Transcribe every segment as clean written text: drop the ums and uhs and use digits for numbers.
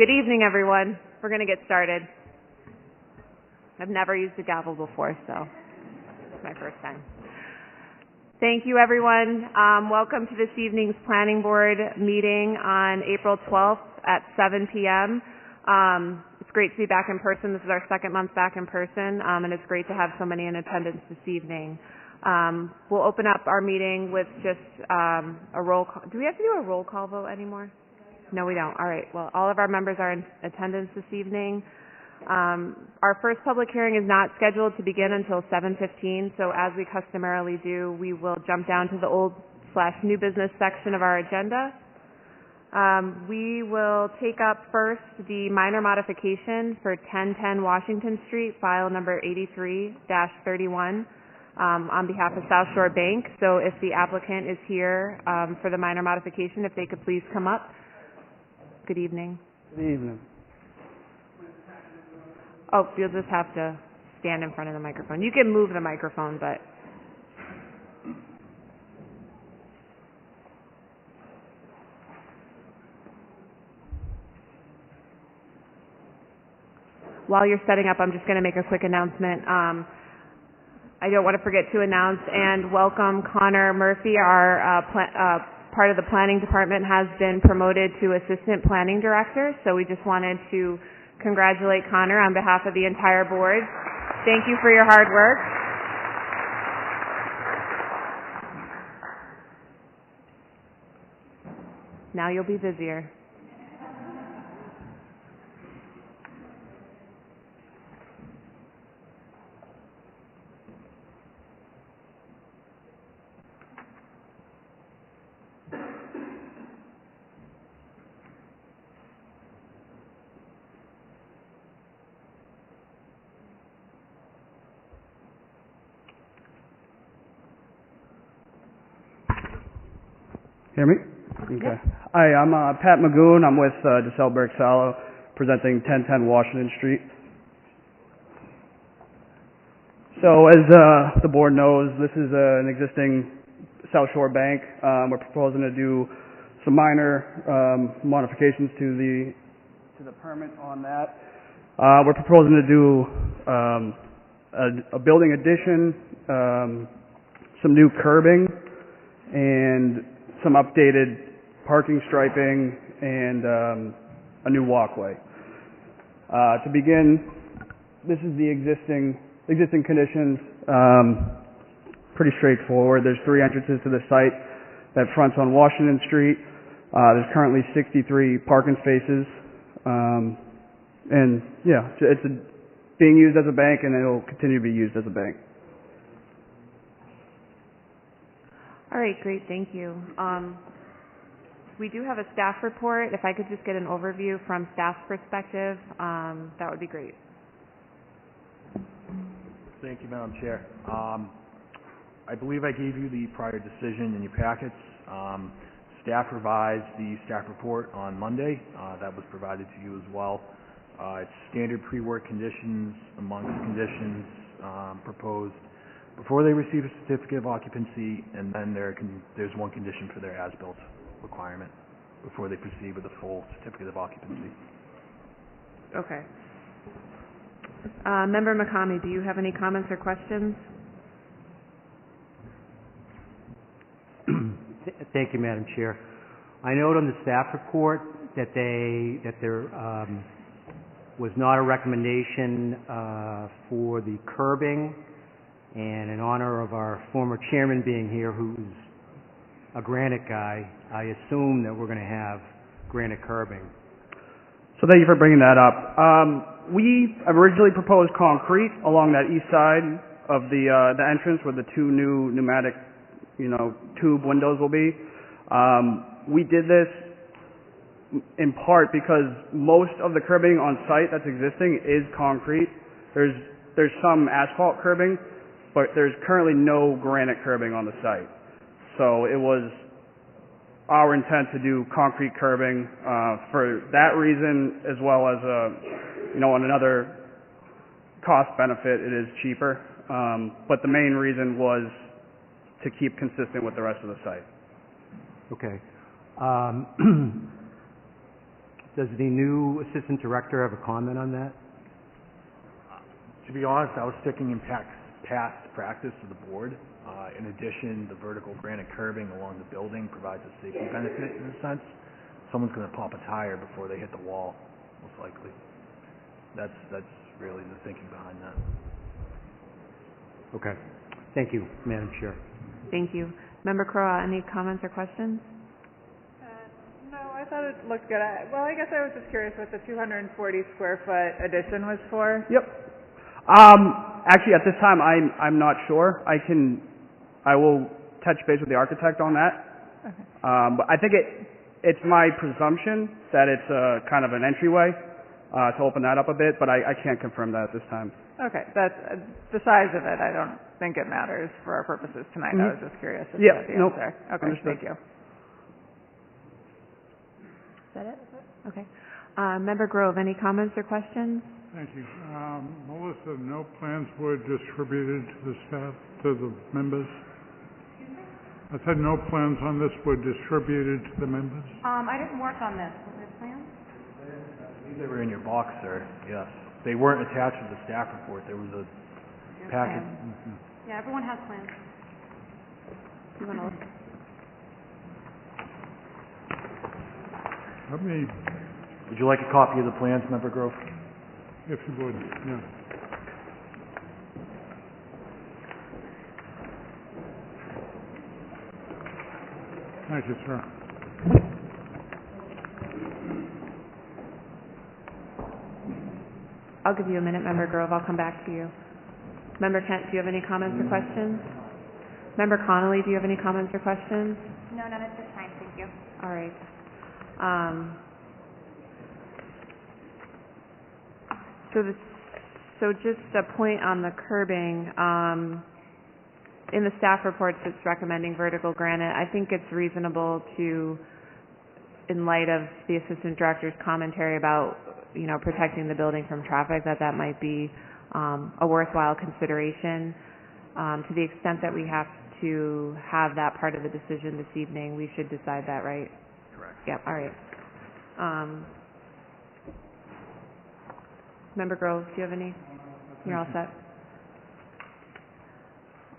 Good evening, everyone. We're going to get started. I've never used a gavel before, so it's my first time. Thank you, everyone. Welcome to this evening's Planning Board meeting on April 12th at 7 p.m. It's great to be back in person. This is our second month back in person, and it's great to have so many in attendance this evening. We'll open up our meeting with just a roll call. Do we have to do a roll call vote anymore? No, we don't. All right. Well, all of our members are in attendance this evening. Our first public hearing is not scheduled to begin until 7:15, so as we customarily do, we will jump down to the old/new business section of our agenda. We will take up first the minor modification for 1010 Washington Street, file number 83-31, on behalf of South Shore Bank. So if the applicant is here for the minor modification, if they could please come up. Good evening. Good evening. Oh, you'll just have to stand in front of the microphone. You can move the microphone, but... While you're setting up, I'm just going to make a quick announcement. I don't want to forget to announce and welcome Connor Murphy, our part of the planning department, has been promoted to assistant planning director. So we just wanted to congratulate Connor on behalf of the entire board. Thank you for your hard work. Now you'll be busier. Hear me? Okay. Hi, I'm Pat Magoon. I'm with DeSalle Bergsalo, presenting 1010 Washington Street. So as the board knows, this is an existing South Shore bank. We're proposing to do some minor modifications to the permit on that. We're proposing to do a building addition, some new curbing, and some updated parking striping, and a new walkway. To begin, this is the existing conditions. Pretty straightforward. There's 3 entrances to the site that fronts on Washington Street. There's currently 63 parking spaces, and yeah, it's being used as a bank, and it'll continue to be used as a bank. All right, great, thank you. We do have a staff report. If I could just get an overview from staff's perspective, that would be great. Thank you, Madam Chair. I believe I gave you the prior decision in your packets. Staff revised the staff report on Monday. That was provided to you as well. It's standard pre-work conditions amongst conditions proposed before they receive a certificate of occupancy, and then there's one condition for their as-built requirement before they proceed with a full certificate of occupancy. Okay. Member McCamey, do you have any comments or questions? Thank you, Madam Chair. I note on the staff report that there was not a recommendation for the curbing. And in honor of our former chairman being here, who's a granite guy, I assume that we're going to have granite curbing. So thank you for bringing that up. We originally proposed concrete along that east side of the entrance where the 2 new pneumatic, tube windows will be. We did this in part because most of the curbing on site that's existing is concrete. There's some asphalt curbing, but there's currently no granite curbing on the site. So it was our intent to do concrete curbing for that reason, as well as on another cost benefit, it is cheaper. But the main reason was to keep consistent with the rest of the site. Okay. Does the new assistant director have a comment on that? To be honest, I was sticking in past practice of the board. In addition, the vertical granite curbing along the building provides a safety benefit in a sense. Someone's going to pop a tire before they hit the wall, most likely. That's really the thinking behind that. Okay. Thank you, Madam Chair. Thank you. Member Crowe, any comments or questions? No, I thought it looked good. I guess I was just curious what the 240 square foot addition was for. Yep. Actually, at this time, I'm not sure. I will touch base with the architect on that. Okay. But I think it's my presumption that it's kind of an entryway to open that up a bit, but I can't confirm that at this time. Okay, that's the size of it. I don't think it matters for our purposes tonight. I was just curious if Yeah, you had the nope. answer. Okay, Understood. thank you. Is that it? Okay. Member Grove, any comments or questions? Thank you. Melissa, no plans were distributed to the staff, to the members? I said no plans on this were distributed to the members? I didn't work on this. Was there plans? I believe they were in your box, sir. Yes. They weren't attached to the staff report. There was a packet. Mhm. Yeah, everyone has plans. You want to look? Let me, Would you like a copy of the plans, Member Grove? if you would, yeah. Thank you, sir. I'll give you a minute, Member Grove. I'll come back to you. Member Kent, do you have any comments or questions? Member Connolly, do you have any comments or questions? No, none at this time. Thank you. All right. So just a point on the curbing. In the staff reports, it's recommending vertical granite. I think it's reasonable to, in light of the assistant director's commentary about, protecting the building from traffic, that might be a worthwhile consideration. To the extent that we have to have that part of the decision this evening, we should decide that, right? Correct. Yep, all right. Member Grove, do you have any? You're all set?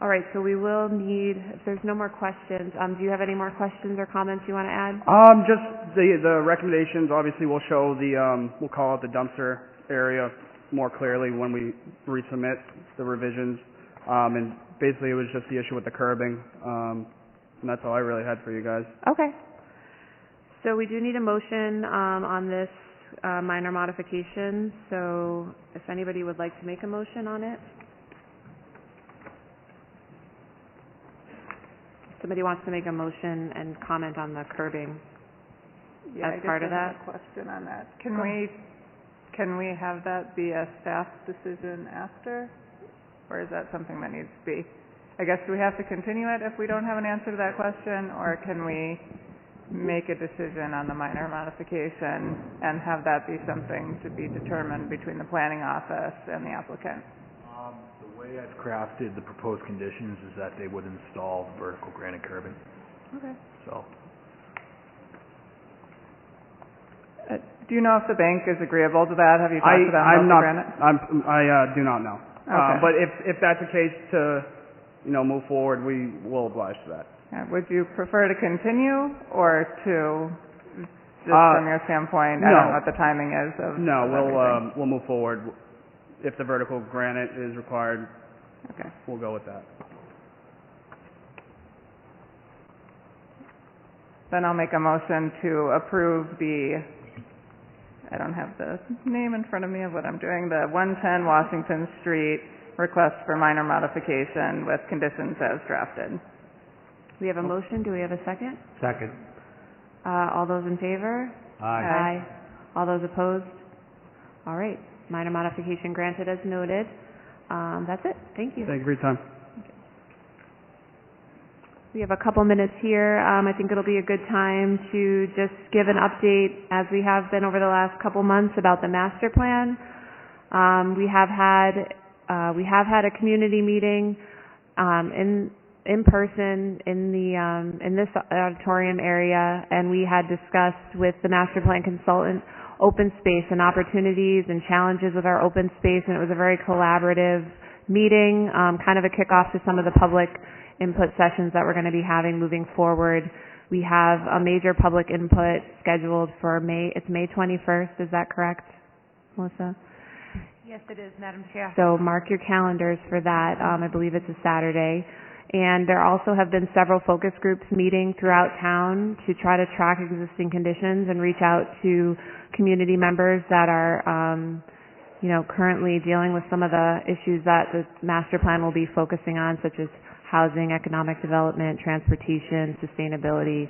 All right, so we will need, if there's no more questions, do you have any more questions or comments you want to add? Just the recommendations, obviously we'll show we'll call out the dumpster area more clearly when we resubmit the revisions. And basically it was just the issue with the curbing. And that's all I really had for you guys. Okay. So we do need a motion on this minor modification. So if anybody would like to make a motion on it. Somebody wants to make a motion and comment on the curbing Yeah, as I guess part of I that. have a question on that. Can we have that be a staff decision after? Or is that something that needs to be? I guess, do we have to continue it if we don't have an answer to that question? Or can we make a decision on the minor modification and have that be something to be determined between the planning office and the applicant? The way I've crafted the proposed conditions is that they would install vertical granite curbing. Okay. So, Do you know if the bank is agreeable to that? Have you talked to them about the granite? I do not know. Okay. But if that's the case to, move forward, we will oblige to that. Would you prefer to continue or to, just from your standpoint, I don't know what the timing is of No, everything. we'll move forward. If the vertical granite is required, Okay. we'll go with that. Then I'll make a motion to approve I don't have the name in front of me of what I'm doing, the 110 Washington Street request for minor modification with conditions as drafted. We have a motion. Do we have a second? Second. All those in favor? Aye. All those opposed? All right. Minor modification granted as noted. That's it. Thank you. Thank you for your time. We have a couple minutes here. I think it'll be a good time to just give an update, as we have been over the last couple months, about the master plan. We have had a community meeting in person in this auditorium area, and we had discussed with the master plan consultant open space and opportunities and challenges with our open space, and it was a very collaborative meeting, kind of a kickoff to some of the public input sessions that we're going to be having moving forward. We have a major public input scheduled for May 21st, is that correct, Melissa? Yes, it is, Madam Chair. So mark your calendars for that. I believe it's a Saturday. And there also have been several focus groups meeting throughout town to try to track existing conditions and reach out to community members that are, currently dealing with some of the issues that the master plan will be focusing on, such as housing, economic development, transportation, sustainability.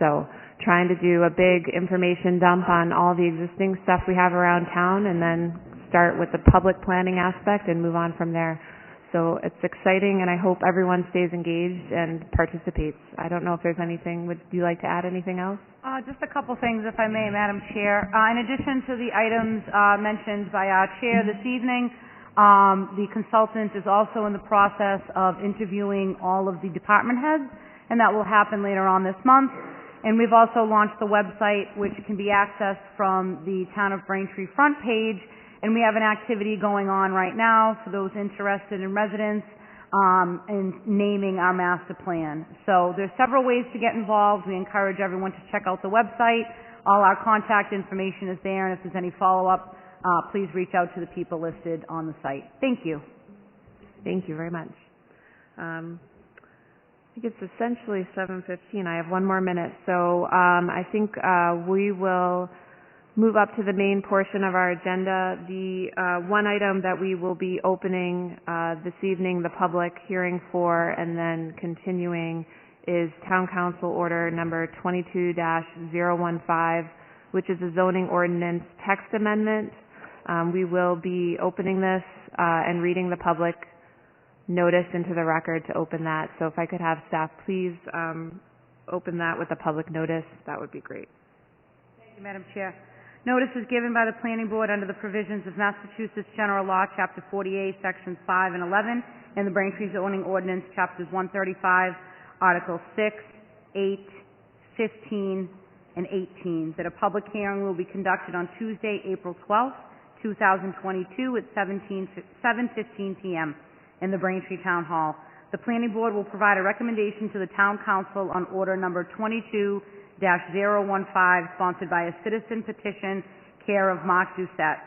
So trying to do a big information dump on all the existing stuff we have around town, and then start with the public planning aspect and move on from there. So it's exciting, and I hope everyone stays engaged and participates. I don't know if there's anything, would you like to add anything else? Just a couple things, if I may, Madam Chair. In addition to the items mentioned by our chair this evening, the consultant is also in the process of interviewing all of the department heads, and that will happen later on this month. And we've also launched the website, which can be accessed from the Town of Braintree front page. And we have an activity going on right now for those interested in residents in naming our master plan. So there's several ways to get involved. We encourage everyone to check out the website. All our contact information is there, and if there's any follow-up, please reach out to the people listed on the site. Thank you. Thank you very much. I think it's essentially 7:15. I have one more minute. So I think we will move up to the main portion of our agenda. The one item that we will be opening this evening, the public hearing for, and then continuing, is Town Council Order number 22-015, which is a zoning ordinance text amendment. We will be opening this and reading the public notice into the record to open that. So if I could have staff please open that with the public notice, that would be great. Thank you, Madam Chair. Notice is given by the Planning Board under the provisions of Massachusetts General Law, Chapter 48, Sections 5 and 11, and the Braintree Zoning Ordinance, Chapters 135, Articles 6, 8, 15, and 18, that a public hearing will be conducted on Tuesday, April 12th, 2022 at 7:15 p.m. in the Braintree Town Hall. The Planning Board will provide a recommendation to the Town Council on Order number 22-015, sponsored by a citizen petition, care of Mark Doucette.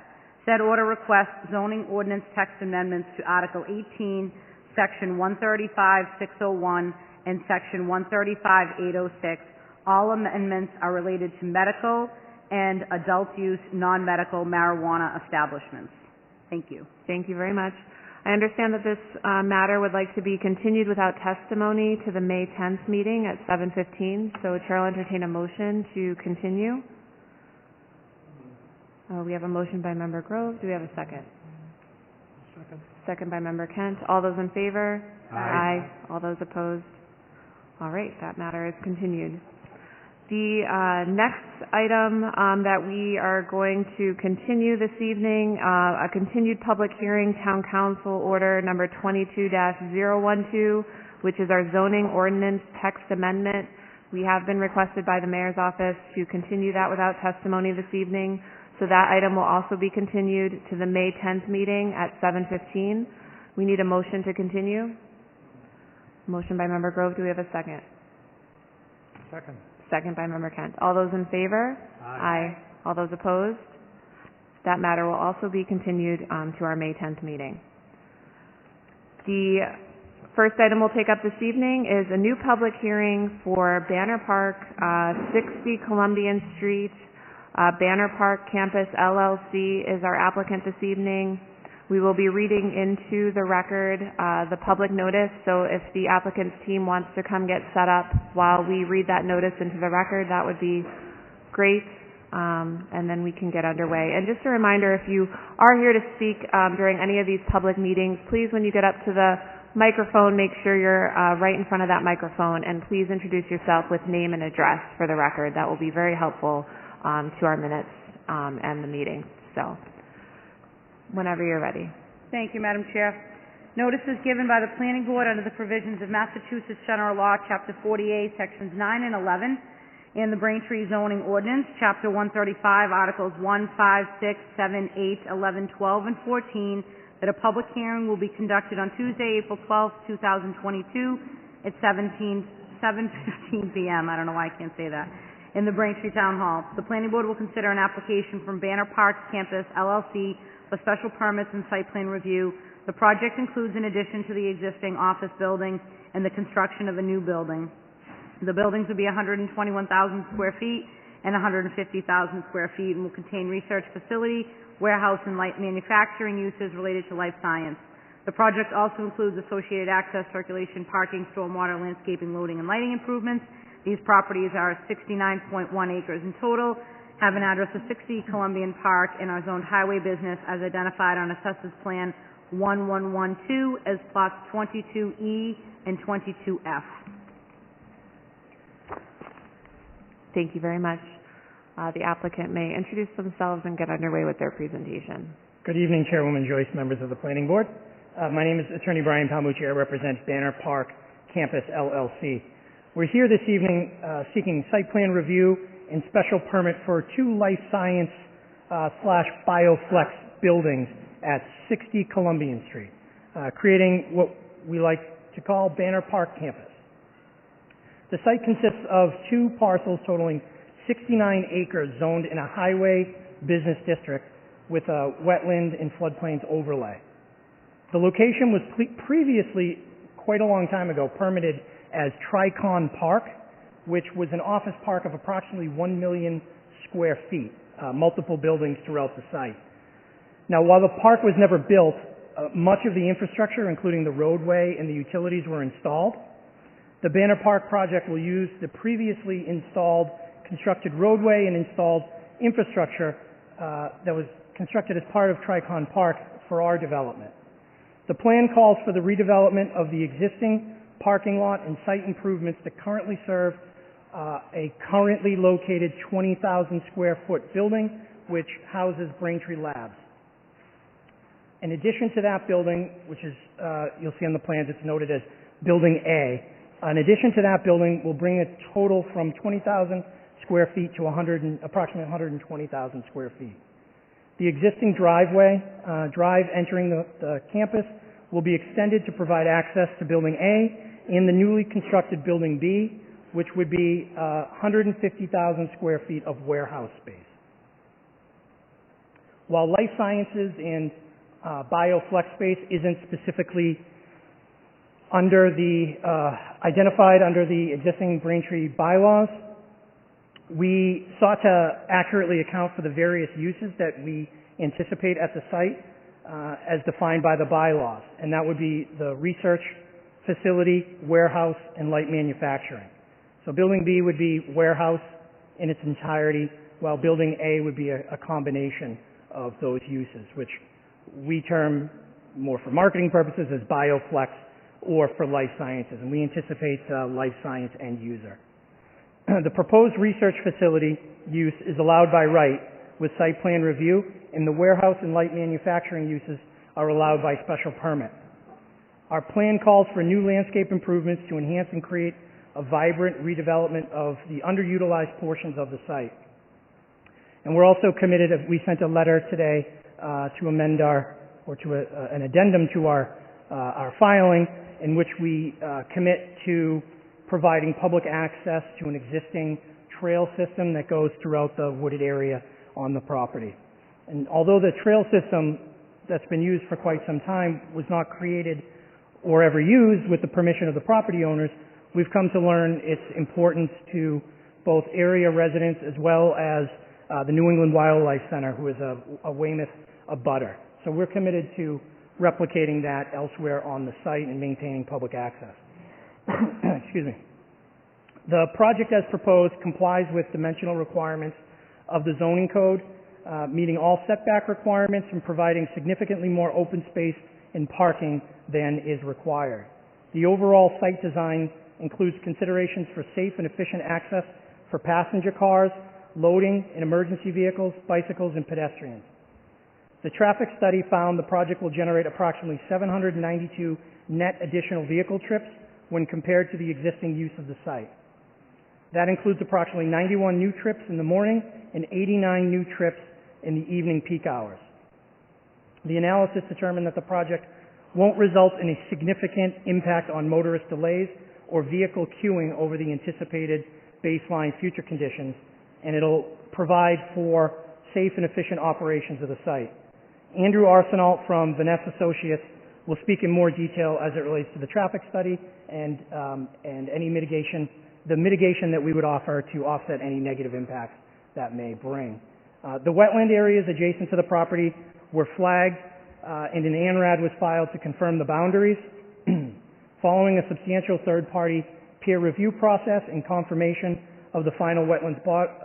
Said order requests zoning ordinance text amendments to Article 18, Section 135-601, and Section 135-806. All amendments are related to medical and adult use non-medical marijuana establishments. Thank you. Thank you very much. I understand that this matter would like to be continued without testimony to the May 10th meeting at 7:15. So Chair will entertain a motion to continue. We have a motion by Member Grove. Do we have a second? Second. Second by Member Kent. All those in favor? Aye. All those opposed? All right, that matter is continued. The next item that we are going to continue this evening, a continued public hearing, Town Council Order number 22-012, which is our zoning ordinance text amendment. We have been requested by the Mayor's Office to continue that without testimony this evening, so that item will also be continued to the May 10th meeting at 7:15. We need a motion to continue. Motion by Member Grove. Do we have a second? Second. Second by Member Kent. All those in favor? Aye. All those opposed? That matter will also be continued to our May 10th meeting. The first item we'll take up this evening is a new public hearing for Banner Park, 60 Columbian Street. Banner Park Campus LLC is our applicant this evening. We will be reading into the record the public notice, so if the applicant's team wants to come get set up while we read that notice into the record, that would be great, and then we can get underway. And just a reminder, if you are here to speak during any of these public meetings, please, when you get up to the microphone, make sure you're right in front of that microphone, and please introduce yourself with name and address for the record. That will be very helpful to our minutes and the meeting. So, whenever you're ready. Thank you, Madam Chair. Notice is given by the Planning Board under the provisions of Massachusetts General Law, Chapter 48, Sections 9 and 11, and the Braintree zoning ordinance, Chapter 135, Articles 1, 5, 6, 7, 8, 11, 12, and 14, that a public hearing will be conducted on Tuesday, April 12, 2022, at 7:15 p.m. I don't know why I can't say that. In the Braintree Town Hall. The Planning Board will consider an application from Banner Park Campus, LLC, for special permits and site plan review. The project includes an addition to the existing office building and the construction of a new building. The buildings will be 121,000 square feet and 150,000 square feet and will contain research facility, warehouse, and light manufacturing uses related to life science. The project also includes associated access, circulation, parking, stormwater, landscaping, loading, and lighting improvements. These properties are 69.1 acres in total, have an address of 60 Columbian Park, and are zoned highway business as identified on Assessors Plan 1112 as plots 22E and 22F. Thank you very much. The applicant may introduce themselves and get underway with their presentation. Good evening, Chairwoman Joyce, members of the Planning Board. My name is Attorney Brian Palmucci. I represent Banner Park Campus, LLC. We're here this evening seeking site plan review and special permit for two life science slash bioflex buildings at 60 Columbian Street, creating what we like to call Banner Park Campus. The site consists of two parcels totaling 69 acres zoned in a highway business district with a wetland and floodplains overlay. The location was previously, quite a long time ago, permitted as Tricon Park, which was an office park of approximately 1 million square feet, multiple buildings throughout the site. Now, while the park was never built, much of the infrastructure, including the roadway and the utilities, were installed. The Banner Park project will use the previously installed constructed roadway and installed infrastructure that was constructed as part of Tricon Park for our development. The plan calls for the redevelopment of the existing parking lot and site improvements that currently serve a currently located 20,000 square foot building which houses Braintree Labs. In addition to that building, which is, you'll see on the plans, it's noted as Building A. In addition to that building, we'll bring a total from 20,000 square feet to approximately 120,000 square feet. The existing drive entering the campus will be extended to provide access to Building A and the newly constructed Building B, which would be 150,000 square feet of warehouse space. While life sciences and bioflex space isn't specifically under the identified under the existing Braintree bylaws, we sought to accurately account for the various uses that we anticipate at the site as defined by the bylaws, and that would be the research facility, warehouse, and light manufacturing. So Building B would be warehouse in its entirety, while Building A would be a combination of those uses, which we term more for marketing purposes as bioflex or for life sciences, and we anticipate life science end user. The proposed research facility use is allowed by right with site plan review, and the warehouse and light manufacturing uses are allowed by special permit. Our plan calls for new landscape improvements to enhance and create a vibrant redevelopment of the underutilized portions of the site. And we're also committed, we sent a letter today to amend an addendum to our filing in which we commit to providing public access to an existing trail system that goes throughout the wooded area on the property. And although the trail system that's been used for quite some time was not created or ever used with the permission of the property owners, we've come to learn its importance to both area residents as well as the New England Wildlife Center, who is a Weymouth abutter. So we're committed to replicating that elsewhere on the site and maintaining public access. Excuse me. The project as proposed complies with dimensional requirements of the zoning code, meeting all setback requirements and providing significantly more open space and parking than is required. The overall site design includes considerations for safe and efficient access for passenger cars, loading and emergency vehicles, bicycles, and pedestrians. The traffic study found the project will generate approximately 792 net additional vehicle trips when compared to the existing use of the site. That includes approximately 91 new trips in the morning and 89 new trips in the evening peak hours. The analysis determined that the project won't result in a significant impact on motorist delays or vehicle queuing over the anticipated baseline future conditions, and it'll provide for safe and efficient operations of the site. Andrew Arsenault from Vanessa Associates will speak in more detail as it relates to the traffic study and any mitigation, the mitigation that we would offer to offset any negative impacts that may bring. The wetland areas adjacent to the property were flagged and an ANRAD was filed to confirm the boundaries. Following a substantial third-party peer review process and confirmation of the final wetlands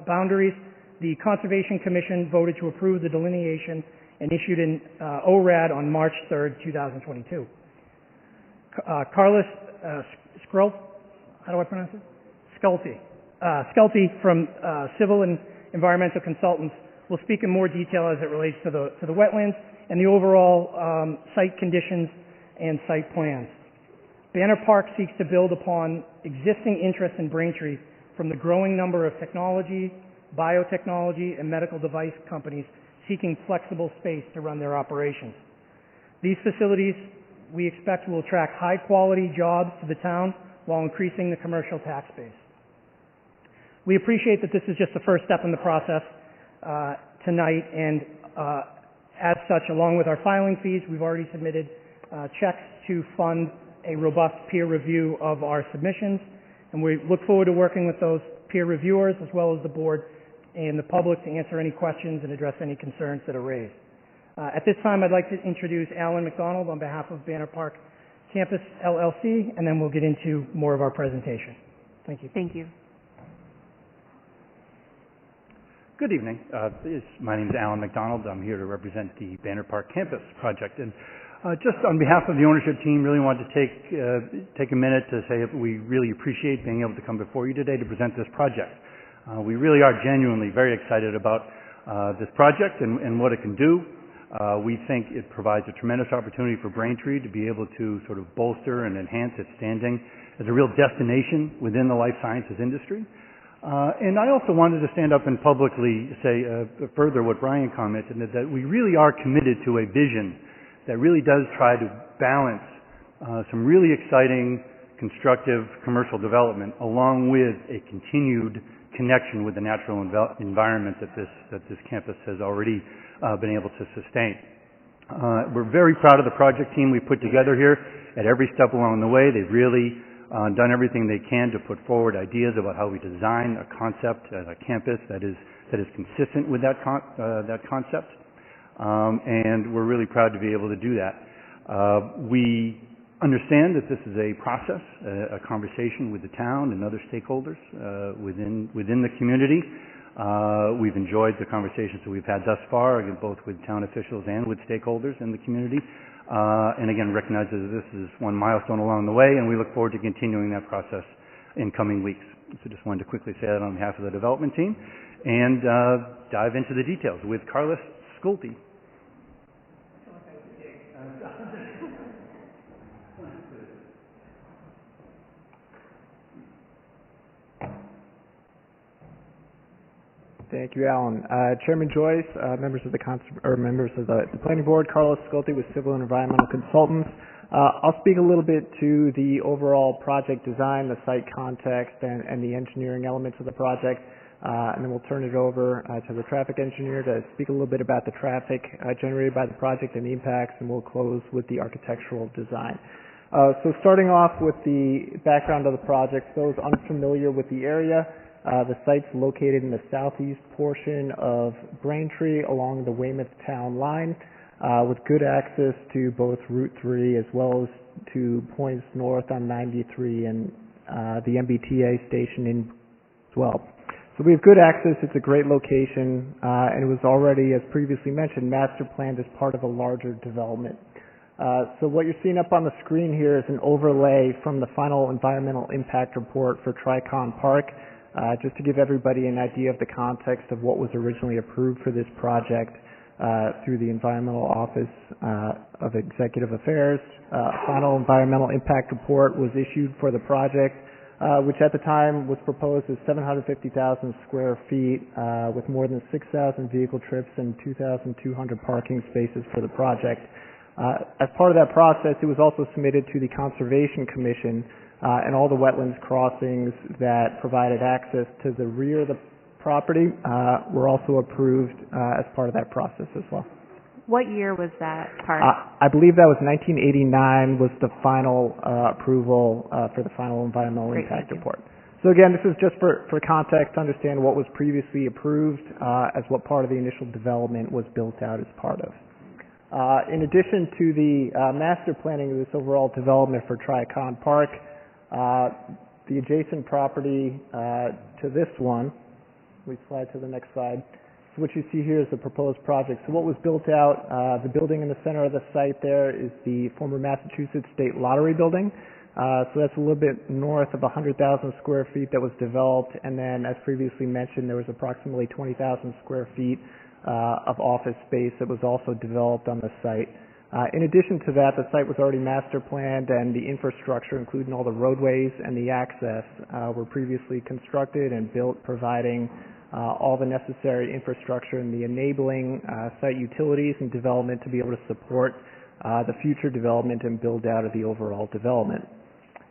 boundaries, the Conservation Commission voted to approve the delineation and issued an ORAD on March 3rd, 2022. Carlos Skrull, how do I pronounce it? Sculte from Civil and Environmental Consultants will speak in more detail as it relates to the wetlands and the overall site conditions and site plans. Banner Park seeks to build upon existing interest in Braintree from the growing number of technology, biotechnology, and medical device companies seeking flexible space to run their operations. These facilities, we expect, will attract high-quality jobs to the town while increasing the commercial tax base. We appreciate that this is just the first step in the process tonight, and as such, along with our filing fees, we've already submitted checks to fund a robust peer review of our submissions, and we look forward to working with those peer reviewers as well as the board and the public to answer any questions and address any concerns that are raised. At this time, I'd like to introduce Alan Mcdonald on behalf of Banner Park Campus LLC, and then we'll get into more of our presentation. Thank you. Thank you. Good evening. My name is Alan McDonald. I'm here to represent the Banner Park Campus project. And just on behalf of the ownership team, really wanted to take a minute to say that we really appreciate being able to come before you today to present this project. We really are genuinely very excited about this project and what it can do. We think it provides a tremendous opportunity for Braintree to be able to sort of bolster and enhance its standing as a real destination within the life sciences industry. And I also wanted to stand up and publicly say further what Brian commented, that we really are committed to a vision that really does try to balance some really exciting, constructive commercial development along with a continued connection with the natural environment that this campus has already been able to sustain. We're very proud of the project team we put together here at every step along the way. They've really done everything they can to put forward ideas about how we design a concept at a campus that is consistent with that concept, and we're really proud to be able to do that. We understand that this is a process, a conversation with the town and other stakeholders within the community. We've enjoyed the conversations that we've had thus far, again, both with town officials and with stakeholders in the community. And again, recognize that this is one milestone along the way, and we look forward to continuing that process in coming weeks. So just wanted to quickly say that on behalf of the development team, and dive into the details with Carlos Sculte. Thank you, Alan. Chairman Joyce, members of the Planning Board, Carlos Sculte with Civil and Environmental Consultants. I'll speak a little bit to the overall project design, the site context, and the engineering elements of the project, and then we'll turn it over to the traffic engineer to speak a little bit about the traffic generated by the project and the impacts, and we'll close with the architectural design. So starting off with the background of the project, those unfamiliar with the area, the site's located in the southeast portion of Braintree along the Weymouth town line, with good access to both Route 3 as well as to points north on 93 and the MBTA station in as well. So we have good access. It's a great location, and it was already, as previously mentioned, master planned as part of a larger development. So what you're seeing up on the screen here is an overlay from the final environmental impact report for Tricon Park. Just to give everybody an idea of the context of what was originally approved for this project through the Environmental Office of Executive Affairs. Final environmental impact report was issued for the project which at the time was proposed as 750,000 square feet with more than 6,000 vehicle trips and 2,200 parking spaces for the project. As part of that process, it was also submitted to the Conservation Commission, and all the wetlands crossings that provided access to the rear of the property were also approved as part of that process as well. What year was that part? I believe that was 1989 was the final approval for the final environmental Great, impact thank you. report. So again, this is just for context to understand what was previously approved as what part of the initial development was built out as part of. In addition to the master planning of this overall development for Tricon Park, the adjacent property to this one, we slide to the next slide. So what you see here is the proposed project. So what was built out, the building in the center of the site there is the former Massachusetts State Lottery building. So that's a little bit north of 100,000 square feet that was developed, and then as previously mentioned, there was approximately 20,000 square feet of office space that was also developed on the site. In addition to that, the site was already master planned, and the infrastructure, including all the roadways and the access, were previously constructed and built, providing all the necessary infrastructure and the enabling site utilities and development to be able to support the future development and build out of the overall development.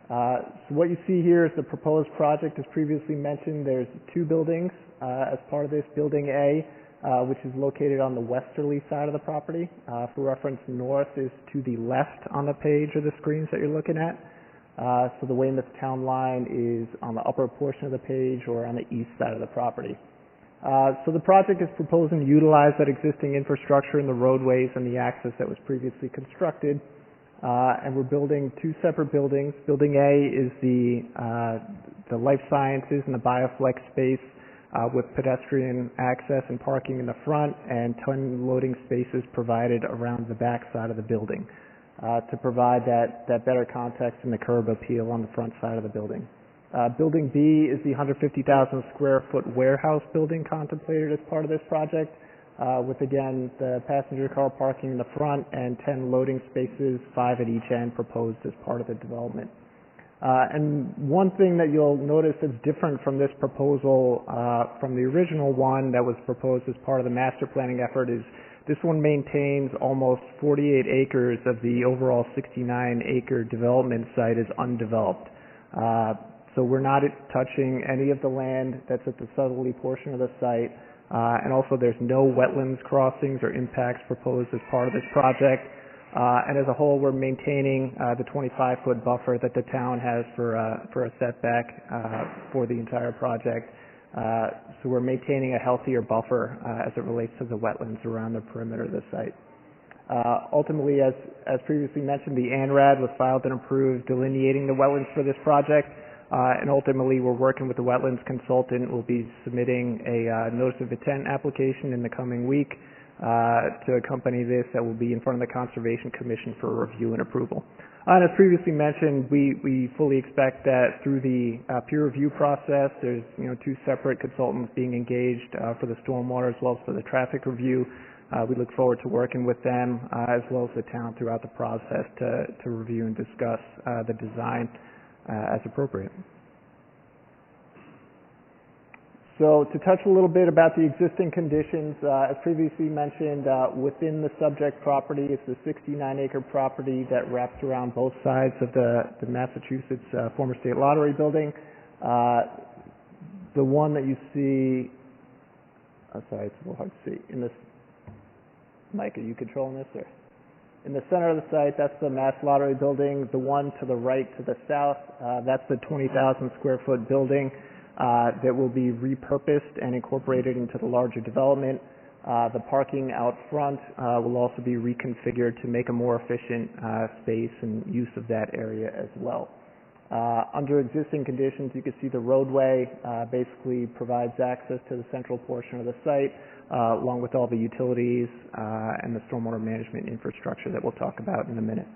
So what you see here is the proposed project. As previously mentioned, there's two buildings as part of this. Building A, which is located on the westerly side of the property. For reference, north is to the left on the page of the screens that you're looking at. So the Weymouth Town Line is on the upper portion of the page or on the east side of the property. So the project is proposing to utilize that existing infrastructure in the roadways and the access that was previously constructed. And we're building two separate buildings. Building A is the life sciences and the bioflex space with pedestrian access and parking in the front, and 10 loading spaces provided around the back side of the building to provide that better context and the curb appeal on the front side of the building. Building B is the 150,000 square foot warehouse building contemplated as part of this project, with again the passenger car parking in the front and 10 loading spaces, 5 at each end, proposed as part of the development. And one thing that you'll notice that's different from this proposal from the original one that was proposed as part of the master planning effort is this one maintains almost 48 acres of the overall 69-acre development site is undeveloped. So we're not touching any of the land that's at the southerly portion of the site, and also there's no wetlands crossings or impacts proposed as part of this project. And as a whole, we're maintaining the 25-foot buffer that the town has for a setback for the entire project. So we're maintaining a healthier buffer as it relates to the wetlands around the perimeter of the site. Ultimately, as previously mentioned, the ANRAD was filed and approved delineating the wetlands for this project. And ultimately, we're working with the wetlands consultant. We'll be submitting a notice of intent application in the coming week to accompany this that will be in front of the Conservation Commission for review and approval. And as previously mentioned, we fully expect that through the peer review process, there's two separate consultants being engaged for the stormwater as well as for the traffic review. We look forward to working with them as well as the town throughout the process to review and discuss the design as appropriate. So to touch a little bit about the existing conditions, as previously mentioned, within the subject property, it's the 69-acre property that wraps around both sides of the Massachusetts former state lottery building. The one that you see, sorry, it's a little hard to see. In this, Mike, are you controlling this? Or? In the center of the site, that's the Mass Lottery building. The one to the right to the south, that's the 20,000 square foot building that will be repurposed and incorporated into the larger development. The parking out front will also be reconfigured to make a more efficient space and use of that area as well. Under existing conditions, you can see the roadway basically provides access to the central portion of the site, along with all the utilities and the stormwater management infrastructure that we'll talk about in a minute.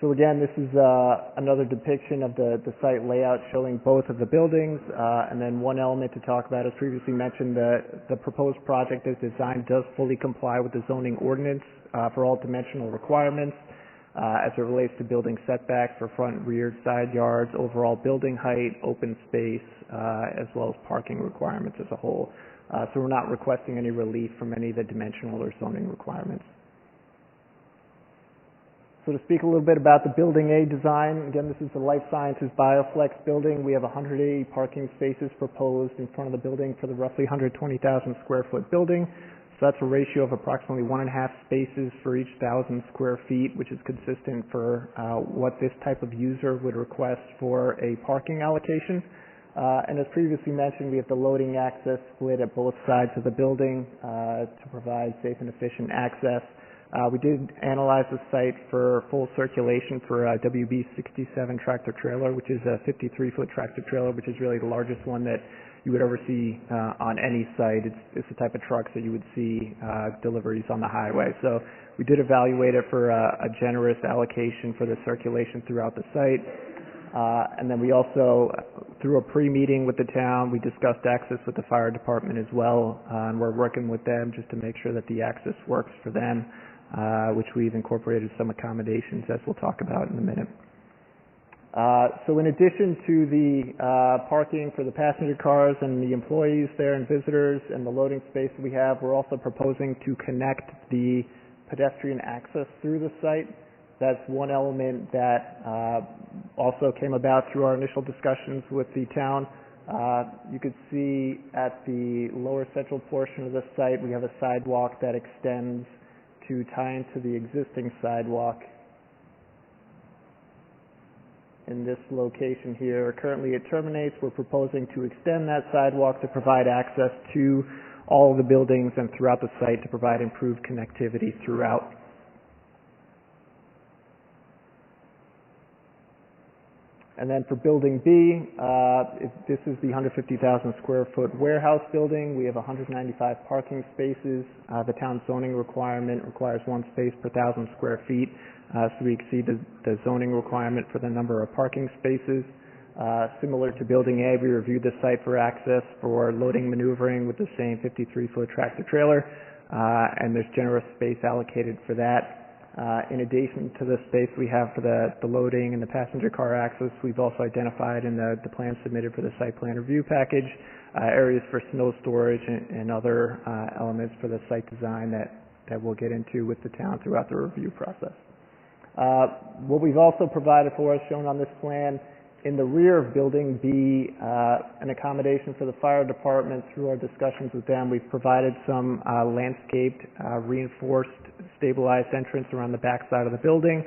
So again, this is another depiction of the site layout showing both of the buildings, and then one element to talk about, as previously mentioned, the proposed project as designed does fully comply with the zoning ordinance for all dimensional requirements. as it relates to building setbacks for front and rear side yards, overall building height, open space, as well as parking requirements as a whole. So we're not requesting any relief from any of the dimensional or zoning requirements. So to speak a little bit about the Building A design, again, this is the Life Sciences BioFlex building. We have 180 parking spaces proposed in front of the building for the roughly 120,000 square foot building. So that's a ratio of approximately 1.5 spaces for each 1,000 square feet, which is consistent for what this type of user would request for a parking allocation. And as previously mentioned, we have the loading access split at both sides of the building to provide safe and efficient access. We did analyze the site for full circulation for a WB67 tractor trailer, which is a 53-foot tractor trailer, which is really the largest one that you would ever see on any site. It's the type of trucks that you would see deliveries on the highway. So we did evaluate it for a generous allocation for the circulation throughout the site. And then we also, through a pre-meeting with the town, we discussed access with the fire department as well, and we're working with them just to make sure that the access works for them, which we've incorporated some accommodations, as we'll talk about in a minute. So in addition to the parking for the passenger cars and the employees there and visitors and the loading space we have, we're also proposing to connect the pedestrian access through the site. That's one element that also came about through our initial discussions with the town. You could see at the lower central portion of the site, we have a sidewalk that extends to tie into the existing sidewalk in this location here. Currently it terminates. We're proposing to extend that sidewalk to provide access to all of the buildings and throughout the site to provide improved connectivity throughout. And then for Building B, this is the 150,000 square foot warehouse building. We have 195 parking spaces. The town zoning requirement requires 1 space per 1,000 square feet, so we exceed the zoning requirement for the number of parking spaces. Similar to Building A, we reviewed the site for access for loading maneuvering with the same 53-foot tractor trailer, and there's generous space allocated for that. In addition to the space we have for the loading and the passenger car access, we've also identified in the plan submitted for the site plan review package areas for snow storage and other elements for the site design that we'll get into with the town throughout the review process. What we've also provided for us, shown on this plan, in the rear of Building B, an accommodation for the fire department. Through our discussions with them, we've provided some landscaped, reinforced, stabilized entrance around the back side of the building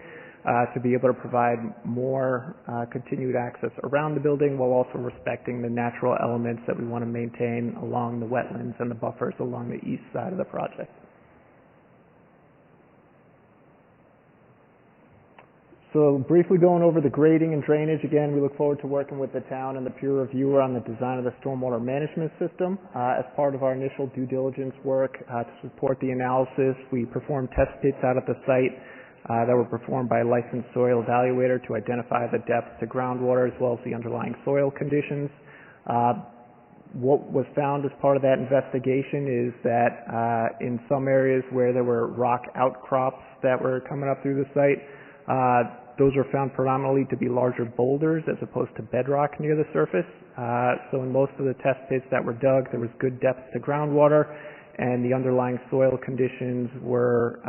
to be able to provide more continued access around the building while also respecting the natural elements that we want to maintain along the wetlands and the buffers along the east side of the project. So briefly going over the grading and drainage, again, we look forward to working with the town and the peer reviewer on the design of the stormwater management system. As part of our initial due diligence work to support the analysis, we performed test pits out at the site that were performed by a licensed soil evaluator to identify the depth to groundwater as well as the underlying soil conditions. What was found as part of that investigation is that in some areas where there were rock outcrops that were coming up through the site, those were found predominantly to be larger boulders as opposed to bedrock near the surface. So in most of the test pits that were dug, there was good depth to groundwater, and the underlying soil conditions were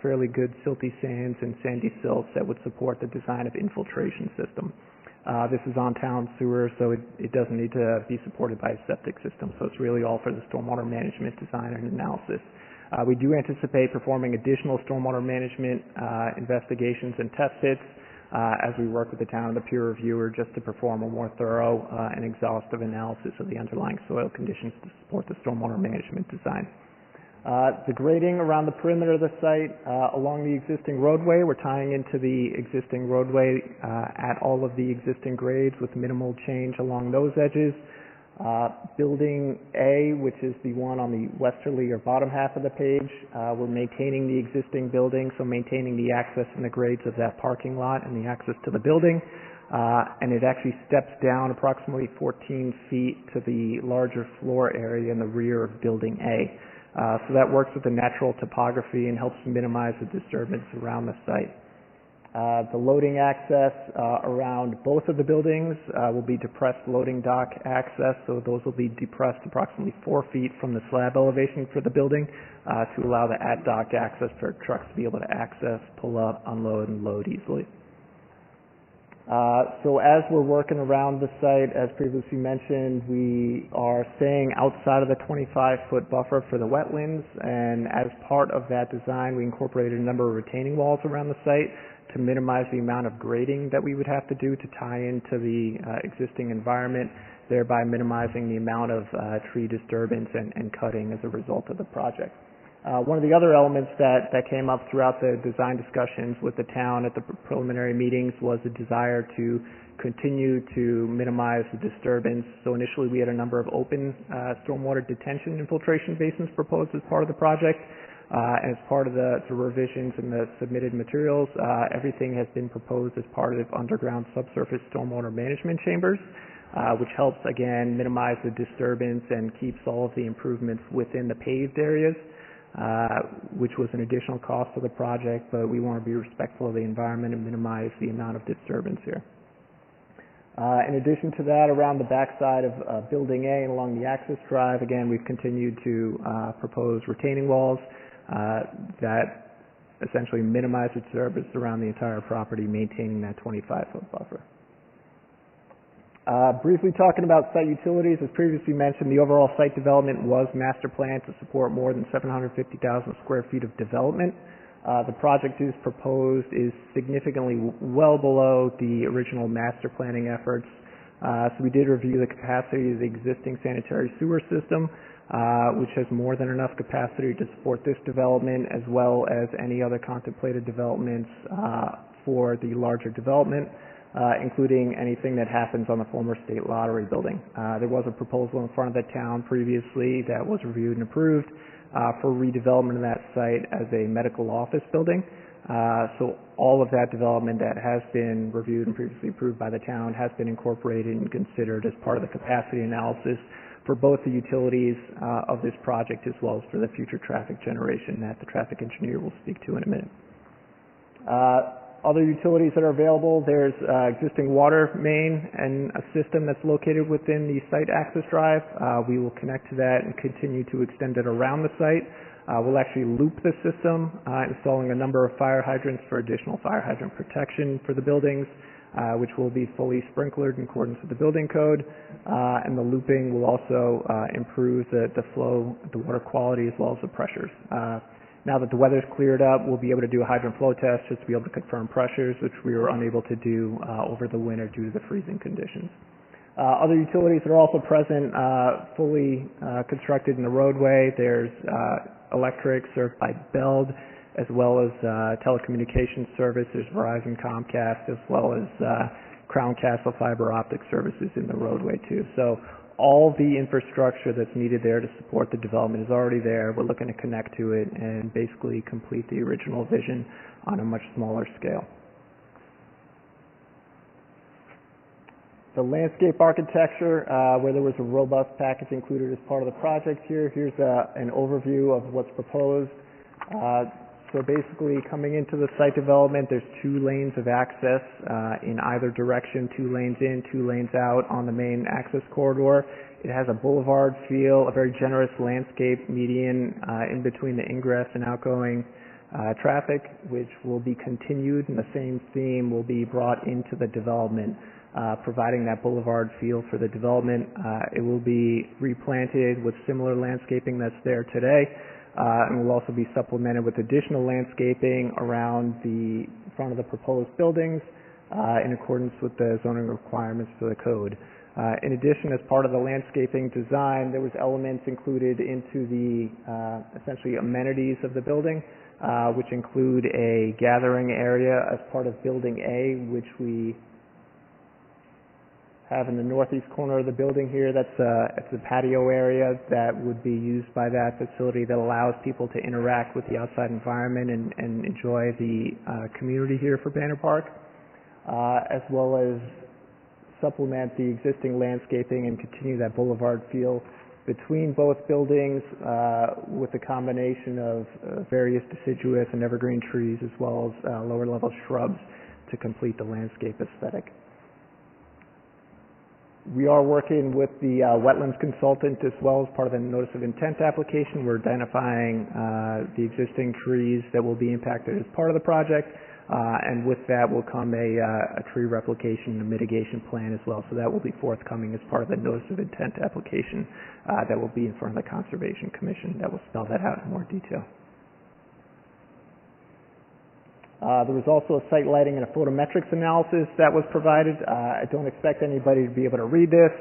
fairly good silty sands and sandy silts that would support the design of infiltration system. This is on town sewer, so it doesn't need to be supported by a septic system, so it's really all for the stormwater management design and analysis. We do anticipate performing additional stormwater management investigations and test pits as we work with the town and the peer reviewer just to perform a more thorough and exhaustive analysis of the underlying soil conditions to support the stormwater management design. The grading around the perimeter of the site along the existing roadway, we're tying into the existing roadway at all of the existing grades with minimal change along those edges. Building A, which is the one on the westerly or bottom half of the page, we're maintaining the existing building, so maintaining the access and the grades of that parking lot and the access to the building. And it actually steps down approximately 14 feet to the larger floor area in the rear of Building A. So that works with the natural topography and helps minimize the disturbance around the site. The loading access around both of the buildings will be depressed loading dock access, so those will be depressed approximately 4 feet from the slab elevation for the building to allow the at-dock access for trucks to be able to access, pull up, unload, and load easily. So as we're working around the site, as previously mentioned, we are staying outside of the 25-foot buffer for the wetlands, and as part of that design, we incorporated a number of retaining walls around the site to minimize the amount of grading that we would have to do to tie into the existing environment, thereby minimizing the amount of tree disturbance and cutting as a result of the project. One of the other elements that came up throughout the design discussions with the town at the preliminary meetings was a desire to continue to minimize the disturbance. So initially we had a number of open stormwater detention infiltration basins proposed as part of the project. As part of the revisions in the submitted materials, everything has been proposed as part of underground subsurface stormwater management chambers, which helps, again, minimize the disturbance and keeps all of the improvements within the paved areas, which was an additional cost of the project, but we want to be respectful of the environment and minimize the amount of disturbance here. In addition to that, around the backside of Building A and along the access drive, again, we've continued to propose retaining walls that essentially minimize the disturbance around the entire property, maintaining that 25-foot buffer. Briefly talking about site utilities, as previously mentioned, the overall site development was master planned to support more than 750,000 square feet of development. The project is proposed is significantly well below the original master planning efforts. So we did review the capacity of the existing sanitary sewer system, which has more than enough capacity to support this development as well as any other contemplated developments for the larger development, including anything that happens on the former state lottery building. There was a proposal in front of the town previously that was reviewed and approved for redevelopment of that site as a medical office building. So all of that development that has been reviewed and previously approved by the town has been incorporated and considered as part of the capacity analysis for both the utilities of this project as well as for the future traffic generation that the traffic engineer will speak to in a minute. Other utilities that are available, there's existing water main and a system that's located within the site access drive. We will connect to that and continue to extend it around the site. We'll actually loop the system, installing a number of fire hydrants for additional fire hydrant protection for the buildings, which will be fully sprinklered in accordance with the building code. And the looping will also improve the flow, the water quality, as well as the pressures. Now that the weather's cleared up, we'll be able to do a hydrant flow test just to be able to confirm pressures, which we were unable to do over the winter due to the freezing conditions. Other utilities that are also present, fully constructed in the roadway. There's electric served by Beld, as well as telecommunications services, Verizon, Comcast, as well as Crown Castle fiber optic services in the roadway too. So all the infrastructure that's needed there to support the development is already there. We're looking to connect to it and basically complete the original vision on a much smaller scale. The landscape architecture, where there was a robust package included as part of the project here. Here's an overview of what's proposed. So basically, coming into the site development, there's 2 lanes of access in either direction, 2 lanes in, 2 lanes out on the main access corridor. It has a boulevard feel, a very generous landscape median in between the ingress and outgoing traffic, which will be continued, and the same theme will be brought into the development, providing that boulevard feel for the development. It will be replanted with similar landscaping that's there today. And will also be supplemented with additional landscaping around the front of the proposed buildings in accordance with the zoning requirements for the code. In addition, as part of the landscaping design, there was elements included into the essentially amenities of the building, which include a gathering area as part of Building A, which we have in the northeast corner of the building here. It's a patio area that would be used by that facility that allows people to interact with the outside environment and enjoy the community here for Banner Park, as well as supplement the existing landscaping and continue that boulevard feel between both buildings with a combination of various deciduous and evergreen trees as well as lower level shrubs to complete the landscape aesthetic. We are working with the wetlands consultant as well as part of the notice of intent application. We're identifying the existing trees that will be impacted as part of the project, and with that will come a tree replication and mitigation plan as well. So that will be forthcoming as part of the notice of intent application that will be in front of the Conservation Commission. That will spell that out in more detail. There was also a site lighting and a photometrics analysis that was provided. I don't expect anybody to be able to read this,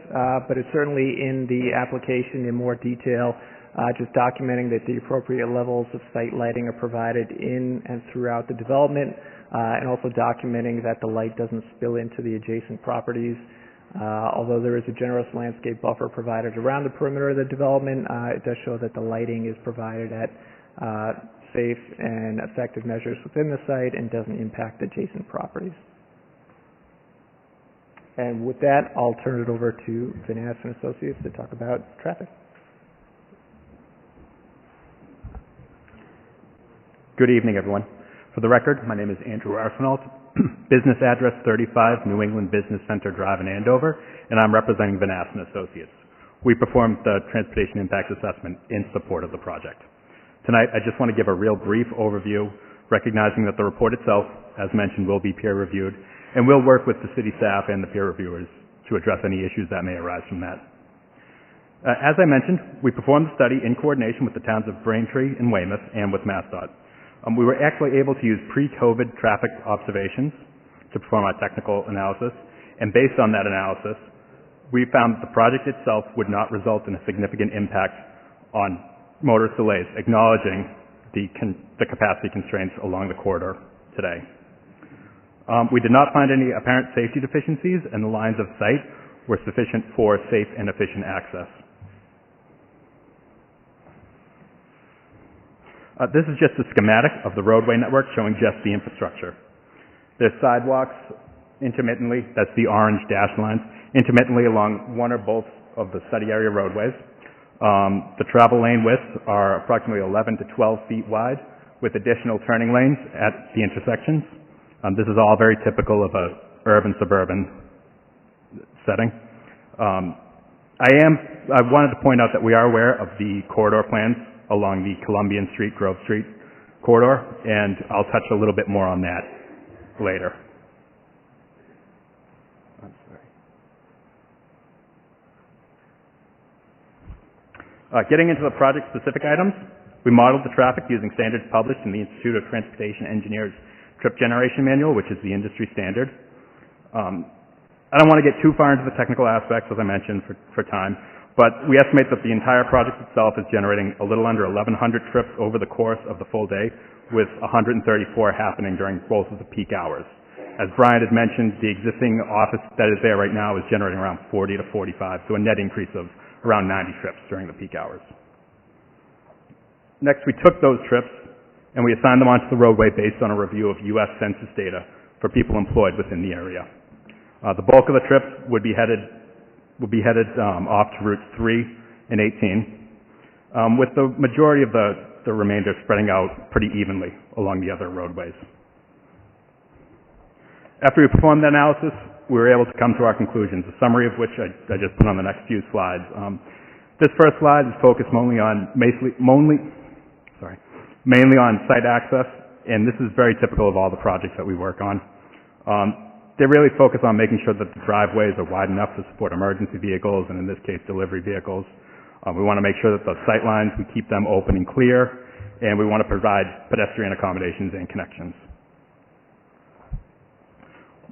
but it's certainly in the application in more detail, just documenting that the appropriate levels of site lighting are provided in and throughout the development, and also documenting that the light doesn't spill into the adjacent properties. Although there is a generous landscape buffer provided around the perimeter of the development, it does show that the lighting is provided at safe and effective measures within the site and doesn't impact adjacent properties. And with that, I'll turn it over to Vinass and Associates to talk about traffic. Good evening, everyone. For the record, my name is Andrew Arsenault, business address 35 New England Business Center Drive in Andover, and I'm representing Vinass and Associates. We performed the transportation impact assessment in support of the project. Tonight, I just want to give a real brief overview, recognizing that the report itself, as mentioned, will be peer-reviewed, and we'll work with the city staff and the peer reviewers to address any issues that may arise from that. As I mentioned, we performed the study in coordination with the towns of Braintree and Weymouth and with MassDOT. We were actually able to use pre-COVID traffic observations to perform our technical analysis, and based on that analysis, we found that the project itself would not result in a significant impact on motorist delays, acknowledging the capacity constraints along the corridor today. We did not find any apparent safety deficiencies, and the lines of sight were sufficient for safe and efficient access. This is just a schematic of the roadway network showing just the infrastructure. There's sidewalks intermittently, that's the orange dashed lines, intermittently along one or both of the study area roadways. The travel lane widths are approximately 11 to 12 feet wide with additional turning lanes at the intersections. This is all very typical of a urban-suburban setting. I wanted to point out that we are aware of the corridor plans along the Columbian Street, Grove Street corridor, and I'll touch a little bit more on that later. Getting into the project-specific items, we modeled the traffic using standards published in the Institute of Transportation Engineers Trip Generation Manual, which is the industry standard. I don't want to get too far into the technical aspects, as I mentioned, for time, but we estimate that the entire project itself is generating a little under 1,100 trips over the course of the full day, with 134 happening during both of the peak hours. As Brian had mentioned, the existing office that is there right now is generating around 40 to 45, so a net increase of around 90 trips during the peak hours. Next, we took those trips and we assigned them onto the roadway based on a review of U.S. Census data for people employed within the area. The bulk of the trips would be headed off to routes 3 and 18, with the majority of the remainder spreading out pretty evenly along the other roadways. After we performed the analysis, we were able to come to our conclusions, a summary of which I just put on the next few slides. This first slide is focused mainly on site access, and this is very typical of all the projects that we work on. They really focus on making sure that the driveways are wide enough to support emergency vehicles, and in this case, delivery vehicles. We want to make sure that the sight lines, we keep them open and clear, and we want to provide pedestrian accommodations and connections.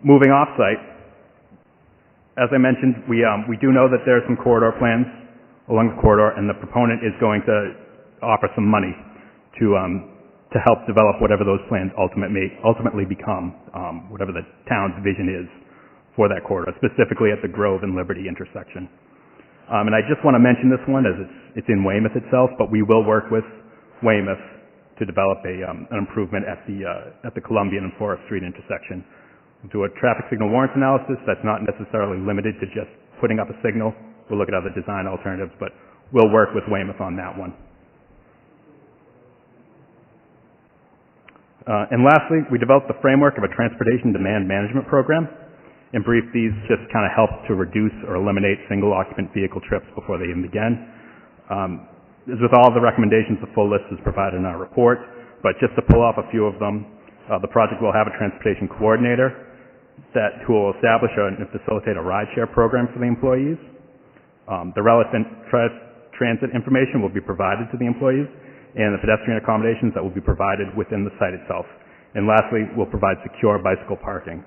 Moving off-site, as I mentioned, we do know that there are some corridor plans along the corridor, and the proponent is going to offer some money to help develop whatever those plans ultimately become, whatever the town's vision is for that corridor, specifically at the Grove and Liberty intersection. And I just want to mention this one as it's in Weymouth itself, but we will work with Weymouth to develop an improvement at the Columbian and Forest Street intersection. We'll do a traffic signal warrants analysis that's not necessarily limited to just putting up a signal. We'll look at other design alternatives, but we'll work with Weymouth on that one. And lastly, we developed the framework of a transportation demand management program. In brief, these just kind of help to reduce or eliminate single occupant vehicle trips before they even begin. As with all the recommendations, the full list is provided in our report, but just to pull off a few of them, the project will have a transportation coordinator who will establish and facilitate a rideshare program for the employees. The relevant transit information will be provided to the employees, and the pedestrian accommodations that will be provided within the site itself. And lastly, we'll provide secure bicycle parking.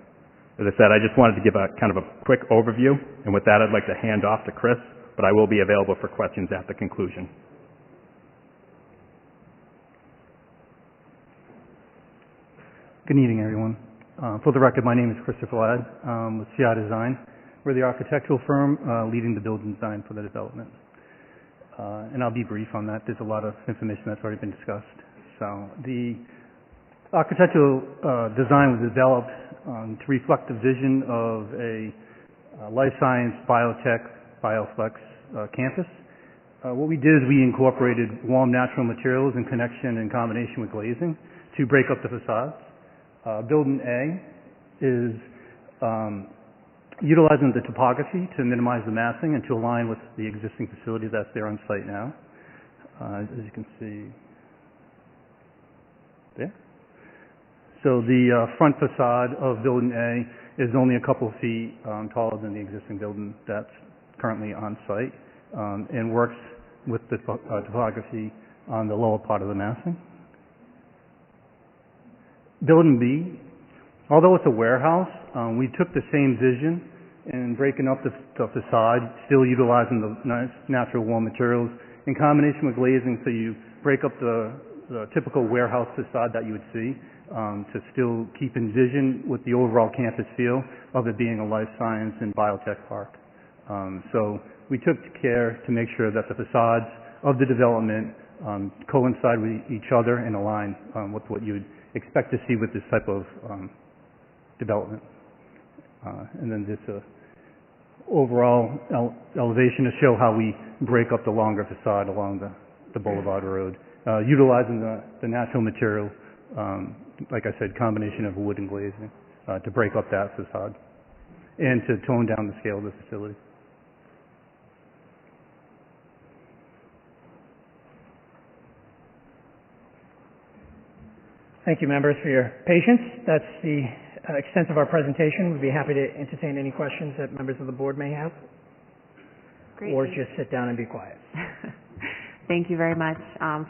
As I said, I just wanted to give a kind of a quick overview, and with that I'd like to hand off to Chris, but I will be available for questions at the conclusion. Good evening, everyone. For the record, my name is Christopher Ladd with CI Design. We're the architectural firm leading the build and design for the development. And I'll be brief on that. There's a lot of information that's already been discussed. So the architectural design was developed to reflect the vision of a life science, biotech, bioflex campus. What we did is we incorporated warm natural materials in connection and combination with glazing to break up the facades. Building A is utilizing the topography to minimize the massing and to align with the existing facility that's there on site now. As you can see there. So the front facade of Building A is only a couple of feet taller than the existing building that's currently on site and works with the topography on the lower part of the massing. Building B, although it's a warehouse, we took the same vision and breaking up the facade, still utilizing the natural warm materials in combination with glazing, so you break up the typical warehouse facade that you would see to still keep in vision with the overall campus feel of it being a life science and biotech park. So we took care to make sure that the facades of the development coincide with each other and align with what you would expect to see with this type of development. And then this overall elevation to show how we break up the longer facade along the Boulevard Road, utilizing the natural material, like I said, combination of wood and glazing to break up that facade and to tone down the scale of the facility. Thank you, members, for your patience. That's the extent of our presentation. We'd be happy to entertain any questions that members of the board may have. Great. Or just sit down and be quiet. Thank you very much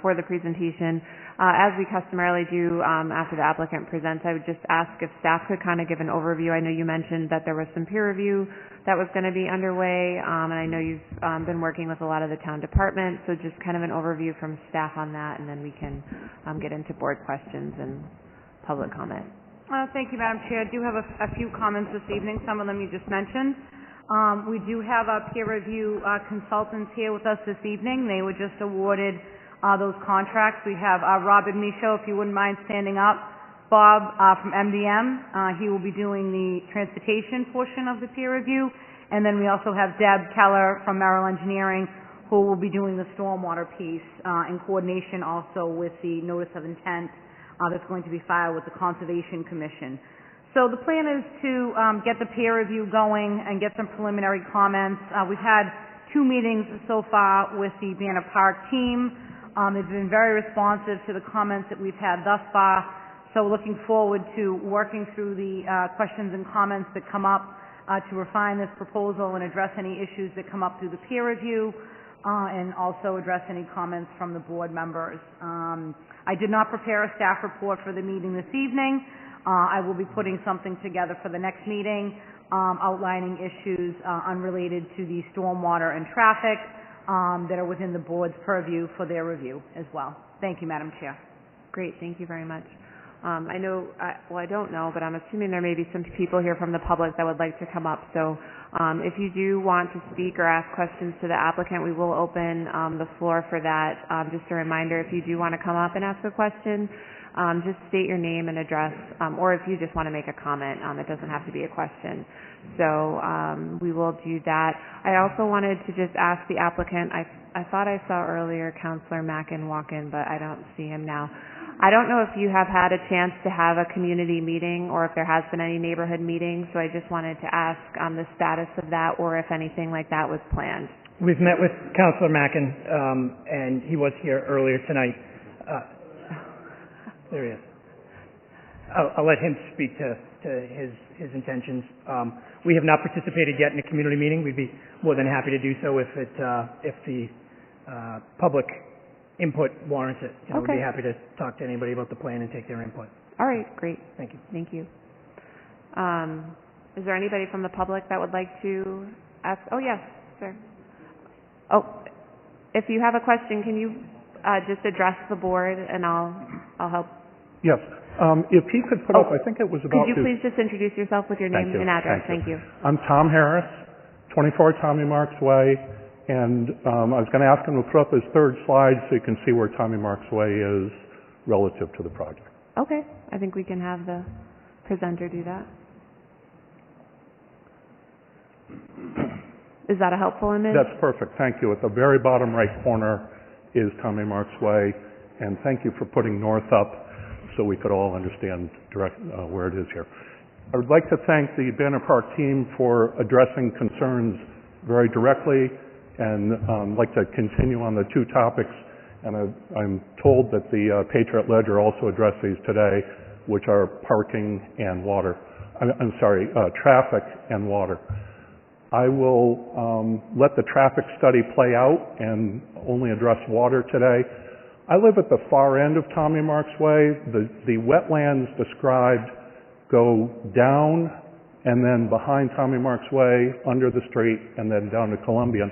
for the presentation. As we customarily do after the applicant presents, I would just ask if staff could kind of give an overview. I know you mentioned that there was some peer review that was going to be underway, and I know you've been working with a lot of the town departments, so just kind of an overview from staff on that, and then we can get into board questions and public comment. Thank you, Madam Chair. I do have a few comments this evening, some of them you just mentioned. We do have our peer review consultants here with us this evening. They were just awarded those contracts. We have Rob and Micho, if you wouldn't mind standing up. Bob from MDM, he will be doing the transportation portion of the peer review. And then we also have Deb Keller from Merrill Engineering, who will be doing the stormwater piece in coordination also with the notice of intent that's going to be filed with the Conservation Commission. So the plan is to get the peer review going and get some preliminary comments. We've had 2 meetings so far with the Banner Park team. They've been very responsive to the comments that we've had thus far. So looking forward to working through the questions and comments that come up to refine this proposal and address any issues that come up through the peer review and also address any comments from the board members. I did not prepare a staff report for the meeting this evening. I will be putting something together for the next meeting outlining issues unrelated to the stormwater and traffic that are within the board's purview for their review as well. Thank you, Madam Chair. Great, thank you very much. I know, I don't know, but I'm assuming there may be some people here from the public that would like to come up. So if you do want to speak or ask questions to the applicant, we will open the floor for that. Just a reminder, if you do want to come up and ask a question, just state your name and address, or if you just want to make a comment, it doesn't have to be a question. So we will do that. I also wanted to just ask the applicant, I thought I saw earlier Councillor Mackin walk in, but I don't see him now. I don't know if you have had a chance to have a community meeting or if there has been any neighborhood meetings, so I just wanted to ask on the status of that or if anything like that was planned. We've met with Councilor Mackin, and he was here earlier tonight. There he is. I'll let him speak to his intentions. We have not participated yet in a community meeting. We'd be more than happy to do so if the public input warrants it. You know, Okay. We'd be happy to talk to anybody about the plan and take their input. All right, great. Thank you. Thank you. Is there anybody from the public that would like to ask? Oh, yes, sir. Oh, if you have a question, can you just address the board and I'll help? Yes. If he could put up, I think it was about... Could you please just introduce yourself with your name and address? Thank you. I'm Tom Harris, 24 Tommy Marks Way, and I was going to ask him to put up his third slide so you can see where Tommy Marks Way is relative to the project. Okay. I think we can have the presenter do that. Is that a helpful image? That's perfect. Thank you. At the very bottom right corner is Tommy Marks Way, and thank you for putting north up so we could all understand where it is here. I would like to thank the Banner Park team for addressing concerns very directly, and like to continue on the two topics, and I'm told that the Patriot Ledger also addressed these today, which are parking and water. Traffic and water. I will let the traffic study play out and only address water today. I live at the far end of Tommy Marks Way. The wetlands described go down and then behind Tommy Marks Way, under the street, and then down to Columbian.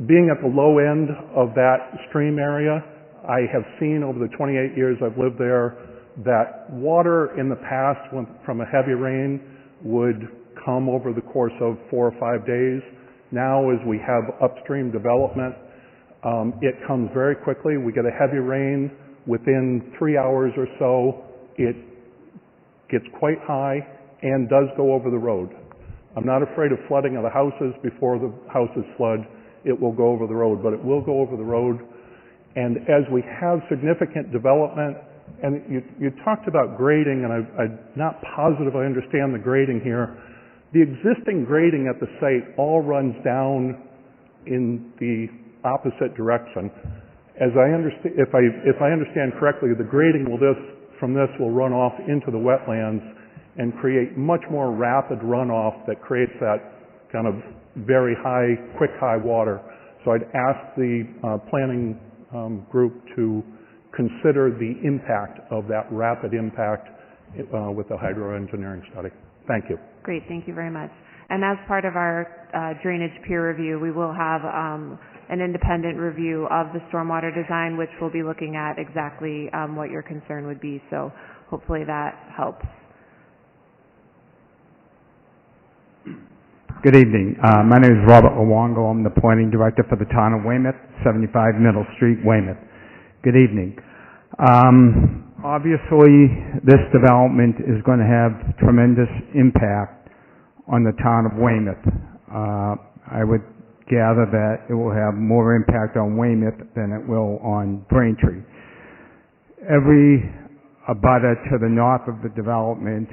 Being at the low end of that stream area, I have seen over the 28 years I've lived there that water in the past from a heavy rain would come over the course of 4 or 5 days. Now, as we have upstream development, it comes very quickly. We get a heavy rain. Within 3 hours or so, it gets quite high and does go over the road. I'm not afraid of flooding of the houses. Before the houses flood, it will go over the road, but it will go over the road. And as we have significant development, and you talked about grading, and I'm not positive I understand the grading here. The existing grading at the site all runs down in the opposite direction. As I understand, if I understand correctly, the grading from this will run off into the wetlands and create much more rapid runoff that creates that kind of very high, quick high water. So I'd ask the planning group to consider the impact of that rapid impact with the hydroengineering study. Thank you. Great, thank you very much. And as part of our drainage peer review, we will have an independent review of the stormwater design, which will be looking at exactly what your concern would be. So hopefully that helps. Good evening. My name is Robert Luongo. I'm the planning director for the town of Weymouth, 75 Middle Street, Weymouth. Good evening. Obviously, this development is going to have tremendous impact on the town of Weymouth. I would gather that it will have more impact on Weymouth than it will on Braintree. Every abutter to the north of the development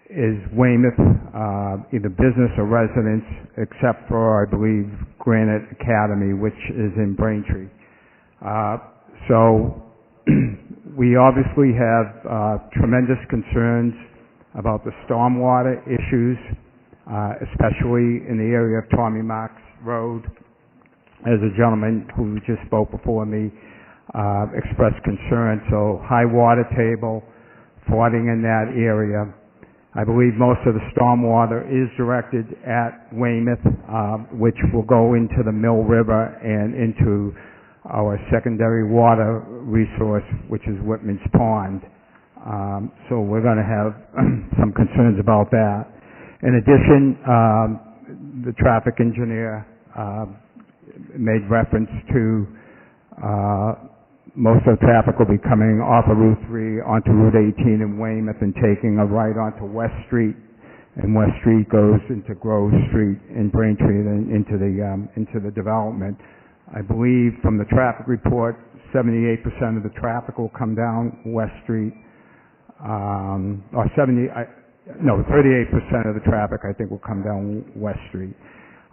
is Weymouth, either business or residence, except for, I believe, Granite Academy, which is in Braintree. So we obviously have tremendous concerns about the stormwater issues, especially in the area of Tommy Marks Road. As a gentleman who just spoke before me expressed concern, so high water table, flooding in that area. I believe most of the stormwater is directed at Weymouth, which will go into the Mill River and into our secondary water resource, which is Whitman's Pond. So we're going to have some concerns about that. In addition, the traffic engineer made reference to most of the traffic will be coming off of Route 3 onto Route 18 in Weymouth and taking a right onto West Street, and West Street goes into Grove Street in Braintree and then into the development. I believe from the traffic report, 78% of the traffic will come down West Street, or 38% of the traffic I think will come down West Street,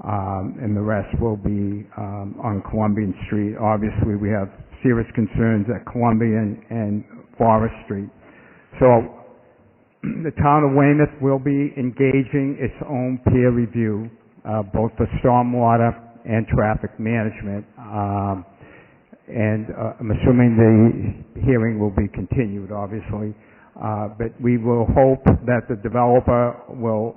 and the rest will be on Columbian Street. Obviously, we have serious concerns at Columbian and Forest Street. So the town of Weymouth will be engaging its own peer review, both for stormwater and traffic management, and I'm assuming the hearing will be continued, obviously. But we will hope that the developer will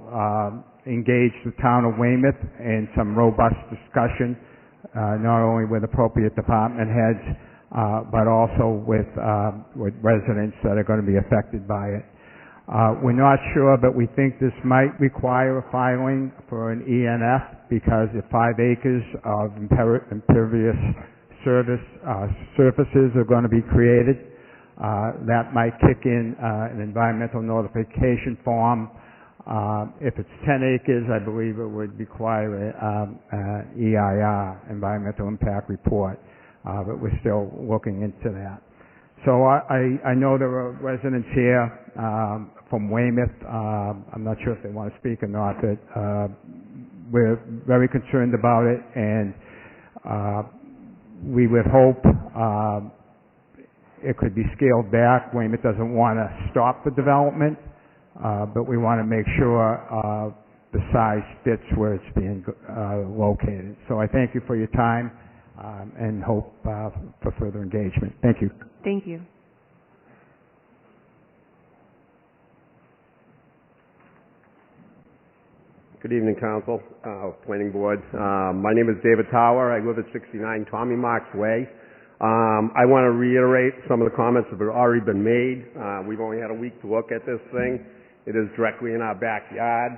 engage the town of Weymouth in some robust discussion, not only with appropriate department heads, but also with residents that are going to be affected by it. We're not sure, but we think this might require a filing for an ENF because if 5 acres of impervious surfaces are going to be created, that might kick in an environmental notification form. If it's 10 acres, I believe it would require an EIR, Environmental Impact Report, but we're still looking into that. So I know there are residents here from Weymouth. I'm not sure if they want to speak or not, but we're very concerned about it, and we would hope it could be scaled back. Weymouth doesn't want to stop the development, but we want to make sure the size fits where it's being located. So I thank you for your time and hope for further engagement. Thank you. Thank you. Good evening, Council, Planning Board. My name is David Tower. I live at 69 Tommy Marks Way. I want to reiterate some of the comments that have already been made. We've only had a week to look at this thing. It is directly in our backyard.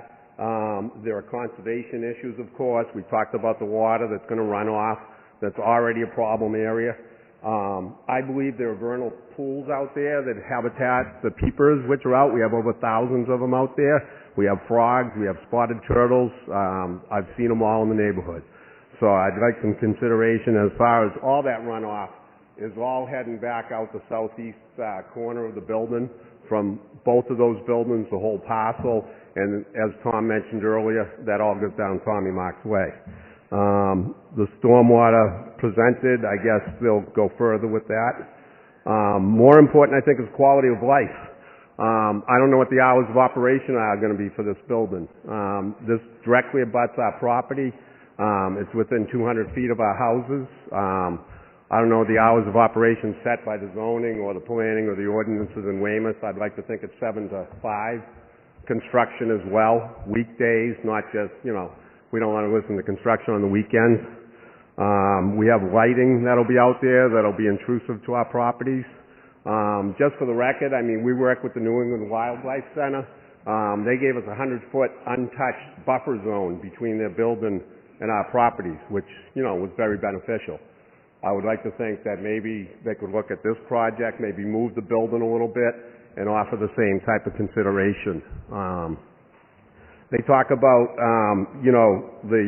There are conservation issues, of course. We talked about the water that's going to run off. That's already a problem area. I believe there are vernal pools out there that habitat the peepers, which are out. We have over thousands of them out there. We have frogs. We have spotted turtles. I've seen them all in the neighborhood. So I'd like some consideration as far as all that runoff is all heading back out the southeast corner of the building from both of those buildings, the whole parcel. And as Tom mentioned earlier, that all goes down Tommy Marks Way. The stormwater presented, I guess they'll go further with that. More important, I think, is quality of life. I don't know what the hours of operation are going to be for this building. This directly abuts our property. It's within 200 feet of our houses. I don't know the hours of operation set by the zoning or the planning or the ordinances in Weymouth. I'd like to think it's 7 to 5. Construction as well, weekdays, not just, we don't want to listen to construction on the weekends. We have lighting that'll be out there that'll be intrusive to our properties. Just for the record, we work with the New England Wildlife Center. They gave us a 100-foot untouched buffer zone between their building and our properties, which, was very beneficial. I would like to think that maybe they could look at this project, maybe move the building a little bit and offer the same type of consideration. They talk about, the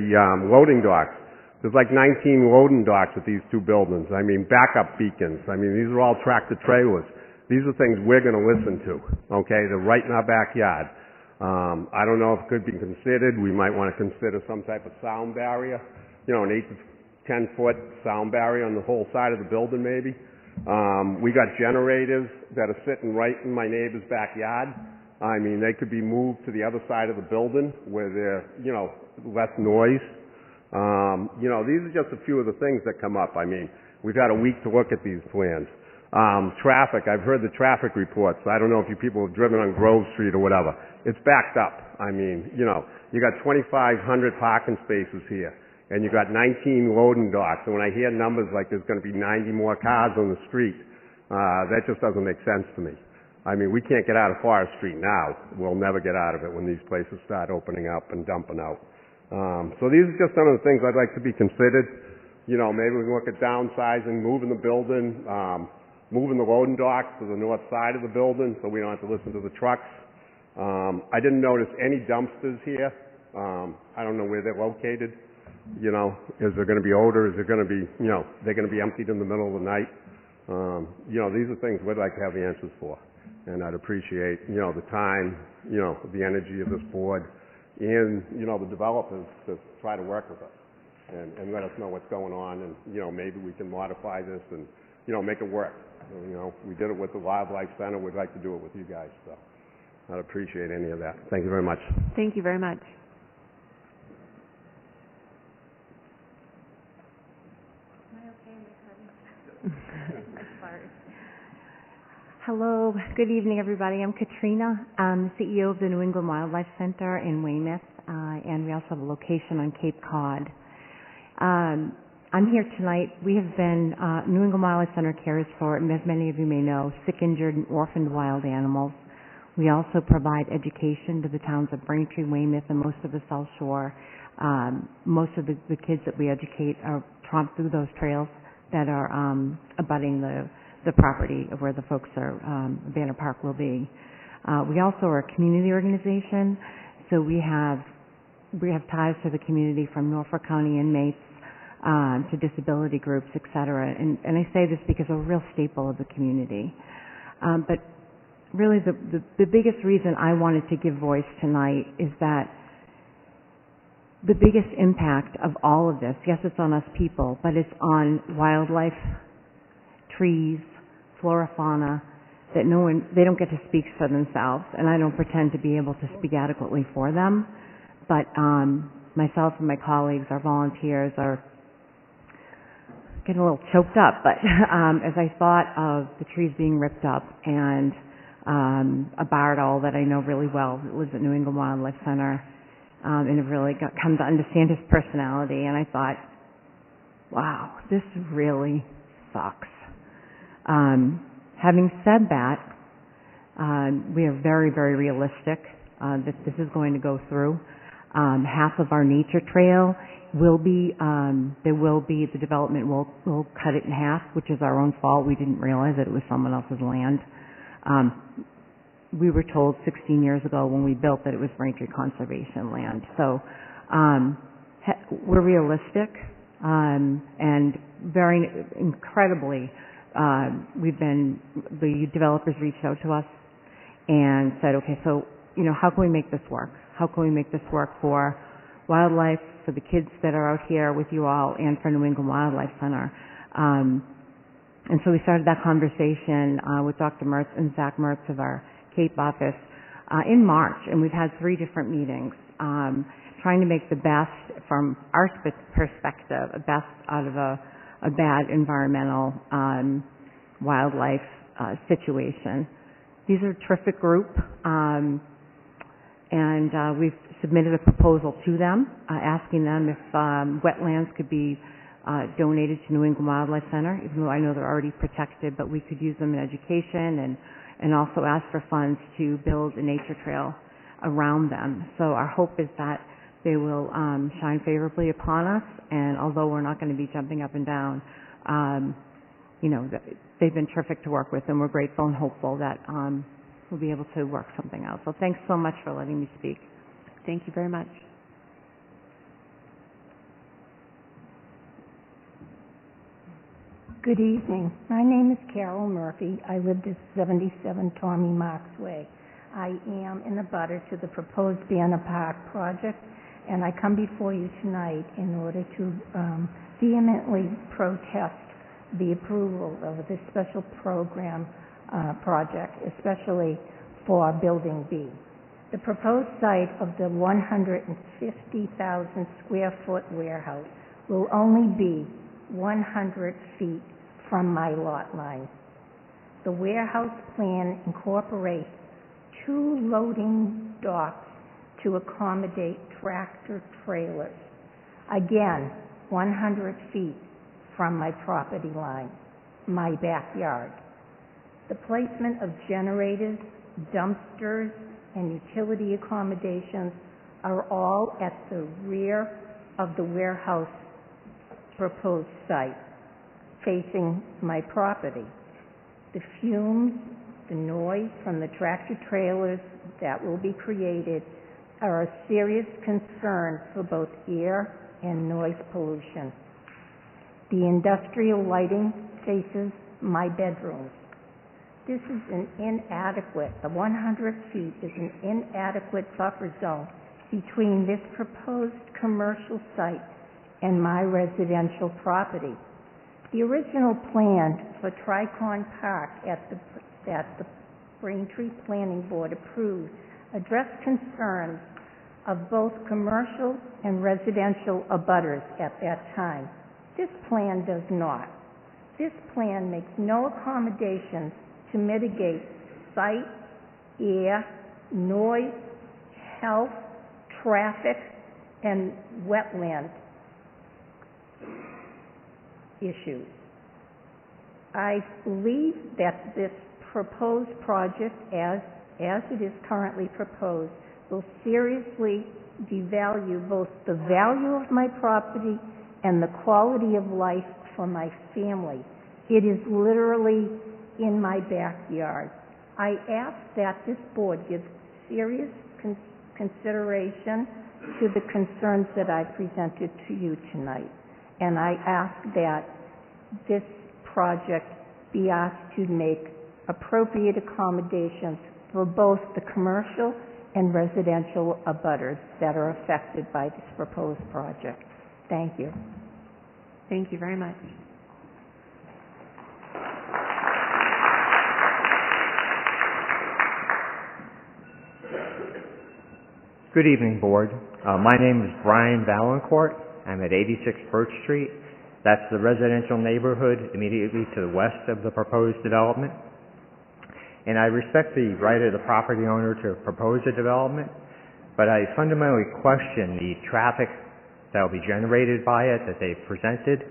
loading docks. There's like 19 loading docks at these two buildings. Backup beacons. These are all tractor trailers. These are things we're going to listen to, okay? They're right in our backyard. I don't know if it could be considered. We might want to consider some type of sound barrier, an 8 to 10-foot sound barrier on the whole side of the building maybe. We got generators that are sitting right in my neighbor's backyard. They could be moved to the other side of the building where they're, less noise. These are just a few of the things that come up. We've had a week to look at these plans. Traffic, I've heard the traffic reports. I don't know if you people have driven on Grove Street or whatever. It's backed up. You got 2,500 parking spaces here, and you got 19 loading docks. And when I hear numbers like there's going to be 90 more cars on the street, that just doesn't make sense to me. We can't get out of Forest Street now. We'll never get out of it when these places start opening up and dumping out. So these are just some of the things I'd like to be considered. Maybe we can look at downsizing, moving the building, moving the loading docks to the north side of the building so we don't have to listen to the trucks. I didn't notice any dumpsters here. I don't know where they're located. You know, is there going to be odor? Is there going to be, you know, they're going to be emptied in the middle of the night? You know, these are things we'd like to have the answers for. And I'd appreciate, you know, the time, you know, the energy of this board and, you know, the developers to try to work with us and let us know what's going on. And, you know, maybe we can modify this and, you know, make it work. You know, we did it with the Wildlife Center. We'd like to do it with you guys. So I'd appreciate any of that. Thank you very much. Thank you very much. Hello, good evening everybody. I'm Katrina. I'm the CEO of the New England Wildlife Center in Weymouth, and we also have a location on Cape Cod. I'm here tonight. We have been, New England Wildlife Center cares for, as many of you may know, sick, injured, and orphaned wild animals. We also provide education to the towns of Braintree, Weymouth, and most of the South Shore. Most of the kids that we educate are tromp through those trails that are abutting the property of where the folks are, Banner Park will be. We also are a community organization, so we have ties to the community from Norfolk County inmates to disability groups, et cetera. And I say this because we're a real staple of the community. But really the biggest reason I wanted to give voice tonight is that the biggest impact of all of this, yes, it's on us people, but it's on wildlife, trees, flora, fauna, that they don't get to speak for themselves, and I don't pretend to be able to speak adequately for them, but myself and my colleagues, our volunteers, are getting a little choked up, but as I thought of the trees being ripped up and a barred owl that I know really well that lives at New England Wildlife Center, and have really come to understand his personality, and I thought, wow, this really sucks. Having said that, we are very, very realistic that this is going to go through. Half of our nature trail will be, the development will cut it in half, which is our own fault. We didn't realize that it was someone else's land. We were told 16 years ago when we built that it was Braintree Conservation Land. So we're realistic and very incredibly, the developers reached out to us and said, okay, so, you know, how can we make this work? How can we make this work for wildlife, for the kids that are out here with you all, and for New England Wildlife Center? And so we started that conversation with Dr. Mertz and Zach Mertz of our Cape office in March, and we've had 3 different meetings trying to make the best, from our perspective, a best out of a bad environmental wildlife situation. These are a terrific group, and we've submitted a proposal to them, asking them if wetlands could be donated to New England Wildlife Center, even though I know they're already protected, but we could use them in education and also ask for funds to build a nature trail around them. So our hope is that they will shine favorably upon us, and although we're not going to be jumping up and down, you know, they've been terrific to work with, and we're grateful and hopeful that we'll be able to work something out. So thanks so much for letting me speak. Thank you very much. Good evening. My name is Carol Murphy. I live at 77 Tommy Marks Way. I am in a butter to the proposed Banner Park project, and I come before you tonight in order to vehemently protest the approval of this special program project, especially for Building B. The proposed site of the 150,000 square foot warehouse will only be 100 feet from my lot line. The warehouse plan incorporates 2 loading docks to accommodate tractor trailers. Again, 100 feet from my property line, my backyard. The placement of generators, dumpsters, and utility accommodations are all at the rear of the warehouse proposed site, facing my property. The fumes, the noise from the tractor trailers that will be created are a serious concern for both air and noise pollution. The industrial lighting faces my bedrooms. This is an inadequate, the 100 feet is an inadequate buffer zone between this proposed commercial site and my residential property. The original plan for Tricon Park that the Braintree Planning Board approved addressed concerns of both commercial and residential abutters at that time. This plan does not. This plan makes no accommodations to mitigate sight, air, noise, health, traffic, and wetland issues. I believe that this proposed project, as it is currently proposed, will seriously devalue both the value of my property and the quality of life for my family. It is literally in my backyard. I ask that this board give serious consideration to the concerns that I presented to you tonight. And I ask that this project be asked to make appropriate accommodations for both the commercial and residential abutters that are affected by this proposed project. Thank you. Thank you very much. Good evening, Board. My name is Brian Valancourt. I'm at 86 Birch Street. That's the residential neighborhood immediately to the west of the proposed development. And I respect the right of the property owner to propose a development, but I fundamentally question the traffic that will be generated by it that they've presented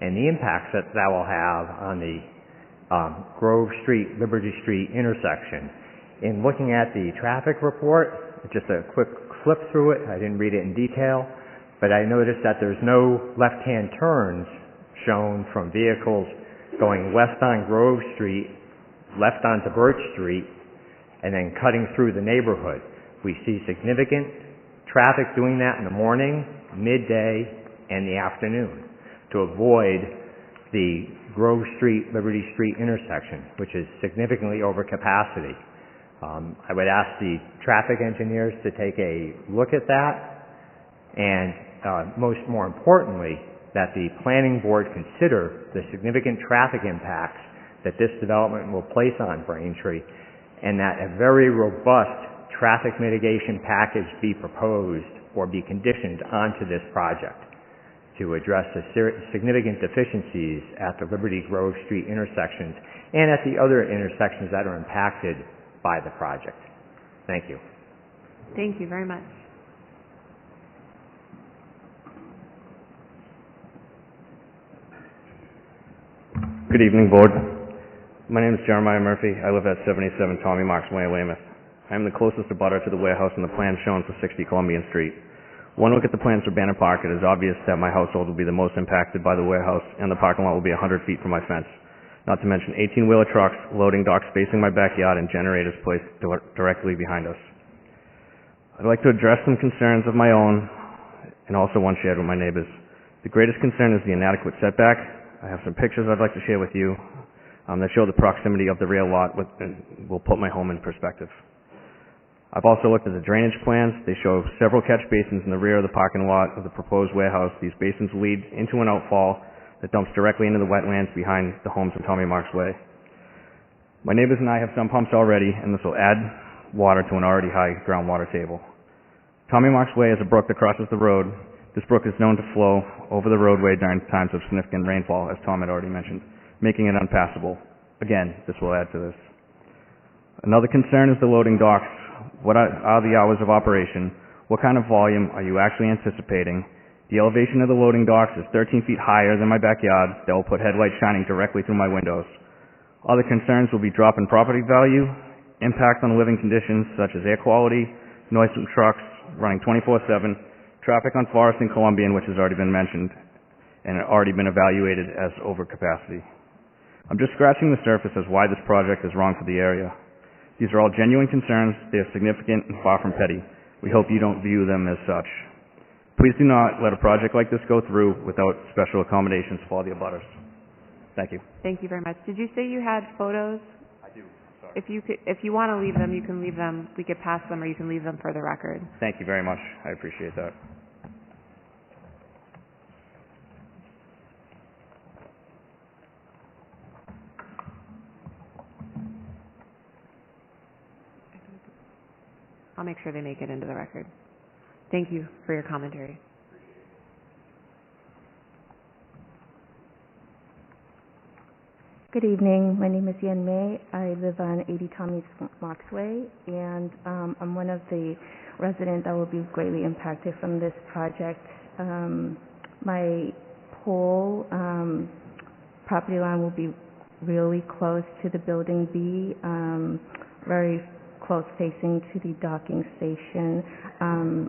and the impacts that that will have on the Grove Street, Liberty Street intersection. In looking at the traffic report, just a quick flip through it, I didn't read it in detail, but I noticed that there's no left-hand turns shown from vehicles going west on Grove Street, left onto Birch Street, and then cutting through the neighborhood. We see significant traffic doing that in the morning, midday, and the afternoon to avoid the Grove Street, Liberty Street intersection, which is significantly over capacity. I would ask the traffic engineers to take a look at that, and more importantly, that the planning board consider the significant traffic impacts that this development will place on Braintree, and that a very robust traffic mitigation package be proposed or be conditioned onto this project to address the significant deficiencies at the Liberty Grove Street intersections and at the other intersections that are impacted by the project. Thank you. Thank you very much. Good evening, Board. My name is Jeremiah Murphy. I live at 77 Tommy Marks Way, Weymouth. I am the closest abutter to the warehouse in the plan shown for 60 Columbian Street. One look at the plans for Banner Park, it is obvious that my household will be the most impacted by the warehouse, and the parking lot will be 100 feet from my fence. Not to mention 18-wheeler trucks, loading docks facing my backyard, and generators placed directly behind us. I'd like to address some concerns of my own, and also one shared with my neighbors. The greatest concern is the inadequate setback. I have some pictures I'd like to share with you that show the proximity of the rear lot and will put my home in perspective. I've also looked at the drainage plans. They show several catch basins in the rear of the parking lot of the proposed warehouse. These basins lead into an outfall that dumps directly into the wetlands behind the homes in Tommy Marks Way. My neighbors and I have sump pumps already, and this will add water to an already high groundwater table. Tommy Marks Way is a brook that crosses the road. This brook is known to flow over the roadway during times of significant rainfall, as Tom had already mentioned, making it unpassable. Again, this will add to this. Another concern is the loading docks. What are the hours of operation? What kind of volume are you actually anticipating? The elevation of the loading docks is 13 feet higher than my backyard. That will put headlights shining directly through my windows. Other concerns will be drop in property value, impact on living conditions such as air quality, noise from trucks running 24/7, traffic on Forest and Columbian, which has already been mentioned and already been evaluated as overcapacity. I'm just scratching the surface as why this project is wrong for the area. These are all genuine concerns. They are significant and far from petty. We hope you don't view them as such. Please do not let a project like this go through without special accommodations for the abutters. Thank you. Thank you very much. Did you say you had photos? I do. Sorry. If you want to leave them, you can leave them. We could pass them, or you can leave them for the record. Thank you very much. I appreciate that. I'll make sure they make it into the record. Thank you for your commentary. Good evening. My name is Yen May. I live on 80 Tommy Marks Way, and I'm one of the residents that will be greatly impacted from this project. My whole property line will be really close to the building B, very close facing to the docking station.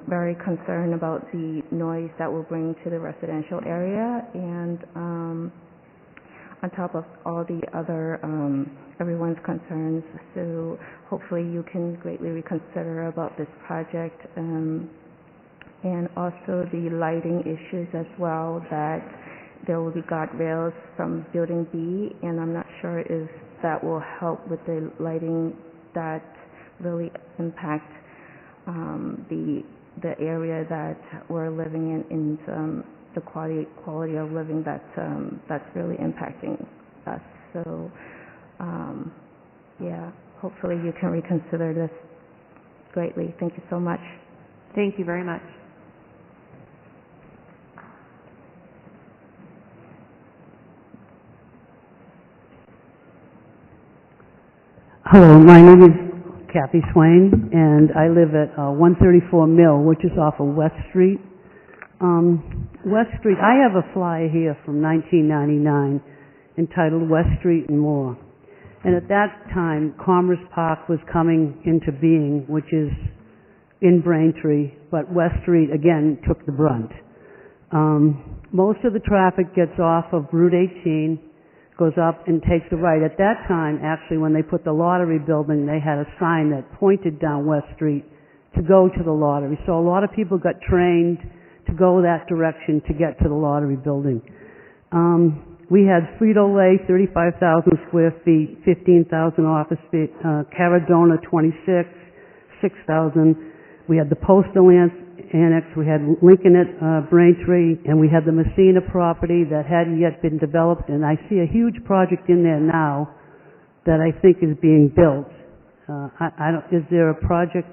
Very concerned about the noise that will bring to the residential area, and on top of all the other everyone's concerns. So hopefully you can greatly reconsider about this project, and also the lighting issues as well, that there will be guardrails from building B, and I'm not sure if that will help with the lighting that really impact the area that we're living in the quality of living that's really impacting us. So yeah, hopefully you can reconsider this greatly. Thank you so much. Thank you very much. Hello, my name is Kathy Swain, and I live at 134 Mill, which is off of West Street. West Street, I have a flyer here from 1999 entitled West Street and More. And at that time, Commerce Park was coming into being, which is in Braintree, but West Street, again, took the brunt. Most of the traffic gets off of Route 18, goes up and takes a right. At that time, actually, when they put the lottery building, they had a sign that pointed down West Street to go to the lottery. So a lot of people got trained to go that direction to get to the lottery building. We had Frito-Lay, 35,000 square feet, 15,000 office feet, Caradona, 26, 6,000. We had the Postal Annex, we had Lincoln at Braintree, and we had the Messina property that hadn't yet been developed, and I see a huge project in there now that I think is being built. Is there a project?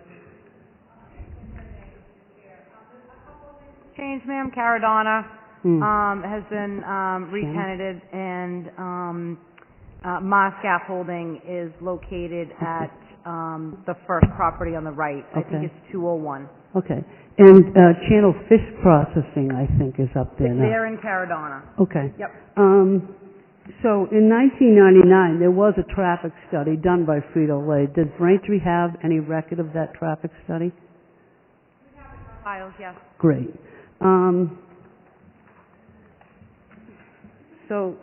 Change, ma'am. Caradona has been re-tenanted, and Ma Scaffolding is located at the first property on the right. I think it's 201. Okay. And Channel Fish Processing, I think, is up there now. They're in Caradona. Okay. Yep. So in 1999, there was a traffic study done by Frito-Lay. Did Braintree have any record of that traffic study? Files, yes. Great. So,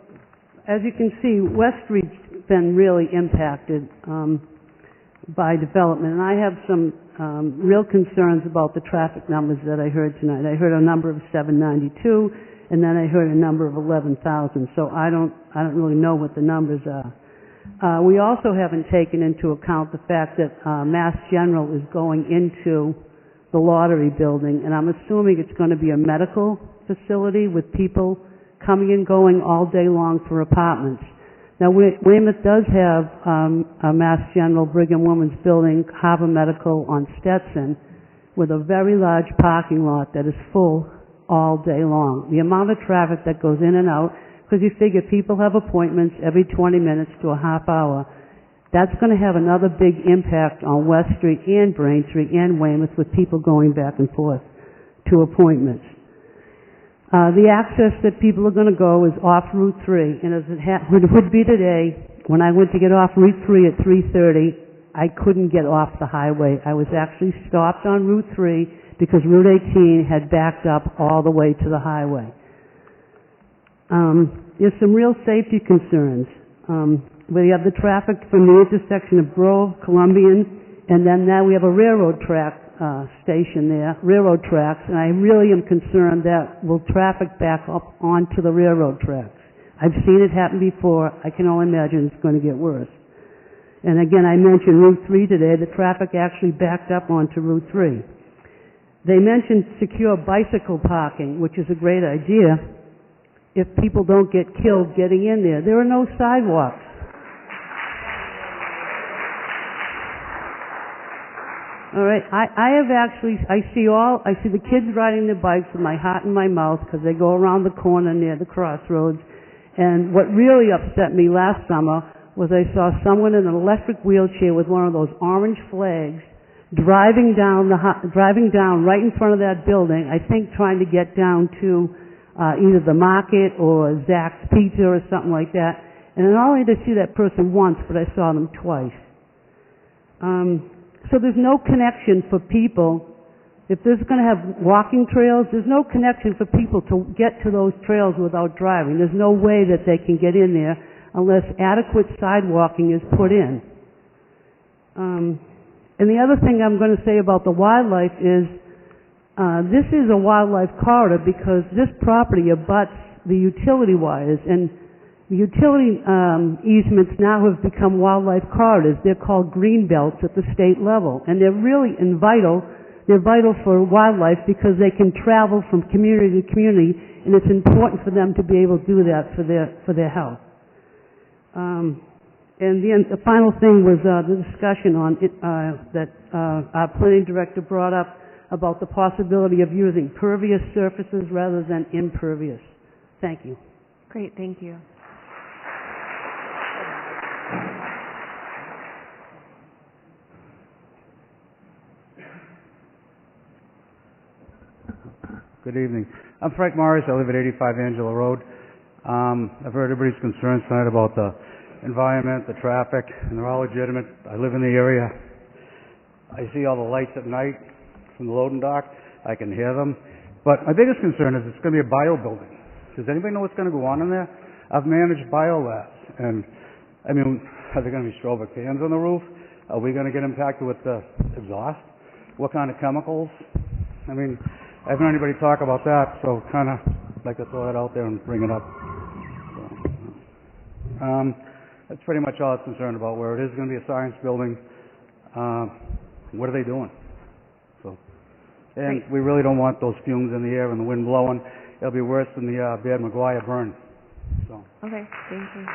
as you can see, West Street's been really impacted by development, and I have some real concerns about the traffic numbers that I heard tonight. I heard a number of 792, and then I heard a number of 11,000. So I don't really know what the numbers are. We also haven't taken into account the fact that Mass General is going into the lottery building, and I'm assuming it's going to be a medical facility with people coming and going all day long for apartments. Now, Weymouth does have a Mass General Brigham Women's Building, Harbor Medical on Stetson, with a very large parking lot that is full all day long. The amount of traffic that goes in and out, because you figure people have appointments every 20 minutes to a half hour, that's going to have another big impact on West Street and Braintree and Weymouth with people going back and forth to appointments. The access that people are going to go is off Route 3, and as it would be today, when I went to get off Route 3 at 3:30, I couldn't get off the highway. I was actually stopped on Route 3 because Route 18 had backed up all the way to the highway. There's some real safety concerns. We have the traffic from the intersection of Grove, Columbian, and then now we have a railroad track station there, railroad tracks, and I really am concerned that will traffic back up onto the railroad tracks. I've seen it happen before. I can only imagine it's going to get worse. And again, I mentioned Route 3 today. The traffic actually backed up onto Route 3. They mentioned secure bicycle parking, which is a great idea if people don't get killed getting in there. There are no sidewalks. All right, I see the kids riding their bikes with my heart in my mouth because they go around the corner near the crossroads. And what really upset me last summer was I saw someone in an electric wheelchair with one of those orange flags driving down right in front of that building, I think trying to get down to either the market or Zach's Pizza or something like that. And not only did I see that person once, but I saw them twice. So there's no connection for people. If there's going to have walking trails, there's no connection for people to get to those trails without driving. There's no way that they can get in there unless adequate sidewalking is put in. And the other thing I'm going to say about the wildlife is this is a wildlife corridor because this property abuts the utility wires, and the utility easements now have become wildlife corridors. They're called green belts at the state level, and they're really vital. They're vital for wildlife because they can travel from community to community, and it's important for them to be able to do that for their health. And the final thing was the discussion on that our planning director brought up about the possibility of using pervious surfaces rather than impervious. Thank you. Great, thank you. Good evening. I'm Frank Morris. I live at 85 Angela Road. I've heard everybody's concerns tonight about the environment, the traffic, and they're all legitimate. I live in the area. I see all the lights at night from the loading dock. I can hear them. But my biggest concern is it's going to be a bio building. Does anybody know what's going to go on in there? I've managed bio labs, and I mean, are there going to be strobe fans on the roof? Are we going to get impacted with the exhaust? What kind of chemicals? I mean, I haven't heard anybody talk about that, so kind of like to throw that out there and bring it up. So, that's pretty much all I'm concerned about. Where it is going to be a science building, what are they doing? So, and we really don't want those fumes in the air and the wind blowing. It'll be worse than the Baird McGuire burn. So. Okay, thank you.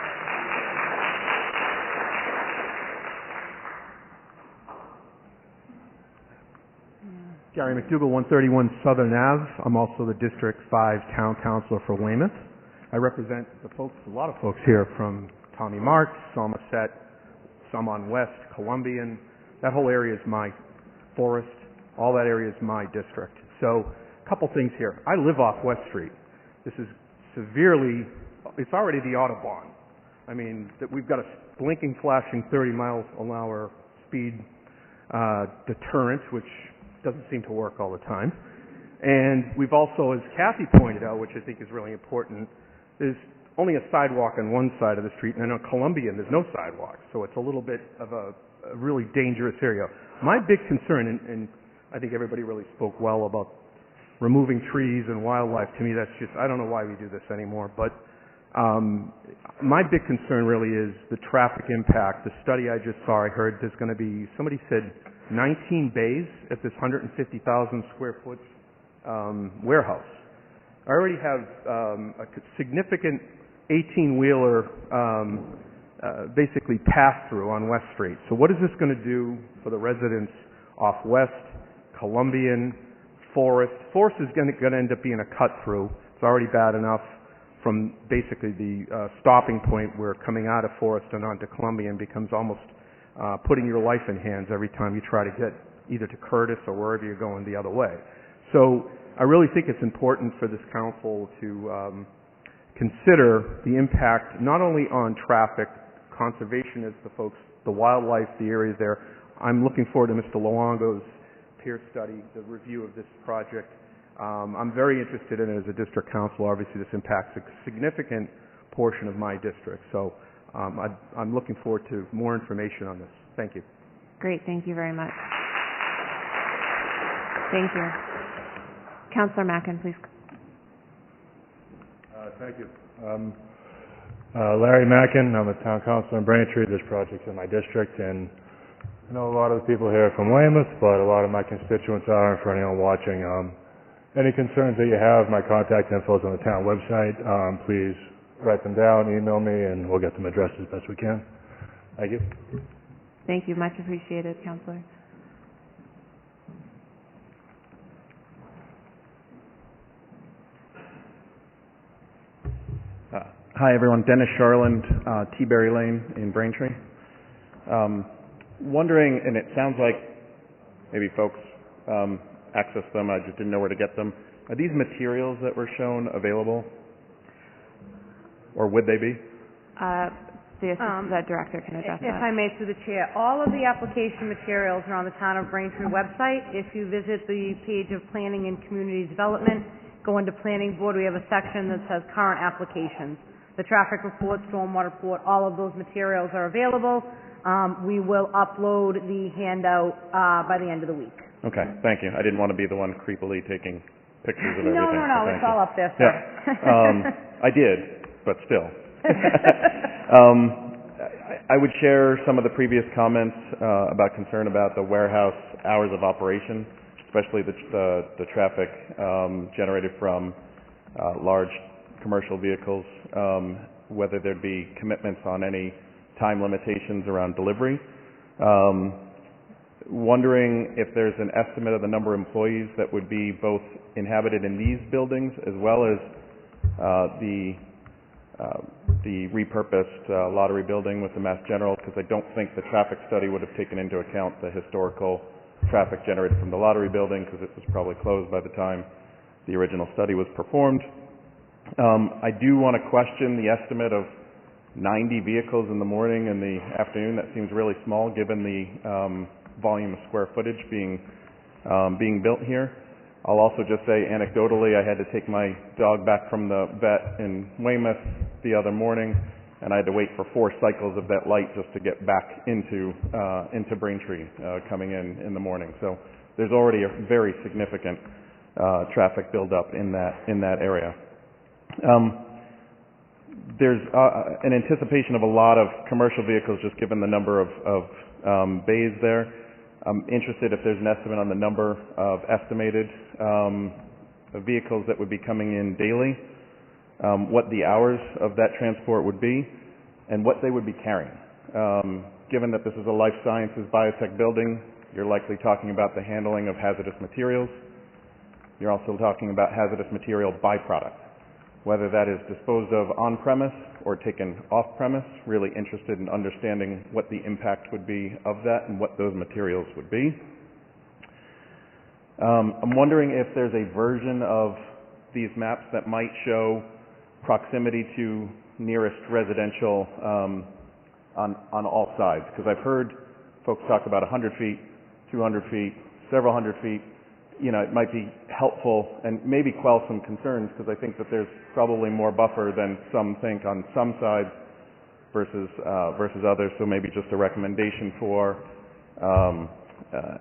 Gary McDougall, 131 Southern Ave. I'm also the District 5 Town Councilor for Weymouth. I represent a lot of folks here from Tommy Marks, Somerset, some on West, Columbian. That whole area is my forest. All that area is my district. So, a couple things here. I live off West Street. This is it's already the Autobahn. I mean, we've got a blinking, flashing 30-mile-an-hour speed deterrent, which doesn't seem to work all the time. And we've also, as Kathy pointed out, which I think is really important, there's only a sidewalk on one side of the street, and on Columbian there's no sidewalk, so it's a little bit of a really dangerous area. My big concern, and I think everybody really spoke well about removing trees and wildlife. To me, that's just, I don't know why we do this anymore, but my big concern really is the traffic impact. The study I just saw, I heard there's going to be, somebody said 19 bays at this 150,000 square foot warehouse. I already have a significant 18-wheeler basically pass-through on West Street. So what is this going to do for the residents off West, Columbian, Forest? Forest is going to end up being a cut-through. It's already bad enough from basically the stopping point where coming out of Forest and onto Columbian becomes almost putting your life in hands every time you try to get either to Curtis or wherever you're going the other way. So I really think it's important for this council to consider the impact not only on traffic, conservation as the folks, the wildlife, the areas there. I'm looking forward to Mr. Luongo's peer study, the review of this project. I'm very interested in it as a district councilor. Obviously, this impacts a significant portion of my district. So I'm looking forward to more information on this. Thank you. Great. Thank you very much. Thank you. Councillor Mackin, please. Thank you. Larry Mackin, I'm a town councilor in Braintree. This project's in my district, and I know a lot of the people here are from Weymouth, but a lot of my constituents are, and for anyone watching, any concerns that you have, my contact info is on the town website. Please write them down, email me, and we'll get them addressed as best we can. Thank you. Thank you. Much appreciated, Councillor. Hi, everyone. Dennis Sharland, Teaberry Lane in Braintree. Wondering, and it sounds like maybe folks access them, I just didn't know where to get them. Are these materials that were shown available? Or would they be? The Assistant Director can address If that. I may, through the chair, all of the application materials are on the Town of Braintree website. If you visit the page of Planning and Community Development, go into Planning Board, we have a section that says Current Applications. The traffic report, stormwater report, all of those materials are available. We will upload the handout by the end of the week. Okay, thank you. I didn't want to be the one creepily taking pictures of everything. No, so thank it's you. all up there, sir. Yeah. I did, but still. I would share some of the previous comments about concern about the warehouse hours of operation, especially the traffic generated from large commercial vehicles, whether there'd be commitments on any time limitations around delivery. Wondering if there's an estimate of the number of employees that would be both inhabited in these buildings as well as the repurposed lottery building with the Mass General, because I don't think the traffic study would have taken into account the historical traffic generated from the lottery building, because it was probably closed by the time the original study was performed. I do want to question the estimate of 90 vehicles in the morning and the afternoon. That seems really small given the volume of square footage being built here. I'll also just say anecdotally, I had to take my dog back from the vet in Weymouth the other morning, and I had to wait for 4 cycles of that light just to get back into Braintree coming in the morning. So there's already a very significant traffic buildup in that area. There's an anticipation of a lot of commercial vehicles just given the number of bays there. I'm interested if there's an estimate on the number of estimated vehicles that would be coming in daily, what the hours of that transport would be, and what they would be carrying. Given that this is a life sciences biotech building, you're likely talking about the handling of hazardous materials. You're also talking about hazardous material byproduct. Whether that is disposed of on-premise or taken off-premise, really interested in understanding what the impact would be of that and what those materials would be. I'm wondering if there's a version of these maps that might show proximity to nearest residential on all sides, because I've heard folks talk about 100 feet, 200 feet, several hundred feet. You know, it might be helpful and maybe quell some concerns, because I think that there's probably more buffer than some think on some sides versus others. So maybe just a recommendation for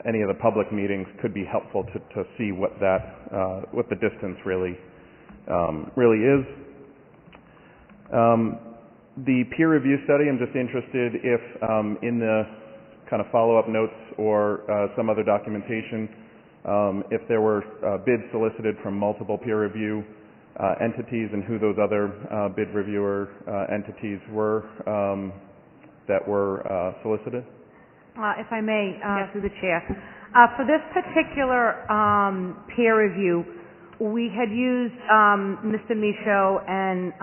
any of the public meetings could be helpful to see what the distance really is. The peer review study, I'm just interested if in the kind of follow-up notes or some other documentation, if there were bids solicited from multiple peer review entities and who those other bid reviewer entities were that were solicited. If I may, through the chair. For this particular peer review, we had used Mr. Michaud and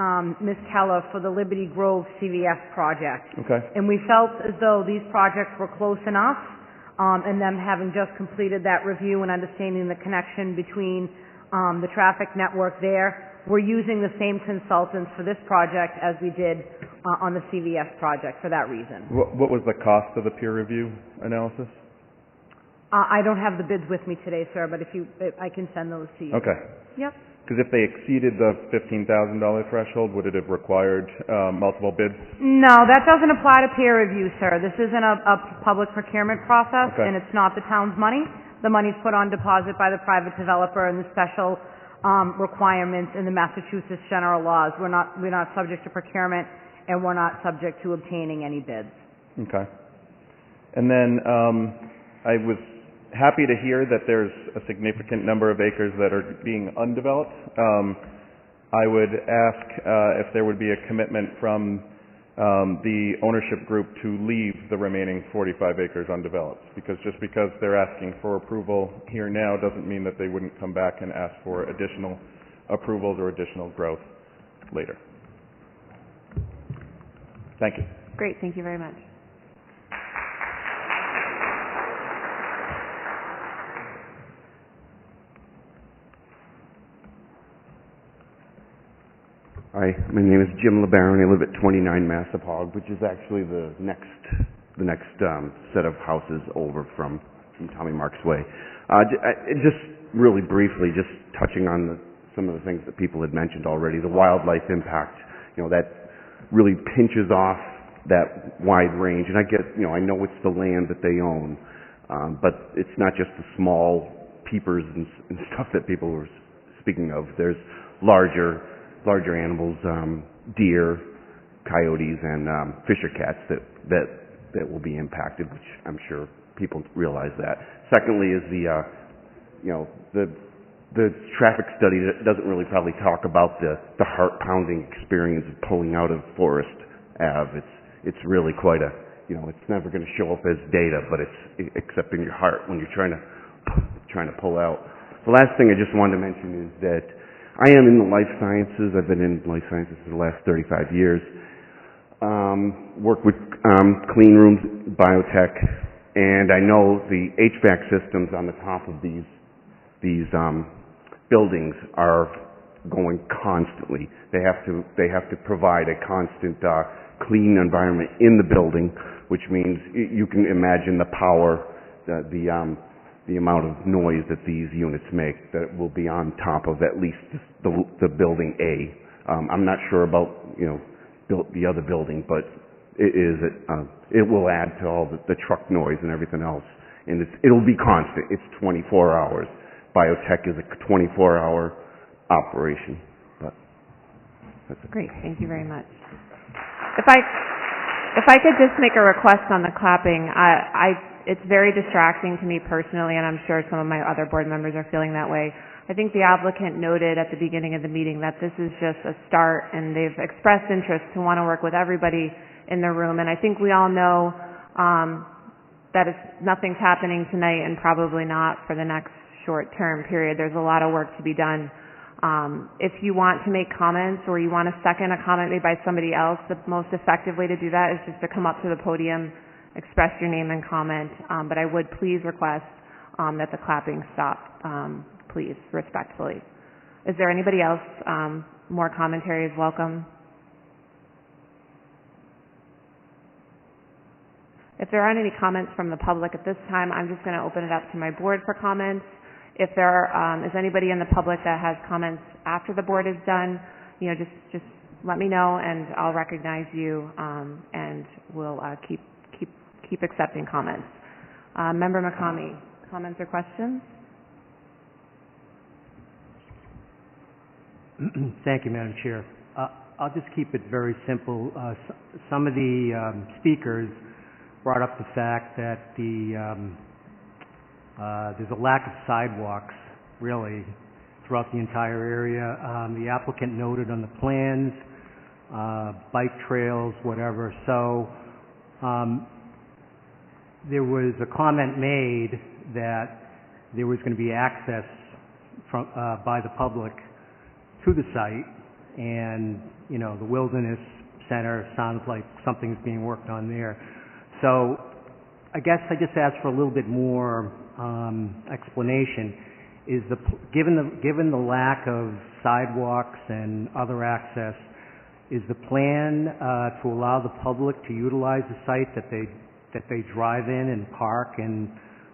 Ms. Keller for the Liberty Grove CVS project. Okay. And we felt as though these projects were close enough, and them having just completed that review and understanding the connection between the traffic network there. We're using the same consultants for this project as we did on the CVS project for that reason. What was the cost of the peer review analysis? I don't have the bids with me today, sir, but if I can send those to you. Okay. Yep. Because if they exceeded the $15,000 threshold, would it have required multiple bids? No, that doesn't apply to peer review, sir. This isn't a public procurement process, Okay. and it's not the town's money. the money's put on deposit by the private developer and the special requirements in the Massachusetts general laws. We're not subject to procurement, and we're not subject to obtaining any bids. Okay. And then I was happy to hear that there's a significant number of acres that are being undeveloped. I would ask if there would be a commitment from the ownership group to leave the remaining 45 acres undeveloped, because just because they're asking for approval here now doesn't mean that they wouldn't come back and ask for additional approvals or additional growth later. Thank you. Great, thank you very much. Hi, my name is Jim LeBaron. I live at 29 Massapog, which is actually the next set of houses over from Tommy Mark's Way. Just really briefly, just touching on some of the things that people had mentioned already, the wildlife impact, that really pinches off that wide range. And I get, I know it's the land that they own, but it's not just the small peepers and stuff that people were speaking of. There's larger animals, deer, coyotes, and fisher cats that will be impacted, which I'm sure people realize that. Secondly is the traffic study that doesn't really probably talk about the heart-pounding experience of pulling out of Forest Ave. It's really quite it's never going to show up as data, but it's except in your heart when you're trying to pull out. The last thing I just wanted to mention is that I am in the life sciences. I've been in life sciences for the last 35 years. Work with clean rooms, biotech, and I know the HVAC systems on the top of these buildings are going constantly. They have to provide a constant clean environment in the building, which means you can imagine the power, the amount of noise that these units make that will be on top of at least the building A. I'm not sure about the other building, but it will add to all the truck noise and everything else, and it'll be constant. It's 24 hours. Biotech is a 24-hour operation. But that's it. Great, thank you very much. If I could just make a request on the clapping, it's very distracting to me personally, and I'm sure some of my other board members are feeling that way. I think the applicant noted at the beginning of the meeting that this is just a start, and they've expressed interest to want to work with everybody in the room, and I think we all know that nothing's happening tonight and probably not for the next short-term period. There's a lot of work to be done. If you want to make comments or you want to second a comment made by somebody else, the most effective way to do that is just to come up to the podium, express your name and comment, but I would please request that the clapping stop, please, respectfully. Is there anybody else? More commentary is welcome. If there aren't any comments from the public at this time, I'm just going to open it up to my board for comments. If there is anybody in the public that has comments after the board is done, just let me know and I'll recognize you, and we'll keep accepting comments. Member McCamey, comments or questions? Thank you, Madam Chair. I'll just keep it very simple. Some of the speakers brought up the fact that there's a lack of sidewalks, really, throughout the entire area. The applicant noted on the plans, bike trails, whatever. So there was a comment made that there was going to be access by the public to the site, and the Wilderness Center sounds like something's being worked on there. So I guess I just asked for a little bit more explanation. Is given the lack of sidewalks and other access, is the plan to allow the public to utilize the site, that they drive in and park, and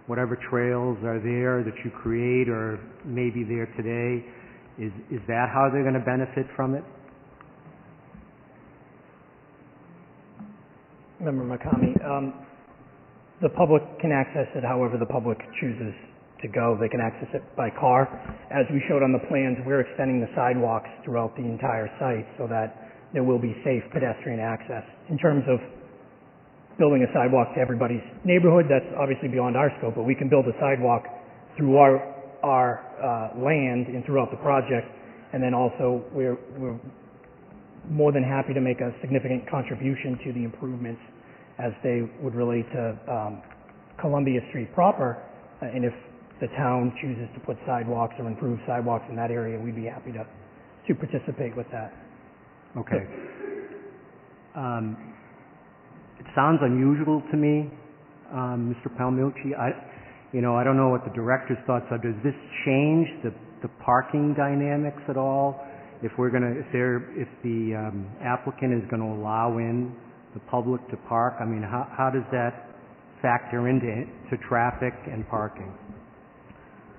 whatever trails are there that you create or may be there today, is that how they're going to benefit from it? Member McCamey, the public can access it however the public chooses to go. They can access it by car. As we showed on the plans, we're extending the sidewalks throughout the entire site so that there will be safe pedestrian access. In terms of building a sidewalk to everybody's neighborhood, that's obviously beyond our scope, but we can build a sidewalk through our land and throughout the project. And then also we're more than happy to make a significant contribution to the improvements as they would relate to Columbia Street proper. And if the town chooses to put sidewalks or improve sidewalks in that area, we'd be happy to participate with that. Okay. It sounds unusual to me, Mr. Palmucci. I don't know what the director's thoughts are. Does this change the parking dynamics at all? If the applicant is going to allow in the public to park, I mean, how does that factor into traffic and parking?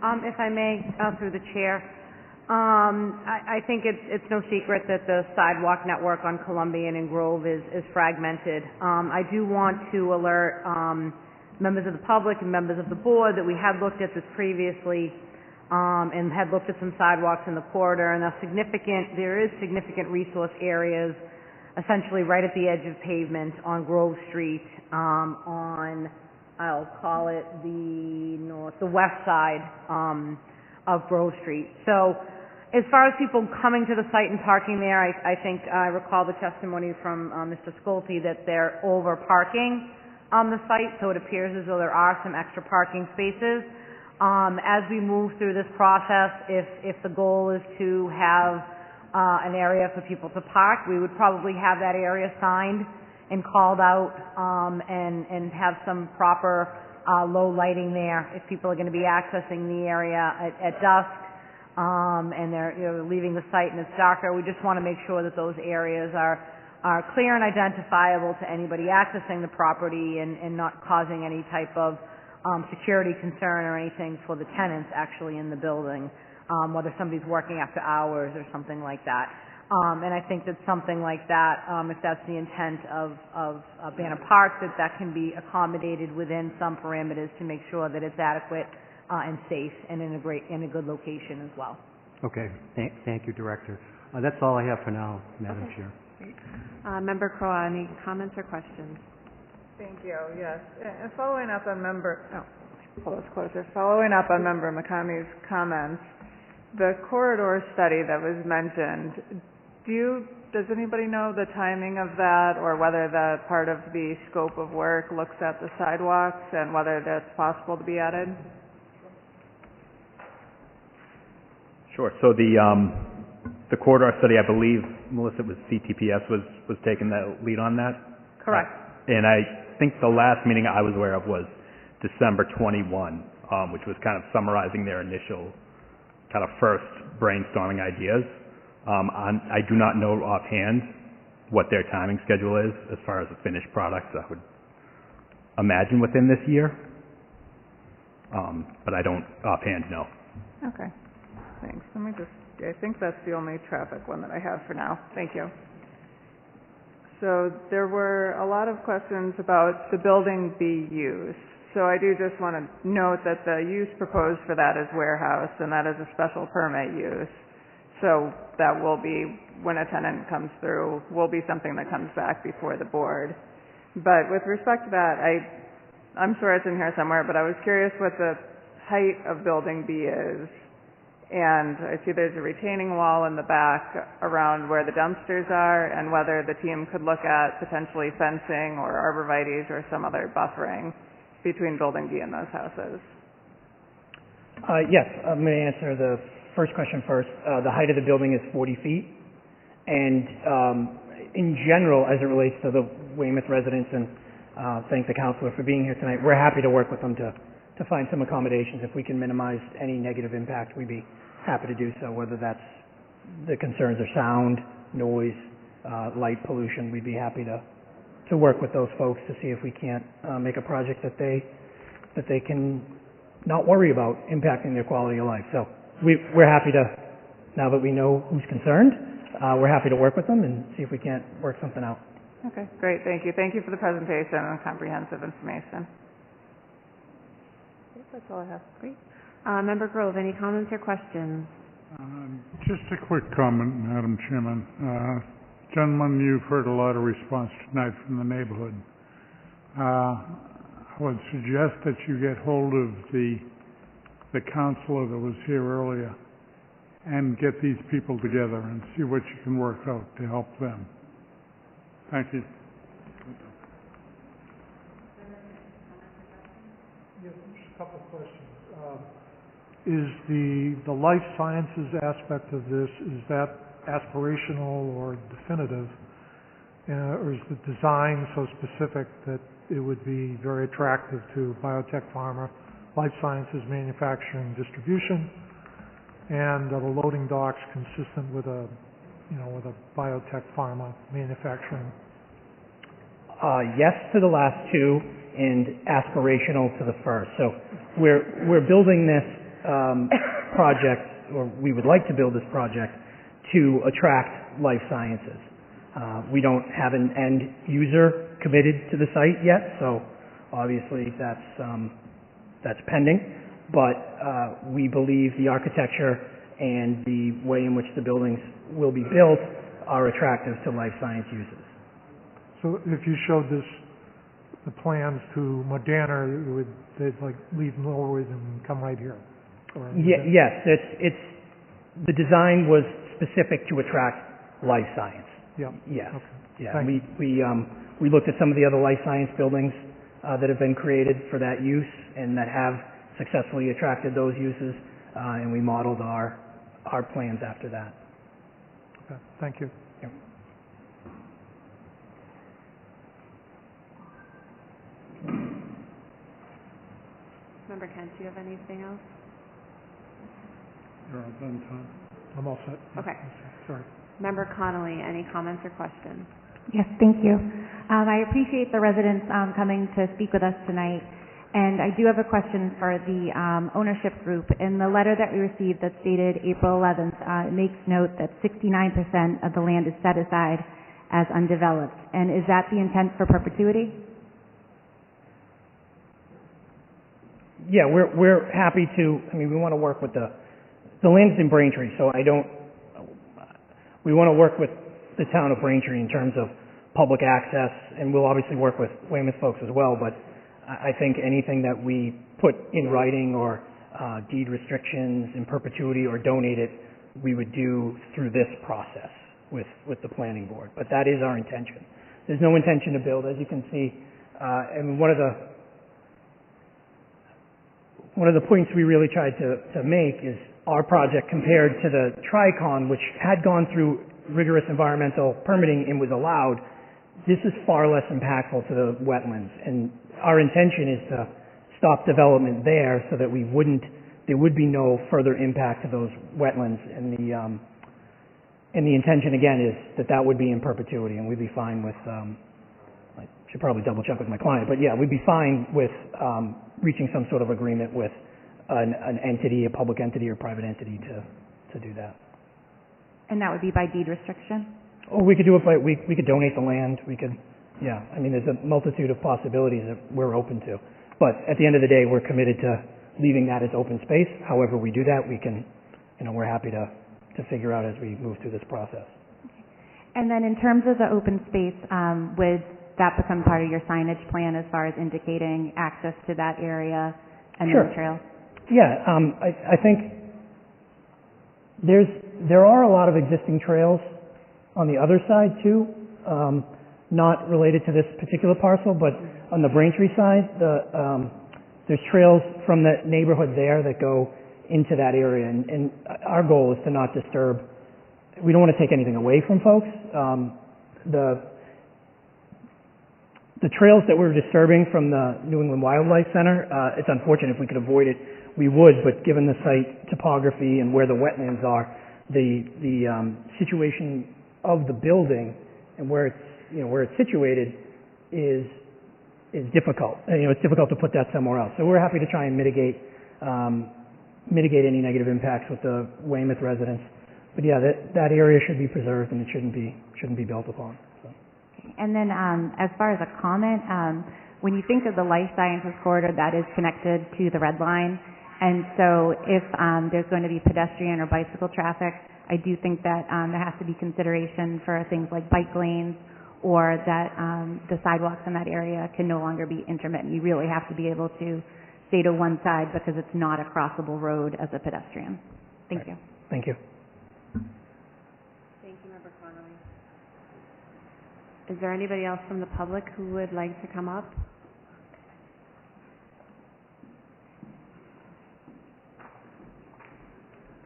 If I may, through the chair, I think it's no secret that the sidewalk network on Columbian and Grove is fragmented. I do want to alert members of the public and members of the board that we had looked at this previously and had looked at some sidewalks in the corridor, and there is significant resource areas essentially right at the edge of pavement on Grove Street, on, I'll call it the west side of Grove Street. So as far as people coming to the site and parking there, I think I recall the testimony from Mr. Schulte that they're over parking on the site, so it appears as though there are some extra parking spaces. As we move through this process, if the goal is to have an area for people to park, we would probably have that area signed and called out and have some proper low lighting there if people are going to be accessing the area at dusk and they're leaving the site and it's darker. We just want to make sure that those areas are clear and identifiable to anybody accessing the property and not causing any type of security concern or anything for the tenants actually in the building, whether somebody's working after hours or something like that. And I think that something like that, if that's the intent of Banner Park, that can be accommodated within some parameters to make sure that it's adequate and safe and in a good location as well. Okay. Thank you, Director. That's all I have for now, Madam Chair. Member Crowe, any comments or questions? Thank you. Yes. And following up on Member McCamey's comments, the corridor study that was mentioned, does anybody know the timing of that, or whether that part of the scope of work looks at the sidewalks and whether that's possible to be added? Sure. So the corridor study, I believe, Melissa, was CTPS was taking the lead on that? Correct. And I think the last meeting I was aware of was December 21, which was kind of summarizing their initial kind of first brainstorming ideas. I do not know offhand what their timing schedule is as far as the finished product. I would imagine within this year, but I don't offhand know. Okay. Thanks. I think that's the only traffic one that I have for now. Thank you. So there were a lot of questions about the building B use. So I do just want to note that the use proposed for that is warehouse, and that is a special permit use. So that will be, when a tenant comes through, will be something that comes back before the board. But with respect to that, I'm sure it's in here somewhere, but I was curious what the height of building B is. And I see there's a retaining wall in the back around where the dumpsters are, and whether the team could look at potentially fencing or arborvitaes or some other buffering between building B and those houses. Yes, I'm going to answer the first question first. The height of the building is 40 feet. And in general, as it relates to the Weymouth residents, and thank the counselor for being here tonight, we're happy to work with them to find some accommodations. If we can minimize any negative impact, we'd be happy to do so, whether that's the concerns are sound, noise, light pollution. We'd be happy to work with those folks to see if we can't make a project that they can not worry about impacting their quality of life. So we're happy to, now that we know who's concerned, we're happy to work with them and see if we can't work something out. Okay, great. Thank you. Thank you for the presentation and comprehensive information. That's all I have. Great. Member Grove, any comments or questions? Just a quick comment, Madam Chairman. Gentlemen, you've heard a lot of response tonight from the neighborhood. I would suggest that you get hold of the counselor that was here earlier and get these people together and see what you can work out to help them. Thank you. Yes, just a couple of questions. Is the life sciences aspect of this, is that aspirational or definitive? Or is the design so specific that it would be very attractive to biotech, pharma, life sciences, manufacturing, distribution, and are the loading docks consistent with a biotech, pharma, manufacturing? Yes to the last two, and aspirational to the first. So we're building this project, or we would like to build this project to attract life sciences. We don't have an end user committed to the site yet, so obviously that's pending. But we believe the architecture and the way in which the buildings will be built are attractive to life science users. So if you showed the plans to Moderna, they'd like leave Norwood and come right here? Yes, it's the design was specific to attract life science. Yeah. Yes. Okay. Yeah. Thank you. We looked at some of the other life science buildings that have been created for that use and that have successfully attracted those uses, and we modeled our plans after that. Okay. Thank you. Yeah. Member Kent, do you have anything else? You're all done, Tom. I'm all set. Okay. Sorry. Member Connolly, any comments or questions? Yes, thank you. I appreciate the residents coming to speak with us tonight. And I do have a question for the ownership group. In the letter that we received that's dated April 11th, it makes note that 69% of the land is set aside as undeveloped. And is that the intent for perpetuity? Yeah, we're happy to. I mean, we want to work with the land's in Braintree, so we want to work with the town of Braintree in terms of public access, and we'll obviously work with Weymouth folks as well, but I think anything that we put in writing or deed restrictions in perpetuity or donate it, we would do through this process with the planning board. But that is our intention. There's no intention to build, as you can see. And one of the points we really tried to make is our project compared to the Tricon, which had gone through rigorous environmental permitting and was allowed. This is far less impactful to the wetlands, and our intention is to stop development there so that there would be no further impact to those wetlands. And the intention again is that would be in perpetuity, and we'd be fine with. I should probably double check with my client, but yeah, we'd be fine with reaching some sort of agreement with an entity, a public entity or private entity to do that. And that would be by deed restriction? Or we could do it by, we could donate the land, I mean, there's a multitude of possibilities that we're open to. But at the end of the day, we're committed to leaving that as open space. However we do that, we can, we're happy to figure out as we move through this process. And then in terms of the open space, would that become part of your signage plan as far as indicating access to that area and Sure. the trails? Yeah, I think there are a lot of existing trails on the other side too, not related to this particular parcel, but on the Braintree side, there's trails from the neighborhood there that go into that area, and our goal is to not disturb. We don't want to take anything away from folks. The trails that we're disturbing from the New England Wildlife Center, it's unfortunate. If we could avoid it, we would, but given the site topography and where the wetlands are, the situation of the building and where it's situated is difficult. It's difficult to put that somewhere else. So we're happy to try and mitigate any negative impacts with the Weymouth residents. But yeah, that area should be preserved and it shouldn't be built upon. So. And then as far as a comment, when you think of the life sciences corridor that is connected to the red line, And so if there's going to be pedestrian or bicycle traffic, I do think that there has to be consideration for things like bike lanes, or that the sidewalks in that area can no longer be intermittent. You really have to be able to stay to one side because it's not a crossable road as a pedestrian. Thank you. Thank you. Thank you, Member Connolly. Is there anybody else from the public who would like to come up?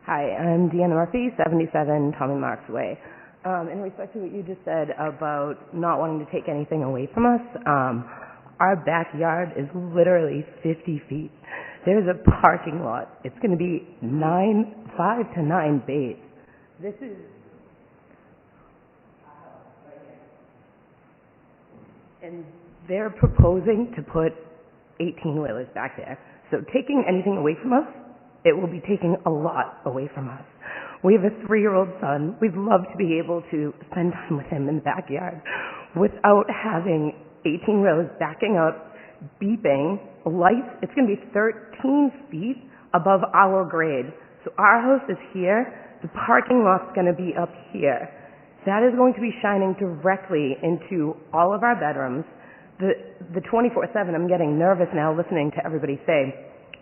Hi, I'm Deanna Murphy, 77 Tommy Marks Way. In respect to what you just said about not wanting to take anything away from us, our backyard is literally 50 feet. There's a parking lot. It's going to be 5 to 9 bays. This is... And they're proposing to put 18-wheelers back there. So taking anything away from us, it will be taking a lot away from us. We have a 3-year-old son. We'd love to be able to spend time with him in the backyard without having 18-wheelers backing up, beeping, lights. It's going to be 13 feet above our grade. So our house is here. The parking lot's going to be up here. That is going to be shining directly into all of our bedrooms. The 24/7, I'm getting nervous now listening to everybody say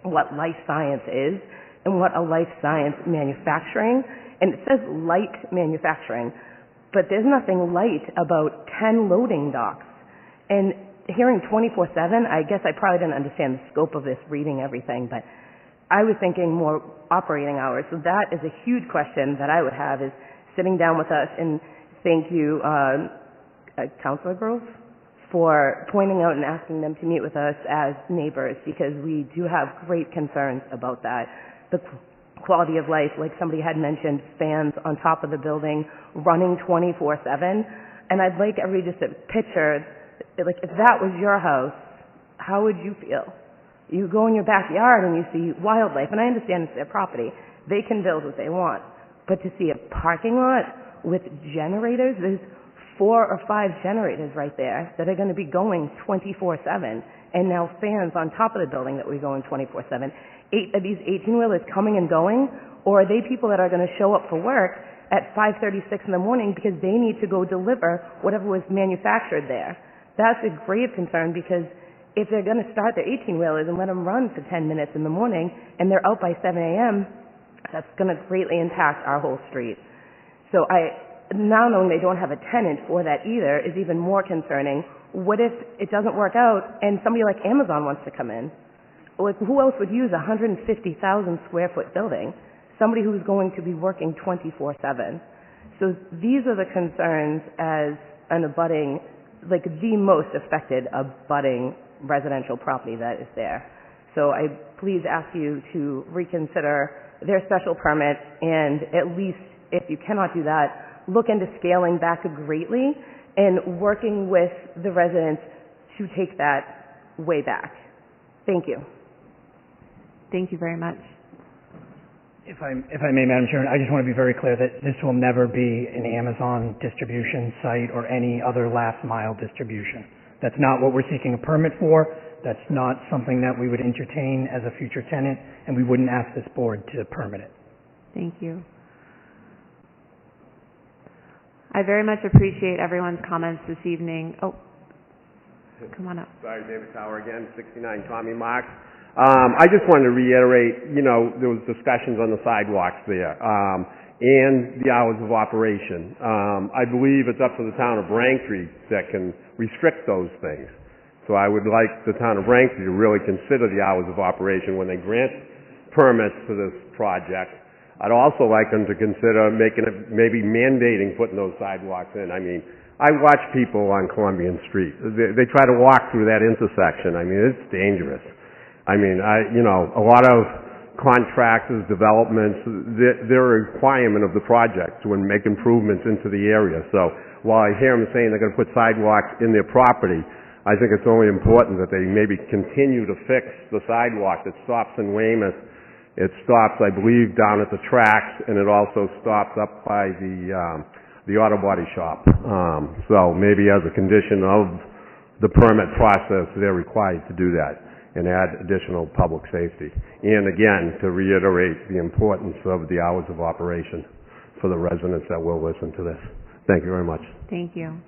what life science is and what a life science manufacturing. And it says light manufacturing, but there's nothing light about 10 loading docks. And hearing 24/7, I guess I probably didn't understand the scope of this reading everything, but I was thinking more operating hours. So that is a huge question that I would have, is sitting down with us. And thank you, Councilor Grove, for pointing out and asking them to meet with us as neighbors, because we do have great concerns about that. The quality of life, like somebody had mentioned, fans on top of the building running 24/7. And I'd like everybody just to picture, like, if that was your house, how would you feel? You go in your backyard and you see wildlife, and I understand it's their property. They can build what they want. But to see a parking lot with generators, there's 4 or 5 generators right there that are going to be going 24/7, and now fans on top of the building that we're going 24/7. 8 of these 18-wheelers coming and going, or are they people that are going to show up for work at 5:36 in the morning because they need to go deliver whatever was manufactured there? That's a grave concern, because if they're going to start their 18-wheelers and let them run for 10 minutes in the morning and they're out by 7 a.m., that's going to greatly impact our whole street. So now knowing they don't have a tenant for that either is even more concerning. What if it doesn't work out and somebody like Amazon wants to come in? Like, who else would use a 150,000 square foot building? Somebody who's going to be working 24/7. So these are the concerns as an abutting, like the most affected abutting residential property that is there. So I please ask you to reconsider their special permit, and at least if you cannot do that, look into scaling back greatly and working with the residents to take that way back. Thank you. Thank you very much. If I may, Madam Chair, I just want to be very clear that this will never be an Amazon distribution site or any other last mile distribution. That's not what we're seeking a permit for. That's not something that we would entertain as a future tenant, and we wouldn't ask this board to permit it. Thank you. I very much appreciate everyone's comments this evening. Oh, come on up. Sorry, David Tower again, 69 Tommy Marks. I just wanted to reiterate, there was discussions on the sidewalks there, and the hours of operation. I believe it's up to the town of Braintree that can restrict those things. So I would like the town of Braintree to really consider the hours of operation when they grant permits for this project. I'd also like them to consider making it, maybe mandating putting those sidewalks in. I mean, I watch people on Columbian Street. They try to walk through that intersection. I mean, it's dangerous. I mean, a lot of contractors, developments, they're a requirement of the project to make improvements into the area. So while I hear them saying they're going to put sidewalks in their property, I think it's only important that they maybe continue to fix the sidewalk that stops in Weymouth. It stops, I believe, down at the tracks, and it also stops up by the auto body shop. So maybe as a condition of the permit process, they're required to do that. and add additional public safety. And again, to reiterate the importance of the hours of operation for the residents that will listen to this. Thank you very much. Thank you.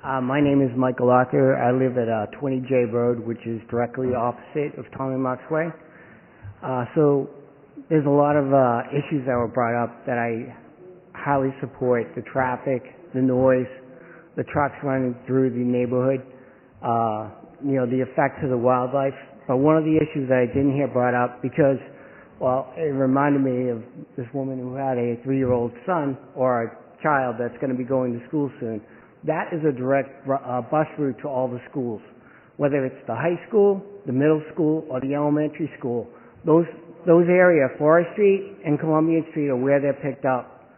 My name is Michael Arthur. I live at 20J Road, which is directly opposite of Tommy Marks Way. So there's a lot of issues that were brought up that I highly support: the traffic, the noise, the trucks running through the neighborhood, the effect to the wildlife. But one of the issues that I didn't hear brought up, because, well, it reminded me of this woman who had a 3-year-old son or a child that's going to be going to school soon. That is a direct bus route to all the schools, whether it's the high school, the middle school, or the elementary school. Those areas, Forest Street and Columbian Street, are where they're picked up.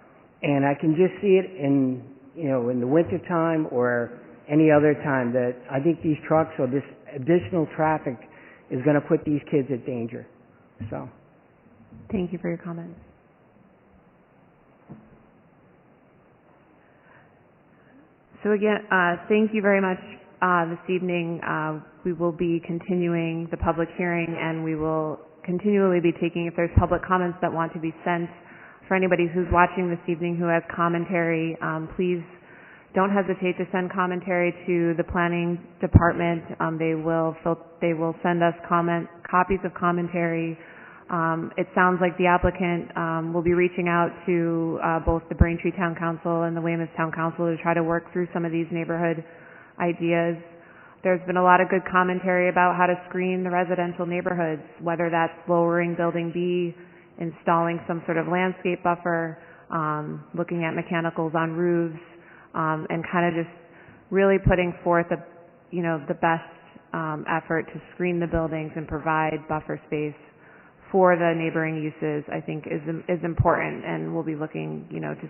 And I can just see it in the winter time or any other time, that I think these trucks or this additional traffic is going to put these kids at danger. So. Thank you for your comments. So again, thank you very much this evening. We will be continuing the public hearing, and we will continually be taking, if there's public comments that want to be sent, for anybody who's watching this evening who has commentary, please don't hesitate to send commentary to the planning department. They will send us copies of commentary. It sounds like the applicant will be reaching out to both the Braintree Town Council and the Weymouth Town Council to try to work through some of these neighborhood ideas. There's been a lot of good commentary about how to screen the residential neighborhoods, whether that's lowering Building B, installing some sort of landscape buffer, looking at mechanicals on roofs, and kind of just really putting forth the best effort to screen the buildings and provide buffer space for the neighboring uses, I think is important, and we'll be looking, to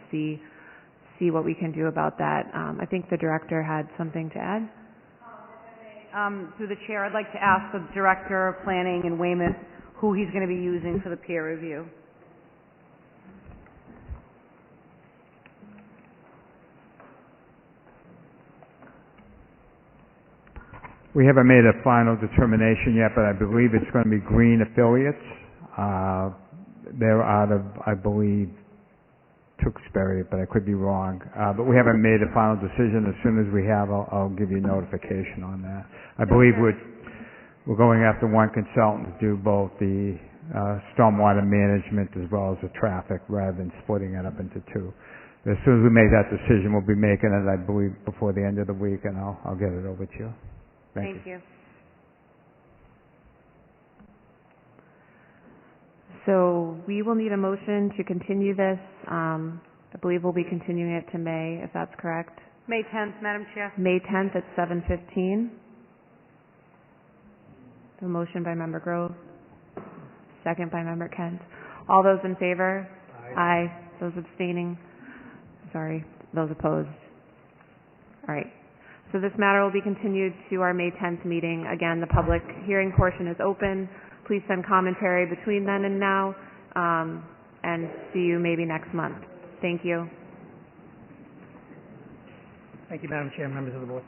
see what we can do about that. I think the director had something to add. Through the chair, I'd like to ask the director of planning in Weymouth who he's going to be using for the peer review. We haven't made a final determination yet, but I believe it's going to be Green Affiliates. They're out of, I believe, Tewksbury, but I could be wrong. But we haven't made a final decision. As soon as we have, I'll give you notification on that. I believe we're going after one consultant to do both the stormwater management as well as the traffic, rather than splitting it up into two. As soon as we make that decision, we'll be making it, I believe, before the end of the week, and I'll get it over to you. Thank you. So we will need a motion to continue this. I believe we'll be continuing it to May, if that's correct. May 10th, Madam Chair. May 10th at 7:15. The motion by Member Grove, second by Member Kent. All those in favor? Aye. Those abstaining? Sorry. Those opposed? All right. So this matter will be continued to our May 10th meeting. Again, the public hearing portion is open. Please send commentary between then and now, and see you maybe next month. Thank you. Thank you, Madam Chair, members of the board.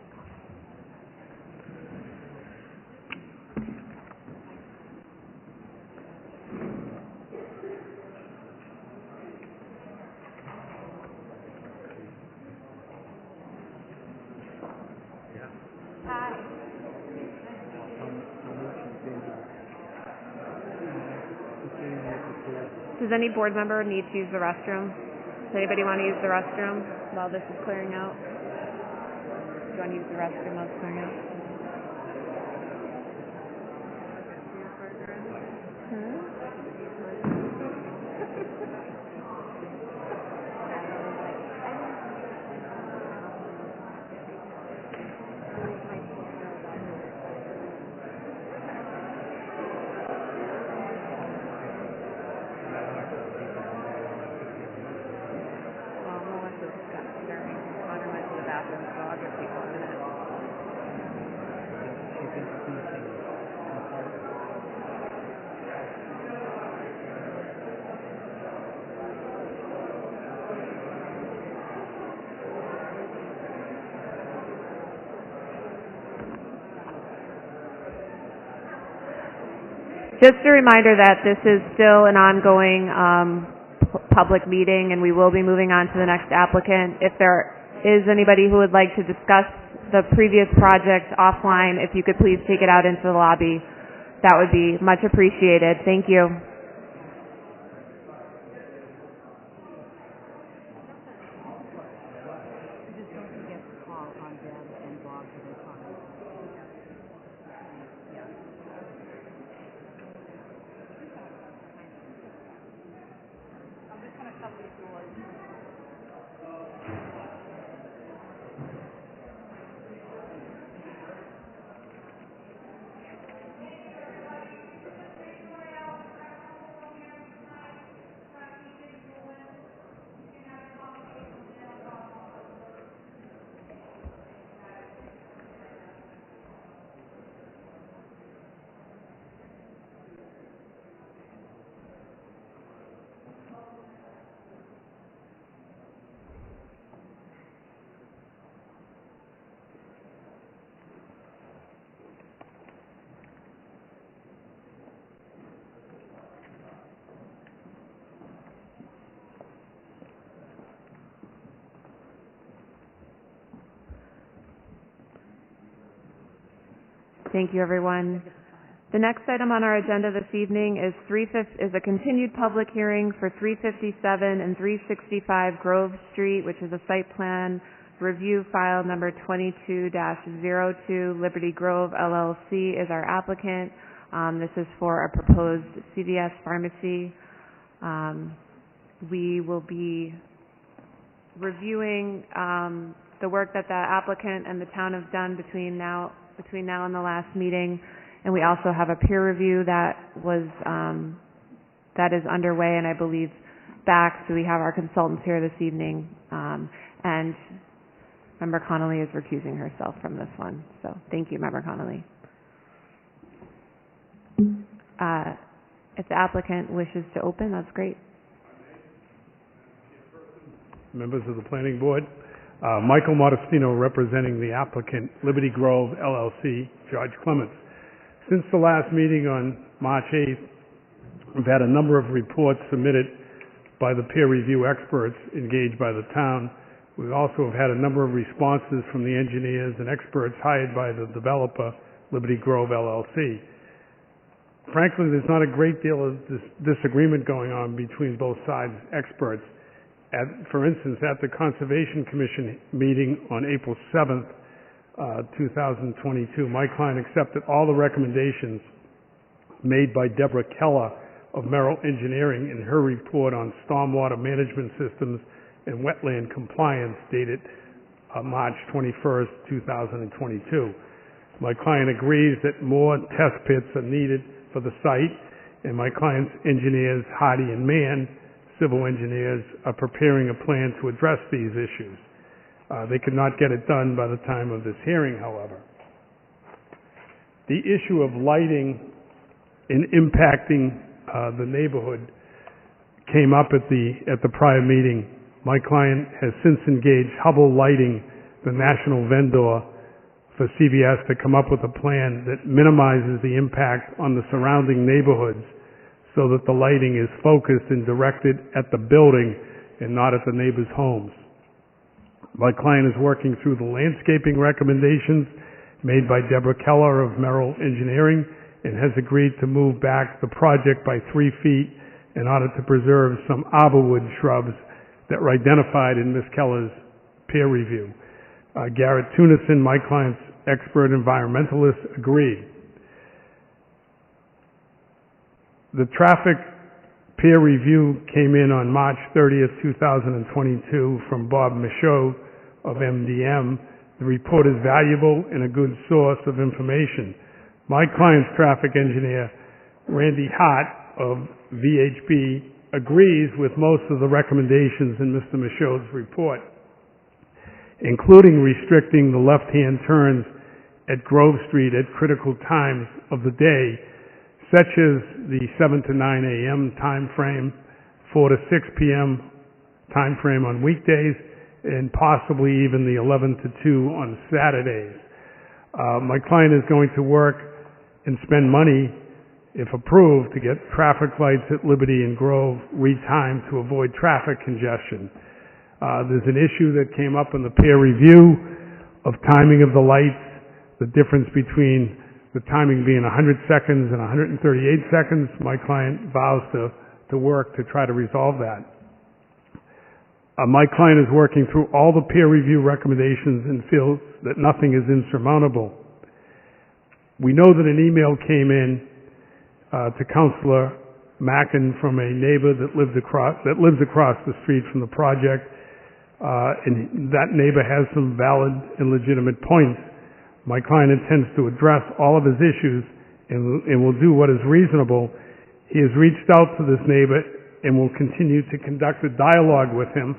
Does any board member need to use the restroom? Does anybody want to use the restroom while this is clearing out? Do you want to use the restroom while it's clearing out? Connor went to the bathroom, so I'll give people a minute. Just a reminder that this is still an ongoing public meeting, and we will be moving on to the next applicant. If there is anybody who would like to discuss the previous project offline, if you could please take it out into the lobby, that would be much appreciated. Thank you. Thank you, everyone. The next item on our agenda this evening is a continued public hearing for 357 and 365 Grove Street, which is a site plan review file number 22-02. Liberty Grove LLC is our applicant. This is for a proposed CVS pharmacy. We will be reviewing the work that the applicant and the town have done between now and the last meeting, and we also have a peer review that is underway and I believe back. So we have our consultants here this evening, and Member Connolly is recusing herself from this one. So thank you, Member Connolly. If the applicant wishes to open, that's great. Members of the Planning Board, Michael Modestino representing the applicant, Liberty Grove LLC, George Clements. Since the last meeting on March 8th, we've had a number of reports submitted by the peer review experts engaged by the town. We also have had a number of responses from the engineers and experts hired by the developer, Liberty Grove LLC. Frankly, there's not a great deal of disagreement going on between both sides' experts. For instance, at the Conservation Commission meeting on April 7th, 2022, my client accepted all the recommendations made by Deborah Keller of Merrill Engineering in her report on stormwater management systems and wetland compliance dated March 21st, 2022. My client agrees that more test pits are needed for the site, and my client's engineers, Hardy and Mann, civil engineers, are preparing a plan to address these issues. They could not get it done by the time of this hearing, however. The issue of lighting and impacting the neighborhood came up at the prior meeting. My client has since engaged Hubble Lighting, the national vendor for CVS, to come up with a plan that minimizes the impact on the surrounding neighborhoods so that the lighting is focused and directed at the building and not at the neighbors' homes. My client is working through the landscaping recommendations made by Deborah Keller of Merrill Engineering and has agreed to move back the project by 3 feet in order to preserve some arborwood shrubs that were identified in Ms. Keller's peer review. Garrett Tunison, my client's expert environmentalist, agreed. The traffic peer review came in on March 30th, 2022 from Bob Michaud of MDM. The report is valuable and a good source of information. My client's traffic engineer, Randy Hart of VHB, agrees with most of the recommendations in Mr. Michaud's report, including restricting the left-hand turns at Grove Street at critical times of the day, such as the 7 to 9 a.m. time frame, 4 to 6 p.m. time frame on weekdays, and possibly even the 11 to 2 on Saturdays. My client is going to work and spend money if approved, to get traffic lights at Liberty and Grove retimed to avoid traffic congestion. There's an issue that came up in the peer review of timing of the lights, the difference between the timing being 100 seconds and 138 seconds. My client vows to work to try to resolve that. My client is working through all the peer review recommendations and feels that nothing is insurmountable. We know that an email came in to Councilor Mackin from a neighbor that lives across the street from the project, and that neighbor has some valid and legitimate points. My client intends to address all of his issues and will do what is reasonable. He has reached out to this neighbor and will continue to conduct a dialogue with him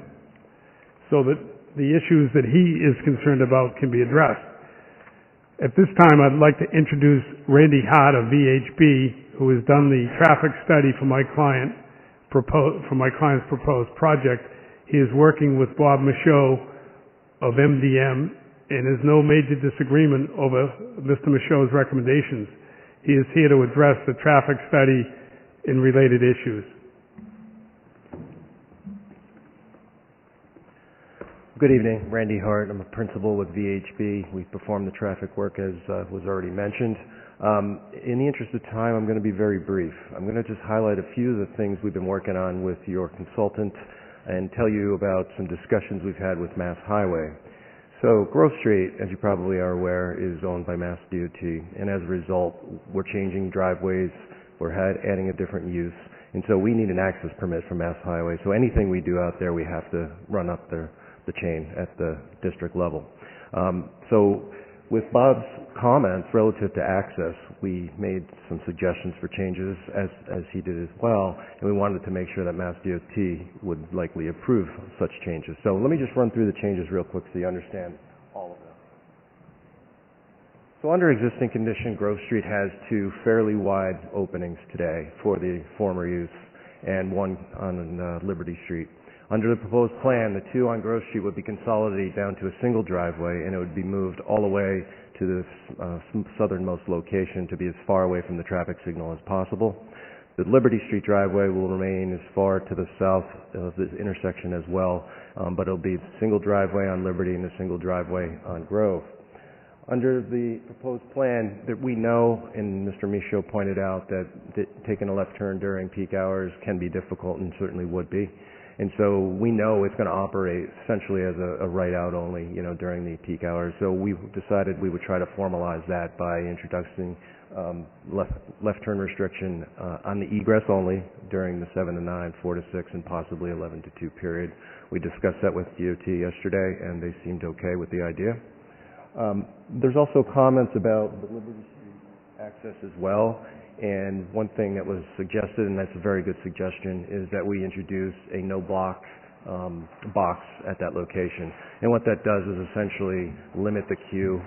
so that the issues that he is concerned about can be addressed. At this time, I'd like to introduce Randy Hart of VHB, who has done the traffic study for my client's proposed project. He is working with Bob Michaud of MDM, and there's no major disagreement over Mr. Michaud's recommendations. He is here to address the traffic study and related issues. Good evening, Randy Hart. I'm a principal with VHB. We perform the traffic work as was already mentioned. In the interest of time, I'm going to be very brief. I'm going to just highlight a few of the things we've been working on with your consultant and tell you about some discussions we've had with Mass Highway. So Grove Street, as you probably are aware, is owned by Mass DOT, and as a result, we're changing driveways, we're adding a different use, and so we need an access permit from Mass Highway. So anything we do out there, we have to run up the chain at the district level. So with Bob's comments relative to access, we made some suggestions for changes, as he did as well, and we wanted to make sure that Mass DOT would likely approve such changes. So let me just run through the changes real quick so you understand all of them. So under existing condition, Grove Street has two fairly wide openings today for the former use and one on Liberty Street. Under the proposed plan, the two on Grove Street would be consolidated down to a single driveway, and it would be moved all the way to the southernmost location to be as far away from the traffic signal as possible. The Liberty Street driveway will remain as far to the south of this intersection as well, but it'll be a single driveway on Liberty and a single driveway on Grove. Under the proposed plan, that we know, and Mr. Michaud pointed out, that taking a left turn during peak hours can be difficult and certainly would be. And so we know it's going to operate essentially as a right-out only, during the peak hours. So we decided we would try to formalize that by introducing left turn restriction on the egress only during the 7 to 9, 4 to 6, and possibly 11 to 2 period. We discussed that with DOT yesterday, and they seemed okay with the idea. There's also comments about the Liberty Street access as well. And one thing that was suggested, and that's a very good suggestion, is that we introduce a no-block box at that location. And what that does is essentially limit the queue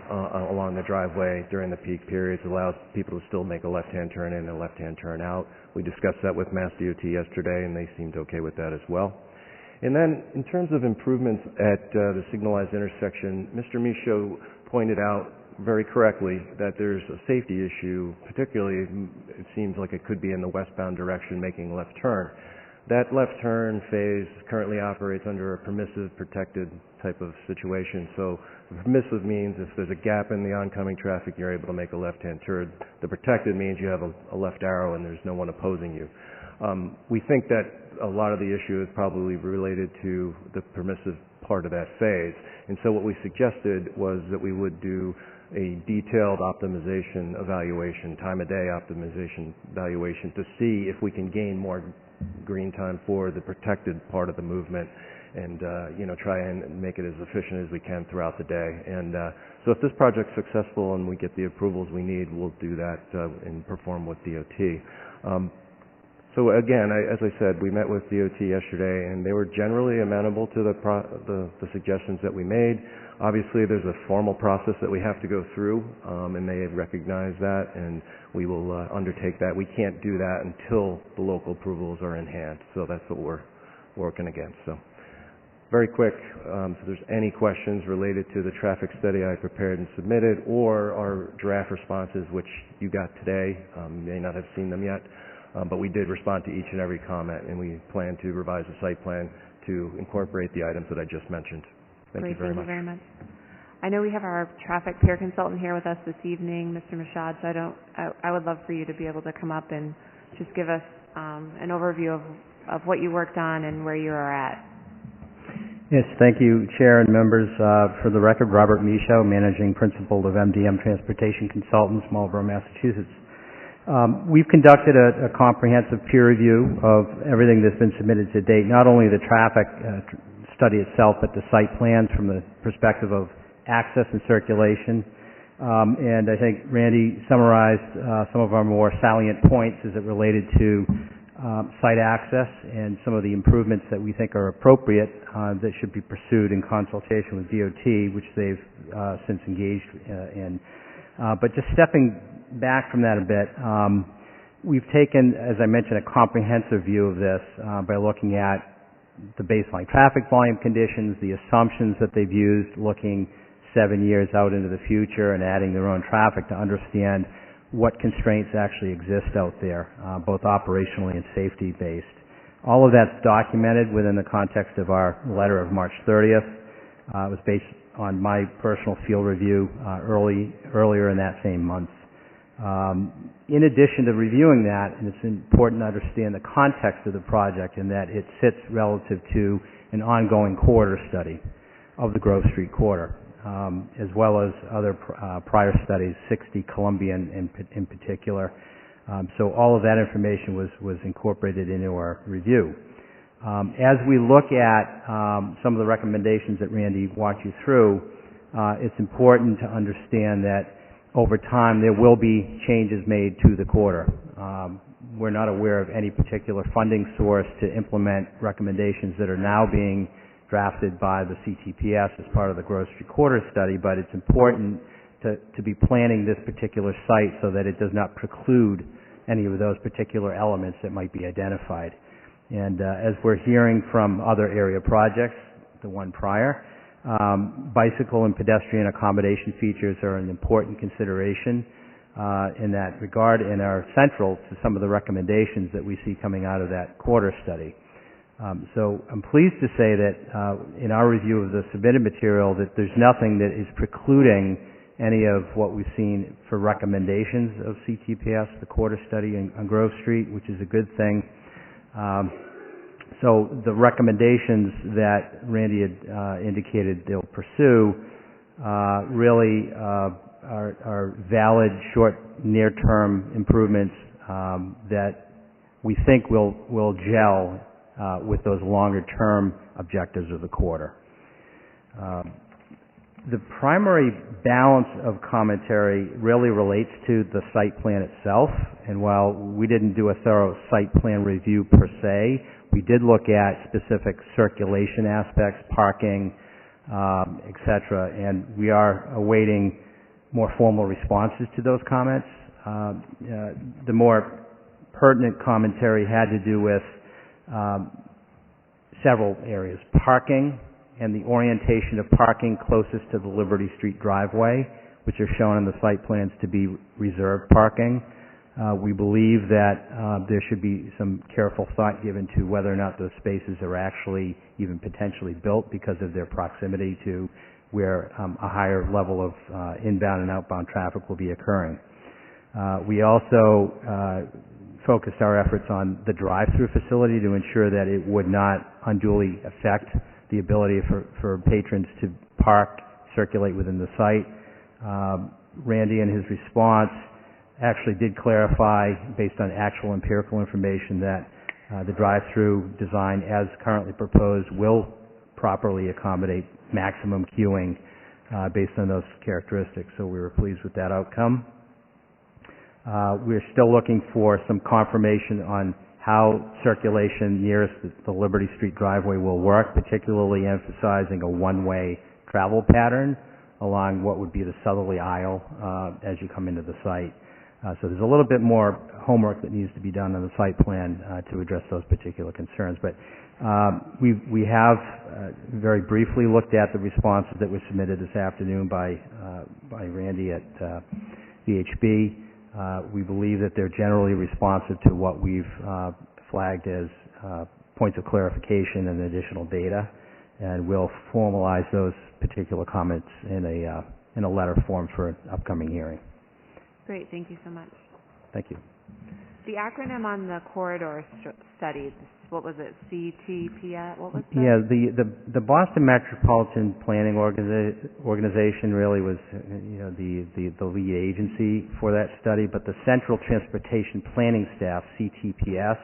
along the driveway during the peak periods, allows people to still make a left-hand turn in and a left-hand turn out. We discussed that with Mass DOT yesterday, and they seemed okay with that as well. And then in terms of improvements at the signalized intersection, Mr. Michaud pointed out very correctly that there's a safety issue, particularly it seems like it could be in the westbound direction making a left turn. That left turn phase currently operates under a permissive protected type of situation. So permissive means if there's a gap in the oncoming traffic, you're able to make a left-hand turn. The protected means you have a left arrow and there's no one opposing you. We think that a lot of the issue is probably related to the permissive part of that phase. And so what we suggested was that we would do a detailed optimization evaluation, time-of-day optimization evaluation, to see if we can gain more green time for the protected part of the movement and, try and make it as efficient as we can throughout the day. And so if this project's successful and we get the approvals we need, we'll do that and perform with DOT. So again, as I said, we met with DOT yesterday, and they were generally amenable to the suggestions that we made. Obviously, there's a formal process that we have to go through, and they recognize that, and we will undertake that. We can't do that until the local approvals are in hand, so that's what we're working against. So Very quick, if there's any questions related to the traffic study I prepared and submitted, or our draft responses, which you got today, you may not have seen them yet, but we did respond to each and every comment, and we plan to revise the site plan to incorporate the items that I just mentioned. Thank you very much. Thank you very much. I know we have our traffic peer consultant here with us this evening, Mr. Mashad, so I would love for you to be able to come up and just give us an overview of what you worked on and where you are at. Yes, thank you, Chair and members. For the record, Robert Michaud, Managing Principal of MDM Transportation Consultants, Marlborough, Massachusetts. We've conducted a comprehensive peer review of everything that's been submitted to date, not only the traffic study itself, but the site plans from the perspective of access and circulation. And I think Randy summarized some of our more salient points as it related to site access and some of the improvements that we think are appropriate that should be pursued in consultation with DOT, which they've since engaged in. But just stepping back from that a bit, we've taken, as I mentioned, a comprehensive view of this by looking at the baseline traffic volume conditions, the assumptions that they've used, looking 7 years out into the future and adding their own traffic to understand what constraints actually exist out there, both operationally and safety-based. All of that's documented within the context of our letter of March 30th. It was based on my personal field review earlier in that same month. In addition to reviewing that, and it's important to understand the context of the project and that it sits relative to an ongoing corridor study of the Grove Street corridor, as well as other prior studies, 60 Columbian in particular. So all of that information was incorporated into our review. As we look at some of the recommendations that Randy walked you through, it's important to understand that over time there will be changes made to the corridor. We're not aware of any particular funding source to implement recommendations that are now being drafted by the CTPS as part of the Grove Street corridor study, but it's important to be planning this particular site so that it does not preclude any of those particular elements that might be identified. And as we're hearing from other area projects, the one prior, bicycle and pedestrian accommodation features are an important consideration in that regard and are central to some of the recommendations that we see coming out of that corridor study. So I'm pleased to say that in our review of the submitted material that there's nothing that is precluding any of what we've seen for recommendations of CTPS, the corridor study on Grove Street, which is a good thing. So the recommendations that Randy had indicated they'll pursue really are valid short, near-term improvements that we think will gel with those longer-term objectives of the corridor. The primary balance of commentary really relates to the site plan itself, and while we didn't do a thorough site plan review per se, we did look at specific circulation aspects, parking, etc., and we are awaiting more formal responses to those comments. The more pertinent commentary had to do with several areas. Parking and the orientation of parking closest to the Liberty Street driveway, which are shown in the site plans to be reserved parking. We believe that there should be some careful thought given to whether or not those spaces are actually even potentially built because of their proximity to where a higher level of inbound and outbound traffic will be occurring. We also focused our efforts on the drive-through facility to ensure that it would not unduly affect the ability for patrons to park, circulate within the site. Randy, in his response, actually did clarify, based on actual empirical information, that the drive-through design as currently proposed will properly accommodate maximum queuing based on those characteristics, so we were pleased with that outcome. We're still looking for some confirmation on how circulation nearest the Liberty Street driveway will work, particularly emphasizing a one-way travel pattern along what would be the southerly aisle as you come into the site. So there's a little bit more homework that needs to be done on the site plan to address those particular concerns. But we have very briefly looked at the responses that were submitted this afternoon by Randy at VHB. We believe that they're generally responsive to what we've flagged as points of clarification and additional data, and we'll formalize those particular comments in a letter form for an upcoming hearing. Great, thank you so much. Thank you. The acronym on the corridor study, what was it, CTPS, what was that? Yeah, the Boston Metropolitan Planning Organization really was, the lead agency for that study, but the Central Transportation Planning Staff, CTPS,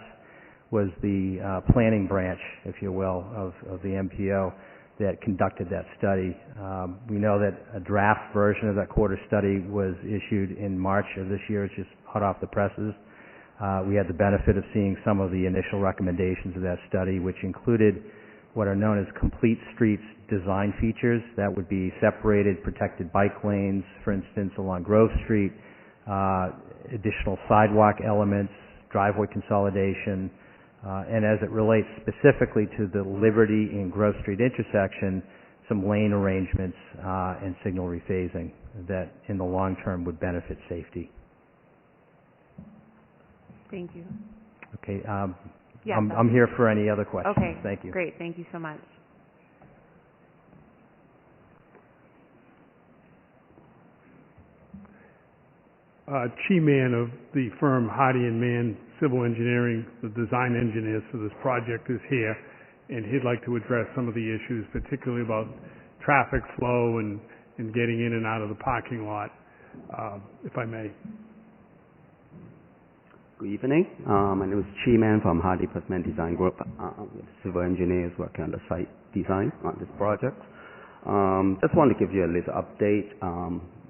was the planning branch, if you will, of the MPO that conducted that study. We know that a draft version of that quarter study was issued in March of this year. It's just hot off the presses. We had the benefit of seeing some of the initial recommendations of that study, which included what are known as complete streets design features. That would be separated, protected bike lanes, for instance, along Grove Street, additional sidewalk elements, driveway consolidation, and as it relates specifically to the Liberty and Grove Street intersection, some lane arrangements and signal rephasing that in the long term would benefit safety. Thank you. Okay. Yeah, I'm here for any other questions. Okay. Thank you. Great. Thank you so much. Chi Man of the firm Hardy and Mann Civil Engineering, the design engineers for this project, is here, and he'd like to address some of the issues, particularly about traffic flow and getting in and out of the parking lot, if I may. Good evening. My name is Chi Man from Hardy Mann Design Group. With civil engineers working on the site design on this project. Just want to give you a little update.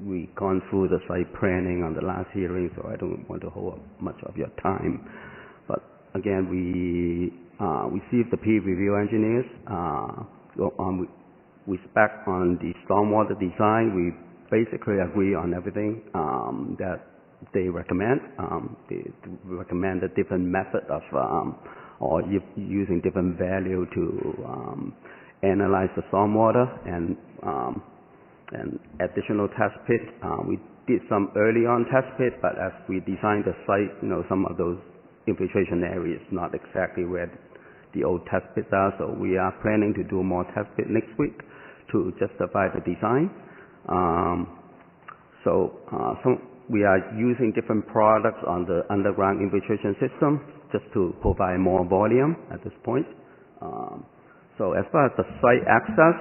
We've gone through the site planning on the last hearing, so I don't want to hold up much of your time. But again, we received the peer review engineers. We spec on the stormwater design. We basically agree on everything that they recommend. They recommend a different method of or using different value to analyze the stormwater and additional test pit. We did some early on test pit, but as we designed the site, some of those infiltration areas not exactly where the old test pits are, so we are planning to do more test pit next week to justify the design. We are using different products on the underground infiltration system just to provide more volume at this point. So as far as the site access,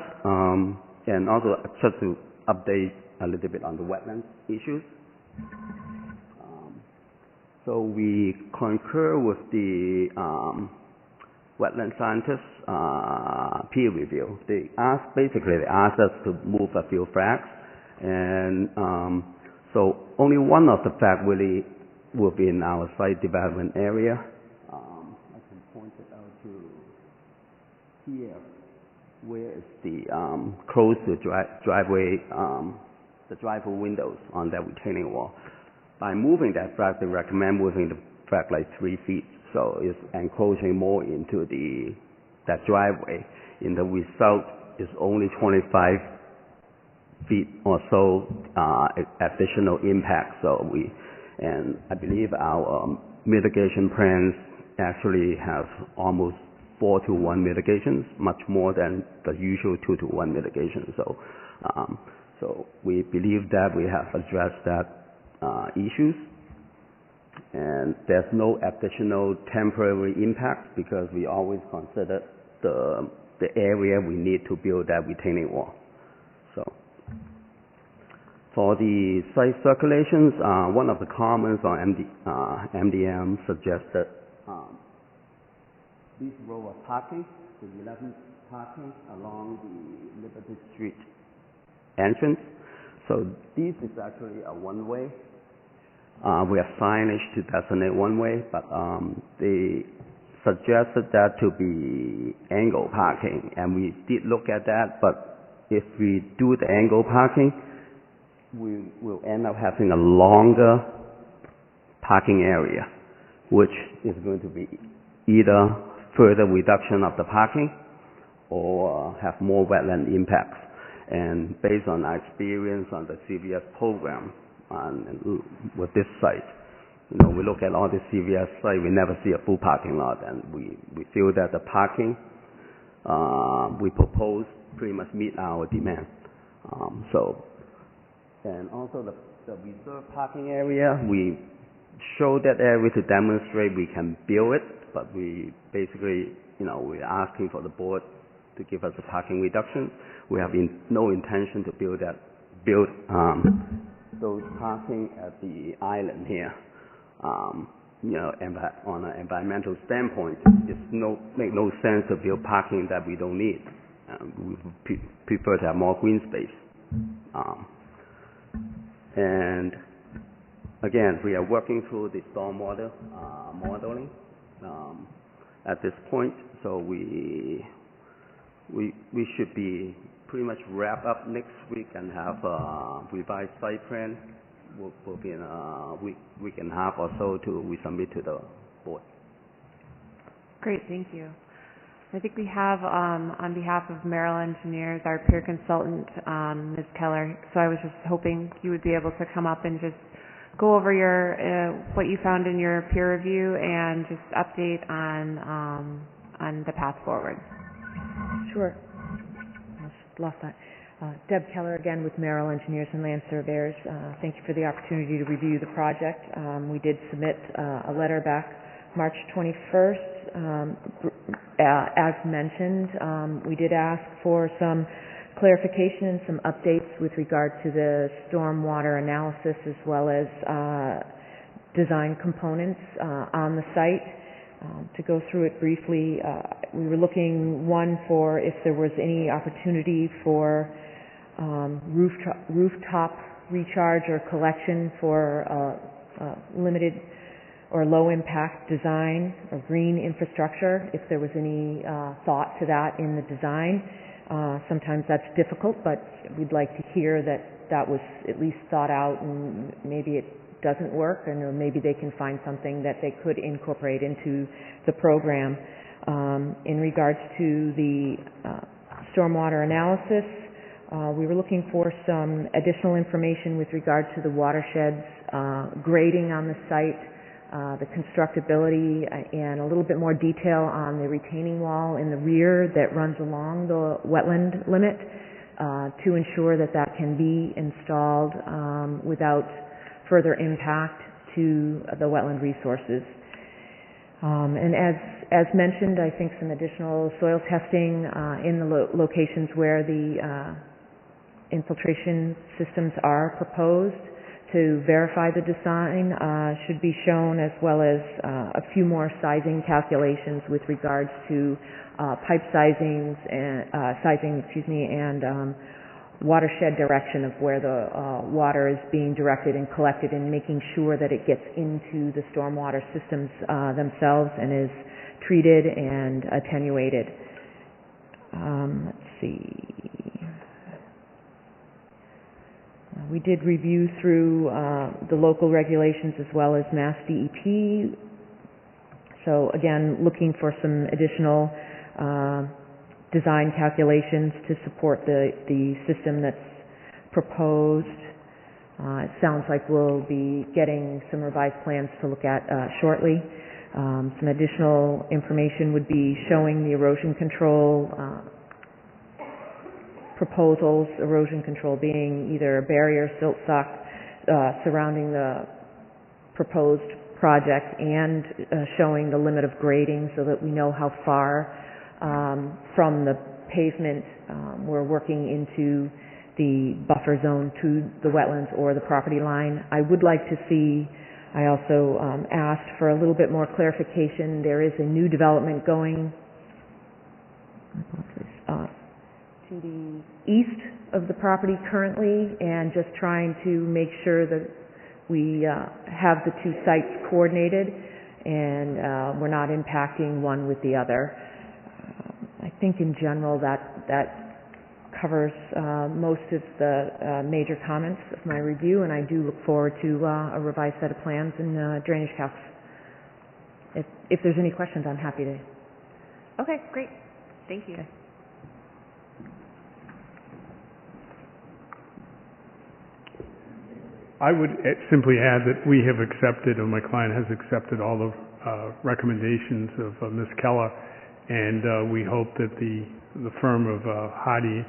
and also just to update a little bit on the wetlands issues. So we concur with the wetland scientists peer review. They asked us to move a few facts, and so only one of the facts really within our site development area. I can point it out to here, where is the close to driveway, the driveway windows on that retaining wall. By moving that fact, they recommend moving the fact like 3 feet, so it's encroaching more into that driveway. In the result, is only 25 feet or so additional impact. And I believe our mitigation plans actually have almost 4-to-1 mitigations, much more than the usual 2-to-1 mitigation. So we believe that we have addressed that issues, and there's no additional temporary impact because we always consider the area we need to build that retaining wall. So for the site circulations, one of the comments on MDM suggested this row of parking, the 11 parking along the Liberty Street entrance. So this is actually a one-way. We have signage to designate one-way, but they suggested that to be angle parking, and we did look at that, but if we do the angle parking, we will end up having a longer parking area, which is going to be either further reduction of the parking or have more wetland impacts. And based on our experience on the CVS program with this site, we look at all the CVS sites, we never see a full parking lot, and we feel that the parking we propose pretty much meet our demand. And also the reserved parking area, we show that area to demonstrate we can build it, but we basically, we're asking for the board to give us a parking reduction. We have no intention to build those parking at the island here. On an environmental standpoint, it make no sense to build parking that we don't need. We prefer to have more green space. And again, we are working through the stormwater modeling at this point, so we should be pretty much wrap up next week and have a revised site plan. Will be in a week and a half or so we submit to the board. Great, thank you. I think we have, on behalf of Merrill Engineers, our peer consultant, Ms. Keller. So I was just hoping you would be able to come up and just go over what you found in your peer review and just update on the path forward. Sure. I just lost that. Deb Keller again with Merrill Engineers and Land Surveyors. Thank you for the opportunity to review the project. We did submit a letter back March 21st. As mentioned, we did ask for some clarification and some updates with regard to the stormwater analysis as well as design components on the site. To go through it briefly, we were looking, one, for if there was any opportunity for rooftop recharge or collection for limited or low impact design or green infrastructure, if there was any thought to that in the design. Sometimes that's difficult, but we'd like to hear that was at least thought out, and maybe it doesn't work, and or maybe they can find something that they could incorporate into the program. In regards to the stormwater analysis, we were looking for some additional information with regard to the watersheds, grading on the site, the constructability, and a little bit more detail on the retaining wall in the rear that runs along the wetland limit to ensure that can be installed without further impact to the wetland resources. And as mentioned, I think some additional soil testing in the locations where the infiltration systems are proposed to verify the design should be shown, as well as a few more sizing calculations with regards to pipe sizing and watershed direction of where the water is being directed and collected, and making sure that it gets into the stormwater systems themselves and is treated and attenuated. Let's see. We did review through the local regulations as well as Mass DEP. So again, looking for some additional design calculations to support the system that's proposed. It sounds like we'll be getting some revised plans to look at shortly. Some additional information would be showing the erosion control proposals, erosion control being either a barrier, silt sock surrounding the proposed project, and showing the limit of grading so that we know how far from the pavement we're working into the buffer zone to the wetlands or the property line. I would like to see, I also asked for a little bit more clarification. There is a new development going to the east of the property currently, and just trying to make sure that we have the two sites coordinated and we're not impacting one with the other. I think in general that covers most of the major comments of my review, and I do look forward to a revised set of plans and drainage calcs. If there's any questions, I'm happy to. Okay, great. Thank you. Okay. I would simply add that we have accepted, or my client has accepted, all the recommendations of Ms. Keller, and we hope that the firm of Hardy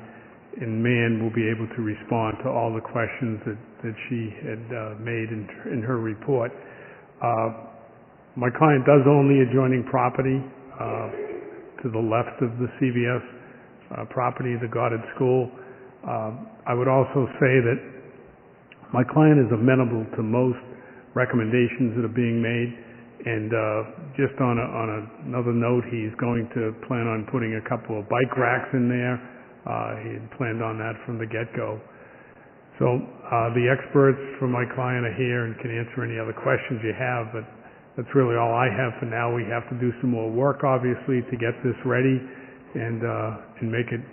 and Mann will be able to respond to all the questions that she had made in her report. My client does own the adjoining property to the left of the CVS property, the Goddard School. I would also say that my client is amenable to most recommendations that are being made, and just on another note, he's going to plan on putting a couple of bike racks in there. He had planned on that from the get-go. So the experts for my client are here and can answer any other questions you have, but that's really all I have for now. We have to do some more work, obviously, to get this ready and make it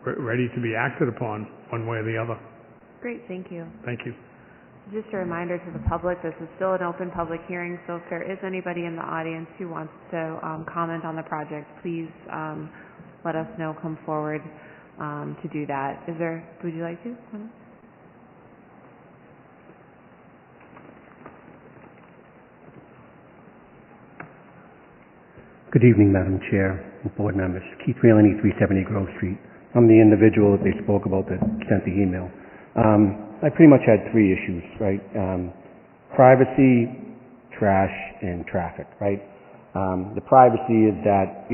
ready to be acted upon one way or the other. Great, thank you. Thank you. Just a reminder to the public, this is still an open public hearing, so if there is anybody in the audience who wants to comment on the project, please let us know, come forward to do that. Would you like to? Good evening, Madam Chair and board members. Keith Realini, 370 Grove Street. I'm the individual that they spoke about that sent the email. I pretty much had three issues, right? Privacy, trash, and traffic, right? The privacy is that,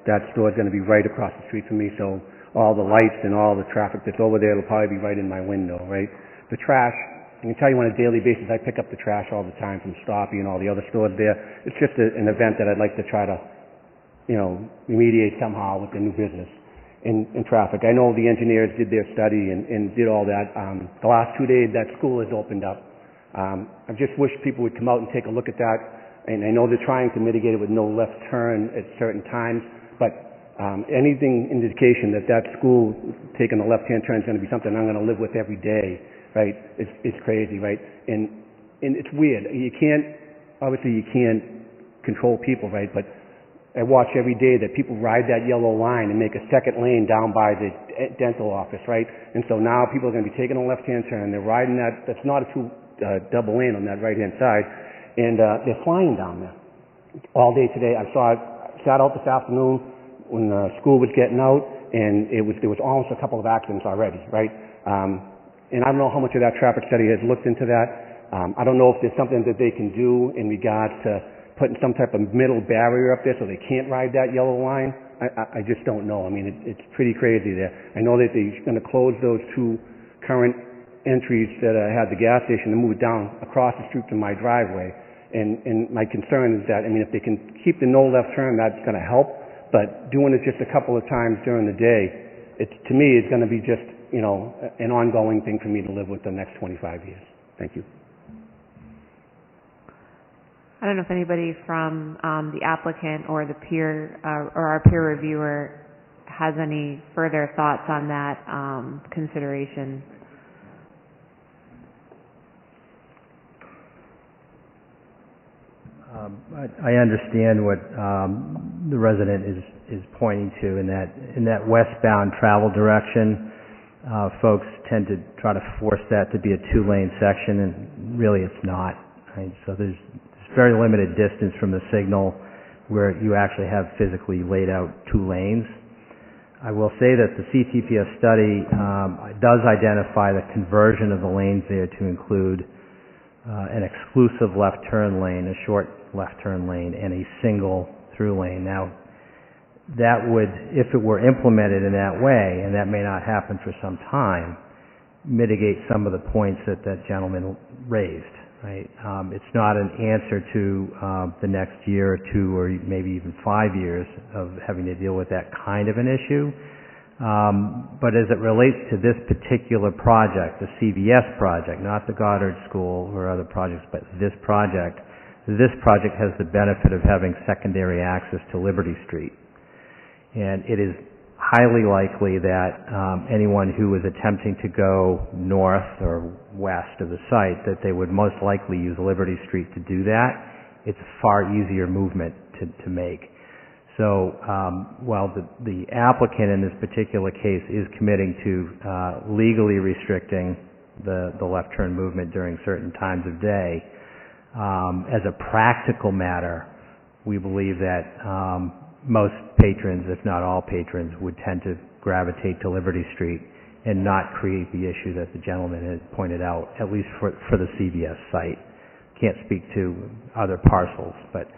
that store is going to be right across the street from me, so all the lights and all the traffic that's over there will probably be right in my window, right? The trash, I can tell you on a daily basis, I pick up the trash all the time from Stoppy and all the other stores there. It's just an event that I'd like to try to, remediate somehow with the new business. In traffic. I know the engineers did their study and did all that. The last 2 days that school has opened up. I just wish people would come out and take a look at that. And I know they're trying to mitigate it with no left turn at certain times, but anything indication that school taking a left-hand turn is going to be something I'm going to live with every day, right? It's crazy, right? And it's weird. You can't control people, right? But I watch every day that people ride that yellow line and make a second lane down by the dental office, right? And so now people are going to be taking a left-hand turn. They're riding that's not a double lane on that right-hand side, and they're flying down there all day today. I sat out this afternoon when school was getting out, and there was almost a couple of accidents already, right? And I don't know how much of that traffic study has looked into that. I don't know if there's something that they can do in regards to putting some type of middle barrier up there so they can't ride that yellow line. I just don't know. I mean, it's pretty crazy there. I know that they're going to close those two current entries that had the gas station and move it down across the street to my driveway. And my concern is that, if they can keep the no left turn, that's going to help. But doing it just a couple of times during the day, to me, it's going to be just, an ongoing thing for me to live with the next 25 years. Thank you. I don't know if anybody from the applicant or the peer or our peer reviewer has any further thoughts on that consideration. I understand what the resident is pointing to in that westbound travel direction. Folks tend to try to force that to be a two-lane section, and really it's not. Right? So there's very limited distance from the signal where you actually have physically laid out two lanes. I will say that the CTPS study does identify the conversion of the lanes there to include an exclusive left turn lane, a short left turn lane, and a single through lane. Now, that would, if it were implemented in that way, and that may not happen for some time, mitigate some of the points that that gentleman raised. Right? It's not an answer to the next year or two or maybe even 5 years of having to deal with that kind of an issue. But as it relates to this particular project, the CVS project, not the Goddard School or other projects, but this project has the benefit of having secondary access to Liberty Street. And it is highly likely that anyone who was attempting to go north or west of the site, that they would most likely use Liberty Street to do that. It's a far easier movement to make. So while the applicant in this particular case is committing to legally restricting the left turn movement during certain times of day, as a practical matter, we believe that most patrons, if not all patrons, would tend to gravitate to Liberty Street and not create the issue that the gentleman had pointed out, at least for the CVS site. Can't speak to other parcels, but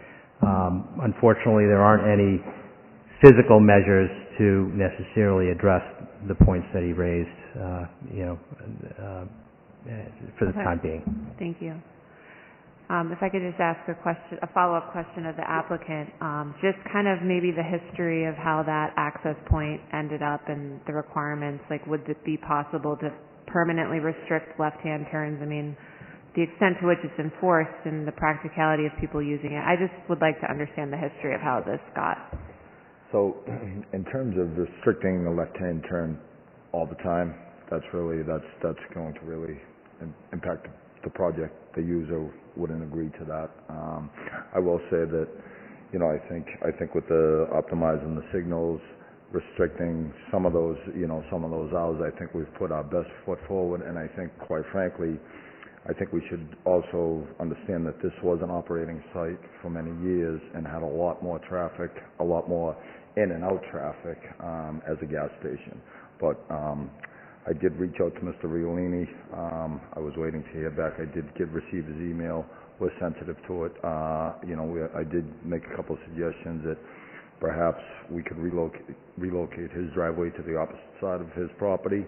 unfortunately there aren't any physical measures to necessarily address the points that he raised, for the time being. Thank you. If I could just ask a follow-up question of the applicant, just kind of maybe the history of how that access point ended up and the requirements, like would it be possible to permanently restrict left-hand turns? I mean, the extent to which it's enforced and the practicality of people using it. I just would like to understand the history of how this got. So in terms of restricting the left-hand turn all the time, that's going to really impact the project. The user wouldn't agree to that. I will say that, I think with the optimizing the signals, restricting some of those hours, I think we've put our best foot forward, and I think, quite frankly, I think we should also understand that this was an operating site for many years and had a lot more traffic, a lot more in and out traffic as a gas station. But I did reach out to Mr. Riolini. I was waiting to hear back. I did receive his email. We're sensitive to it. I did make a couple of suggestions that perhaps we could relocate his driveway to the opposite side of his property,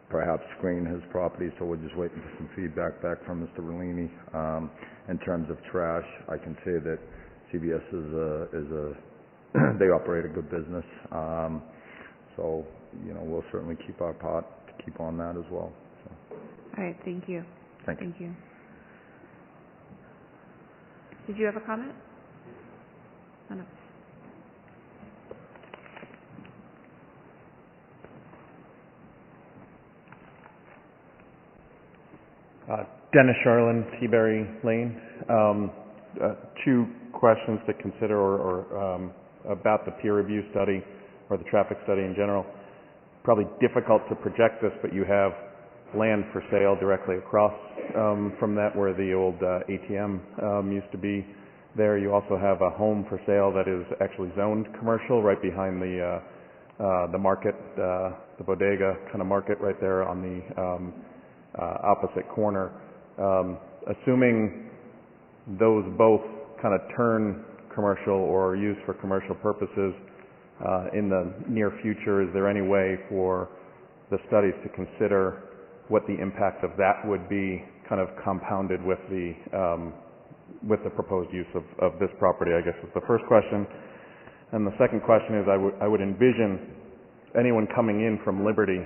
perhaps screen his property. So we're just waiting for some feedback back from Mr. Riolini. In terms of trash, I can say that CBS they operate a good business. So, we'll certainly keep our part to keep on that as well. So. All right, thank you. Thank you. Did you have a comment? Oh, no. Dennis Charlin, Seabury Lane. Two questions to consider or about the peer review study or the traffic study in general. Probably difficult to project this, but you have land for sale directly across from that where the old ATM used to be there. You also have a home for sale that is actually zoned commercial right behind the market, the bodega kind of market right there on the opposite corner. Assuming those both kind of turn commercial or are used for commercial purposes in the near future, is there any way for the studies to consider what the impact of that would be, kind of compounded with the proposed use of this property, I guess is the first question. And the second question is I would envision anyone coming in from Liberty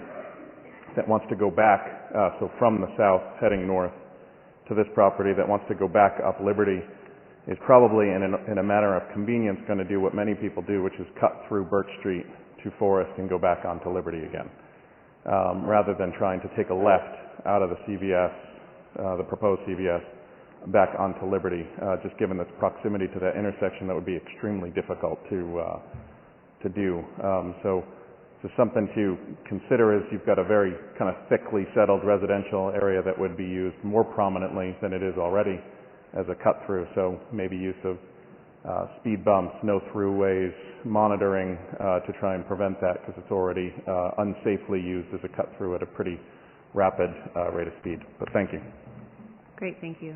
that wants to go back, so from the south heading north to this property, that wants to go back up Liberty, is probably in a matter of convenience going to do what many people do, which is cut through Birch Street to Forest and go back onto Liberty again, rather than trying to take a left out of the CVS, the proposed CVS, back onto Liberty. Just given its proximity to that intersection, that would be extremely difficult to do. So something to consider is you've got a very kind of thickly settled residential area that would be used more prominently than it is already as a cut-through, so maybe use of speed bumps, no throughways, monitoring to try and prevent that, because it's already unsafely used as a cut-through at a pretty rapid rate of speed. But thank you. Great, thank you.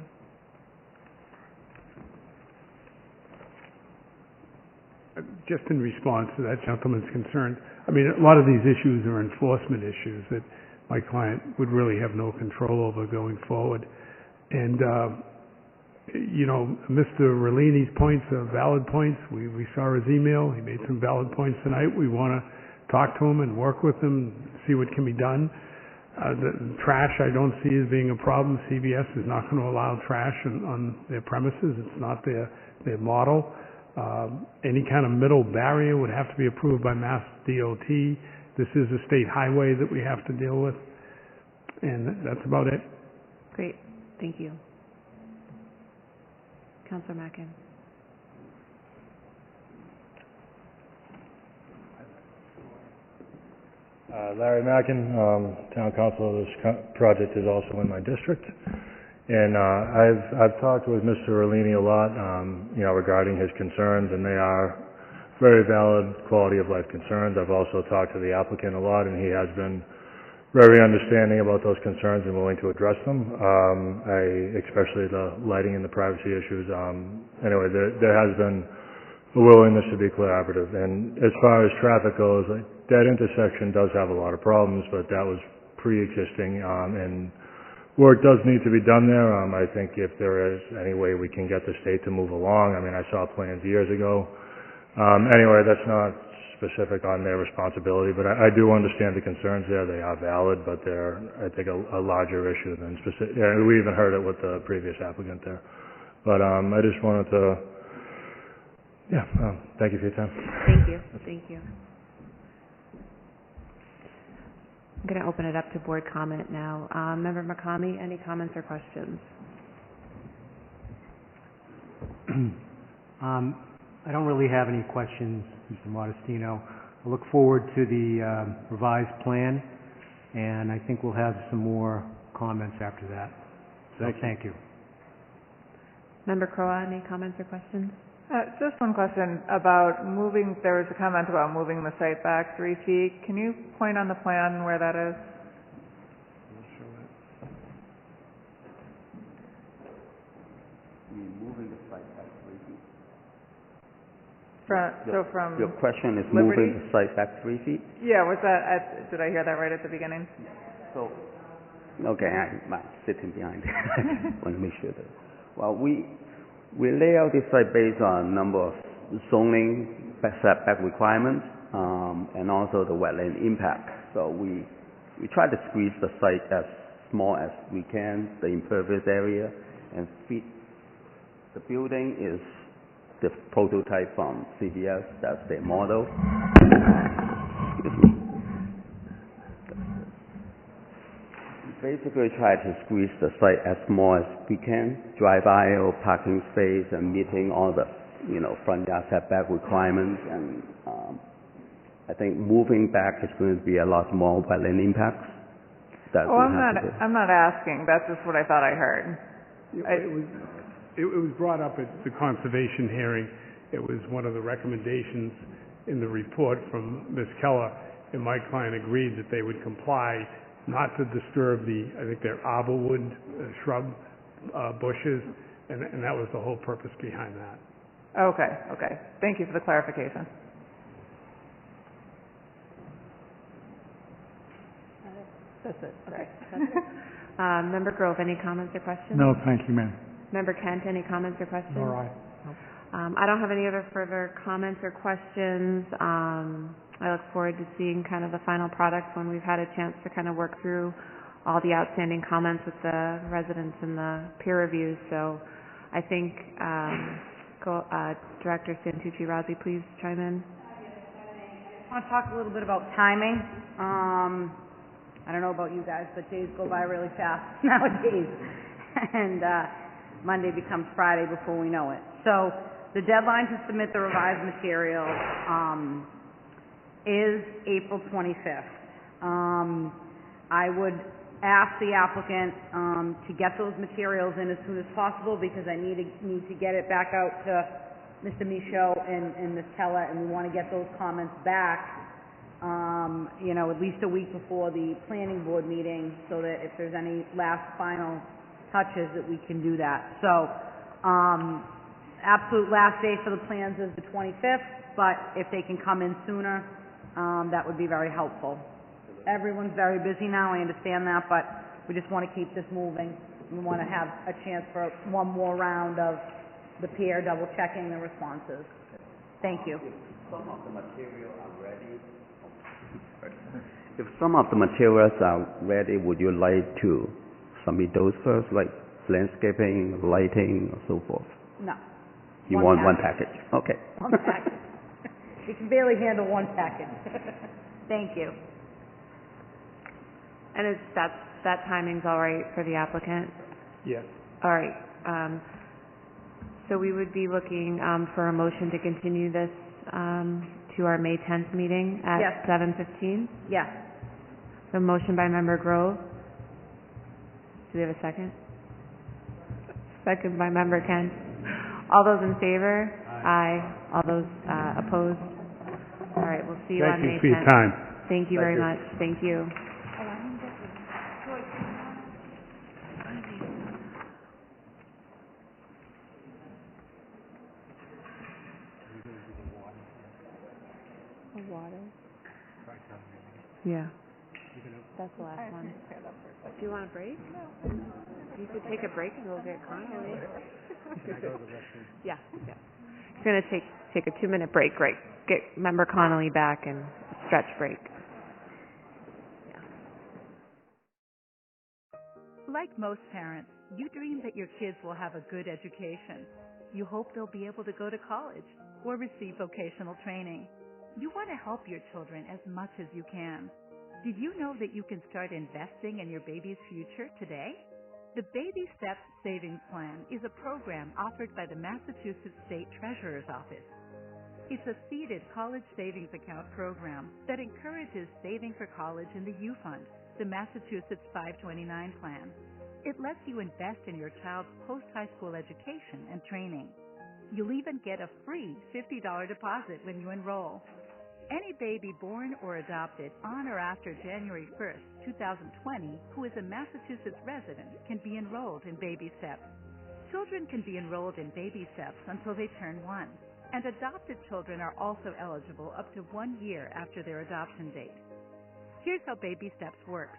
Just in response to that gentleman's concern, I mean, a lot of these issues are enforcement issues that my client would really have no control over going forward. And Mr. Relini's points are valid points. We saw his email. He made some valid points tonight. We want to talk to him and work with him, see what can be done. The trash I don't see as being a problem. CBS is not going to allow trash on their premises. It's not their model. Any kind of middle barrier would have to be approved by Mass DOT. This is a state highway that we have to deal with, and that's about it. Great, thank you. Councilor Mackin. Larry Mackin, Town Council. This project is also in my district. And I've talked with Mr. Orlini a lot, regarding his concerns, and they are very valid quality of life concerns. I've also talked to the applicant a lot, and he has been very understanding about those concerns and willing to address them, especially the lighting and the privacy issues. Anyway, there has been a willingness to be collaborative. And as far as traffic goes, that intersection does have a lot of problems, but that was pre-existing, and work does need to be done there. I think if there is any way we can get the state to move along, I saw plans years ago. Anyway, that's not specific on their responsibility, but I do understand the concerns there. They are valid, but they're, I think, a larger issue than specific. Yeah, we even heard it with the previous applicant there. But I just wanted to, thank you for your time. Thank you. Thank you. I'm going to open it up to board comment now. Member McCamey, any comments or questions? I don't really have any questions, Mr. Modestino. I look forward to the revised plan, and I think we'll have some more comments after that. So thank you. Member Crowe, any comments or questions? Just one question about moving, there was a comment about moving the site back 3 feet. Can you point on the plan where that is? Moving the site back 3 feet. From Your question is Liberty? moving the site back 3 feet? Yeah, was that, did I hear that right at the beginning? So, okay, I'm sitting behind. Want to make sure that, well, we lay out this site based on a number of zoning setback requirements, and also the wetland impact. So we try to squeeze the site as small as we can, the impervious area, and fit. The building is the prototype from CBS, that's their model. Excuse me. Basically try to squeeze the site as small as we can, drive aisle, parking space, and meeting all the, front yard setback requirements. And I think moving back is going to be a lot more wetland impacts. I'm not asking. That's just what I thought I heard. It was brought up at the conservation hearing. It was one of the recommendations in the report from Ms. Keller, and my client agreed that they would comply not to disturb they're arborwood shrub bushes, and that was the whole purpose behind that. Okay. Thank you for the clarification. That's it. Okay. Member Grove, any comments or questions? No, thank you, ma'am. Member Kent, any comments or questions? All right. I don't have any other further comments or questions. I look forward to seeing kind of the final product when we've had a chance to kind of work through all the outstanding comments with the residents and the peer reviews. So I think, Director Santucci-Razzi, please chime in. I want to talk a little bit about timing. I don't know about you guys, but days go by really fast nowadays. And Monday becomes Friday before we know it. So the deadline to submit the revised material is April 25th. I would ask the applicant to get those materials in as soon as possible because I need to get it back out to Mr. Michaud and Ms. Keller, and we want to get those comments back at least a week before the planning board meeting so that if there's any last final touches that we can do that. So absolute last day for the plans is the 25th, but if they can come in sooner, that would be very helpful. Everyone's very busy now, I understand that, but we just want to keep this moving. We want to have a chance for one more round of the peer double checking the responses. Thank you. Some of the material are ready. If some of the materials are ready, would you like to submit those first, like landscaping, lighting, or so forth? No. You One want one package? Okay. One package. We can barely handle one package. Thank you. And is that timing's all right for the applicant? Yes. All right. So we would be looking for a motion to continue this to our May 10th meeting at Yes. 7:15. Yes. A motion by Member Grove. Do we have a second? Second by Member Kent. All those in favor? Aye. All those opposed? All right, we'll see you on May 10th. Thank you for your time. Thank you very much. Thank you. Water? Yeah. That's the last one. Do you want a break? No. You could take a break and go get Connolly. Yeah. You're going to take a 2-minute break, right? Get Member Connolly back and stretch break. Like most parents, you dream that your kids will have a good education. You hope they'll be able to go to college or receive vocational training. You want to help your children as much as you can. Did you know that you can start investing in your baby's future today? The Baby Steps Savings Plan is a program offered by the Massachusetts State Treasurer's Office. It's a seeded college savings account program that encourages saving for college in the U Fund, the Massachusetts 529 plan. It lets you invest in your child's post-high school education and training. You'll even get a free $50 deposit when you enroll. Any baby born or adopted on or after January 1st, 2020, who is a Massachusetts resident can be enrolled in Baby Steps. Children can be enrolled in Baby Steps until they turn 1, and adopted children are also eligible up to 1 year after their adoption date. Here's how Baby Steps works.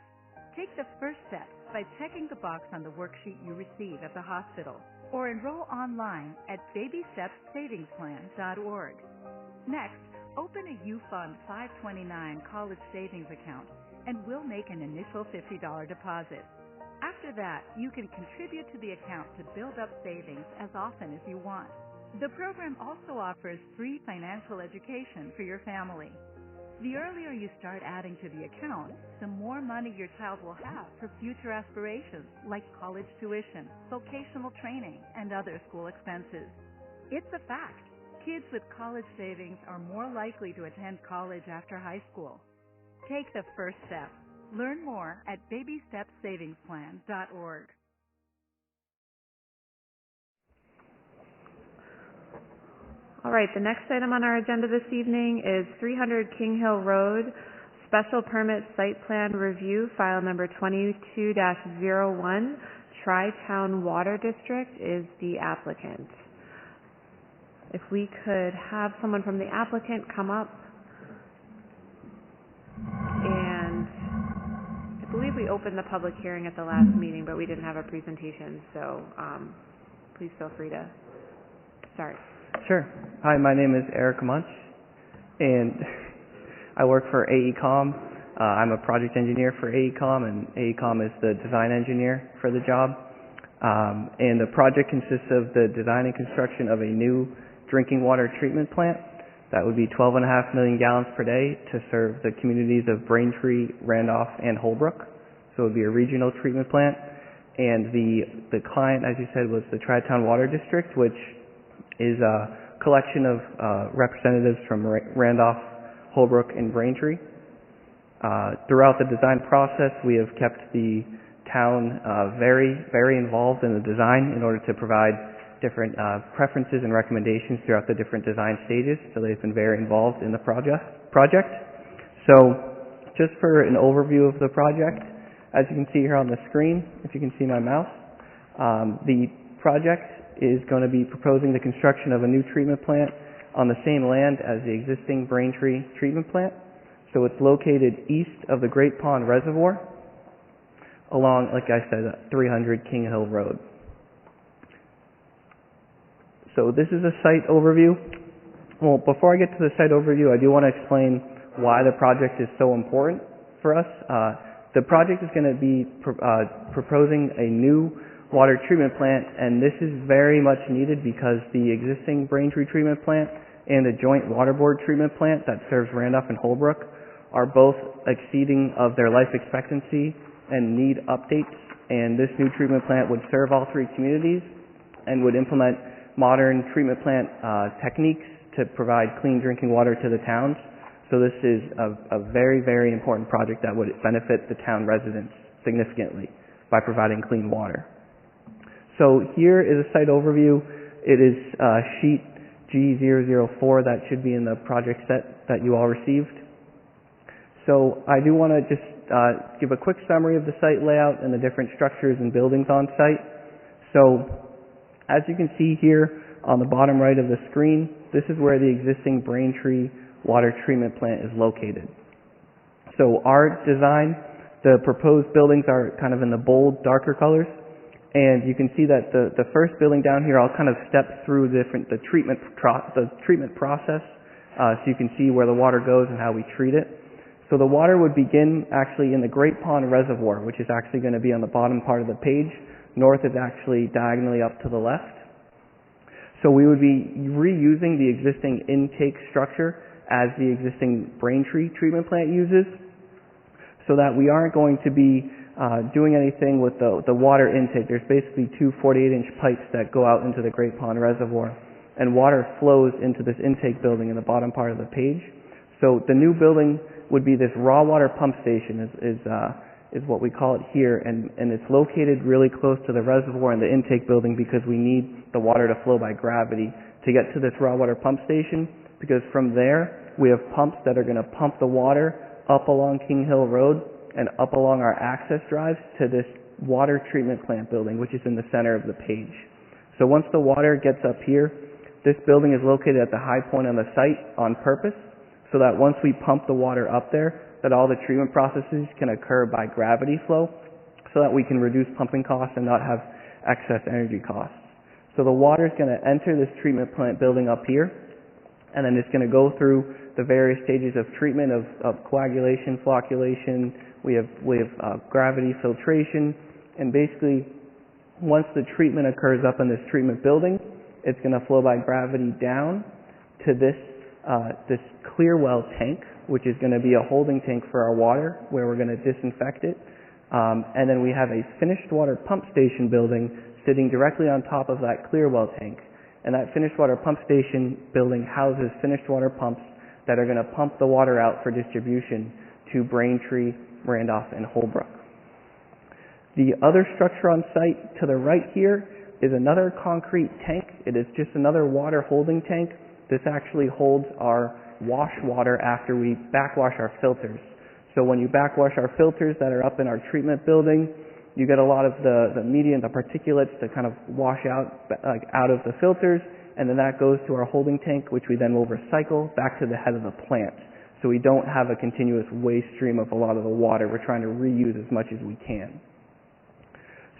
Take the first step by checking the box on the worksheet you receive at the hospital, or enroll online at babystepssavingsplan.org. Next, open a U Fund 529 college savings account, and we'll make an initial $50 deposit. After that, you can contribute to the account to build up savings as often as you want. The program also offers free financial education for your family. The earlier you start adding to the account, the more money your child will have for future aspirations like college tuition, vocational training, and other school expenses. It's a fact. Kids with college savings are more likely to attend college after high school. Take the first step. Learn more at babystepssavingsplan.org. All right, the next item on our agenda this evening is 300 King Hill Road, Special Permit Site Plan Review, file number 22-01. Tri-Town Water District is the applicant. If we could have someone from the applicant come up. And I believe we opened the public hearing at the last meeting, but we didn't have a presentation, so please feel free to start. Sure. Hi, my name is Eric Munch, and I work for AECOM. I'm a project engineer for AECOM, and AECOM is the design engineer for the job. And the project consists of the design and construction of a new drinking water treatment plant that would be 12.5 million gallons per day to serve the communities of Braintree, Randolph, and Holbrook. So it would be a regional treatment plant. And the client, as you said, was the Tri-Town Water District, which is a collection of representatives from Randolph, Holbrook, and Braintree. Throughout the design process, we have kept the town very, very involved in the design in order to provide different preferences and recommendations throughout the different design stages. So they've been very involved in the project. So just for an overview of the project, as you can see here on the screen, if you can see my mouse, the project is going to be proposing the construction of a new treatment plant on the same land as the existing Braintree treatment plant. So it's located east of the Great Pond Reservoir along, like I said, 300 King Hill Road. So this is a site overview. Well, before I get to the site overview, I do want to explain why the project is so important for us. The project is going to be proposing a new water treatment plant, and this is very much needed because the existing Braintree treatment plant and the joint water board treatment plant that serves Randolph and Holbrook are both exceeding of their life expectancy and need updates, and this new treatment plant would serve all three communities and would implement modern treatment plant techniques to provide clean drinking water to the towns. So this is a very, very important project that would benefit the town residents significantly by providing clean water. So here is a site overview. It is sheet G004 that should be in the project set that you all received. So I do want to just give a quick summary of the site layout and the different structures and buildings on site. So as you can see here on the bottom right of the screen, this is where the existing Braintree water treatment plant is located. So our design, the proposed buildings are kind of in the bold, darker colors. And you can see that the first building down here, I'll kind of step through the treatment process so you can see where the water goes and how we treat it. So the water would begin actually in the Great Pond Reservoir, which is actually going to be on the bottom part of the page. North is actually diagonally up to the left. So we would be reusing the existing intake structure as the existing Braintree treatment plant uses, so that we aren't going to be doing anything with the water intake. There's basically two 48-inch pipes that go out into the Great Pond Reservoir, and water flows into this intake building in the bottom part of the page. So the new building would be this raw water pump station is what we call it here, and it's located really close to the reservoir and the intake building because we need the water to flow by gravity to get to this raw water pump station, because from there we have pumps that are going to pump the water up along King Hill Road and up along our access drives to this water treatment plant building, which is in the center of the page. So once the water gets up here, this building is located at the high point on the site on purpose, so that once we pump the water up there, that all the treatment processes can occur by gravity flow, so that we can reduce pumping costs and not have excess energy costs. So the water is going to enter this treatment plant building up here, and then it's going to go through the various stages of treatment of coagulation, flocculation. We have gravity filtration, and basically once the treatment occurs up in this treatment building, it's going to flow by gravity down to this clear well tank, which is going to be a holding tank for our water where we're going to disinfect it. And then we have a finished water pump station building sitting directly on top of that clear well tank. And that finished water pump station building houses finished water pumps that are going to pump the water out for distribution to Braintree, Randolph, and Holbrook. The other structure on site to the right here is another concrete tank. It is just another water holding tank. This actually holds our wash water after we backwash our filters. So when you backwash our filters that are up in our treatment building, you get a lot of the media and the particulates to kind of wash out of the filters, and then that goes to our holding tank, which we then will recycle back to the head of the plant. So we don't have a continuous waste stream of a lot of the water. We're trying to reuse as much as we can.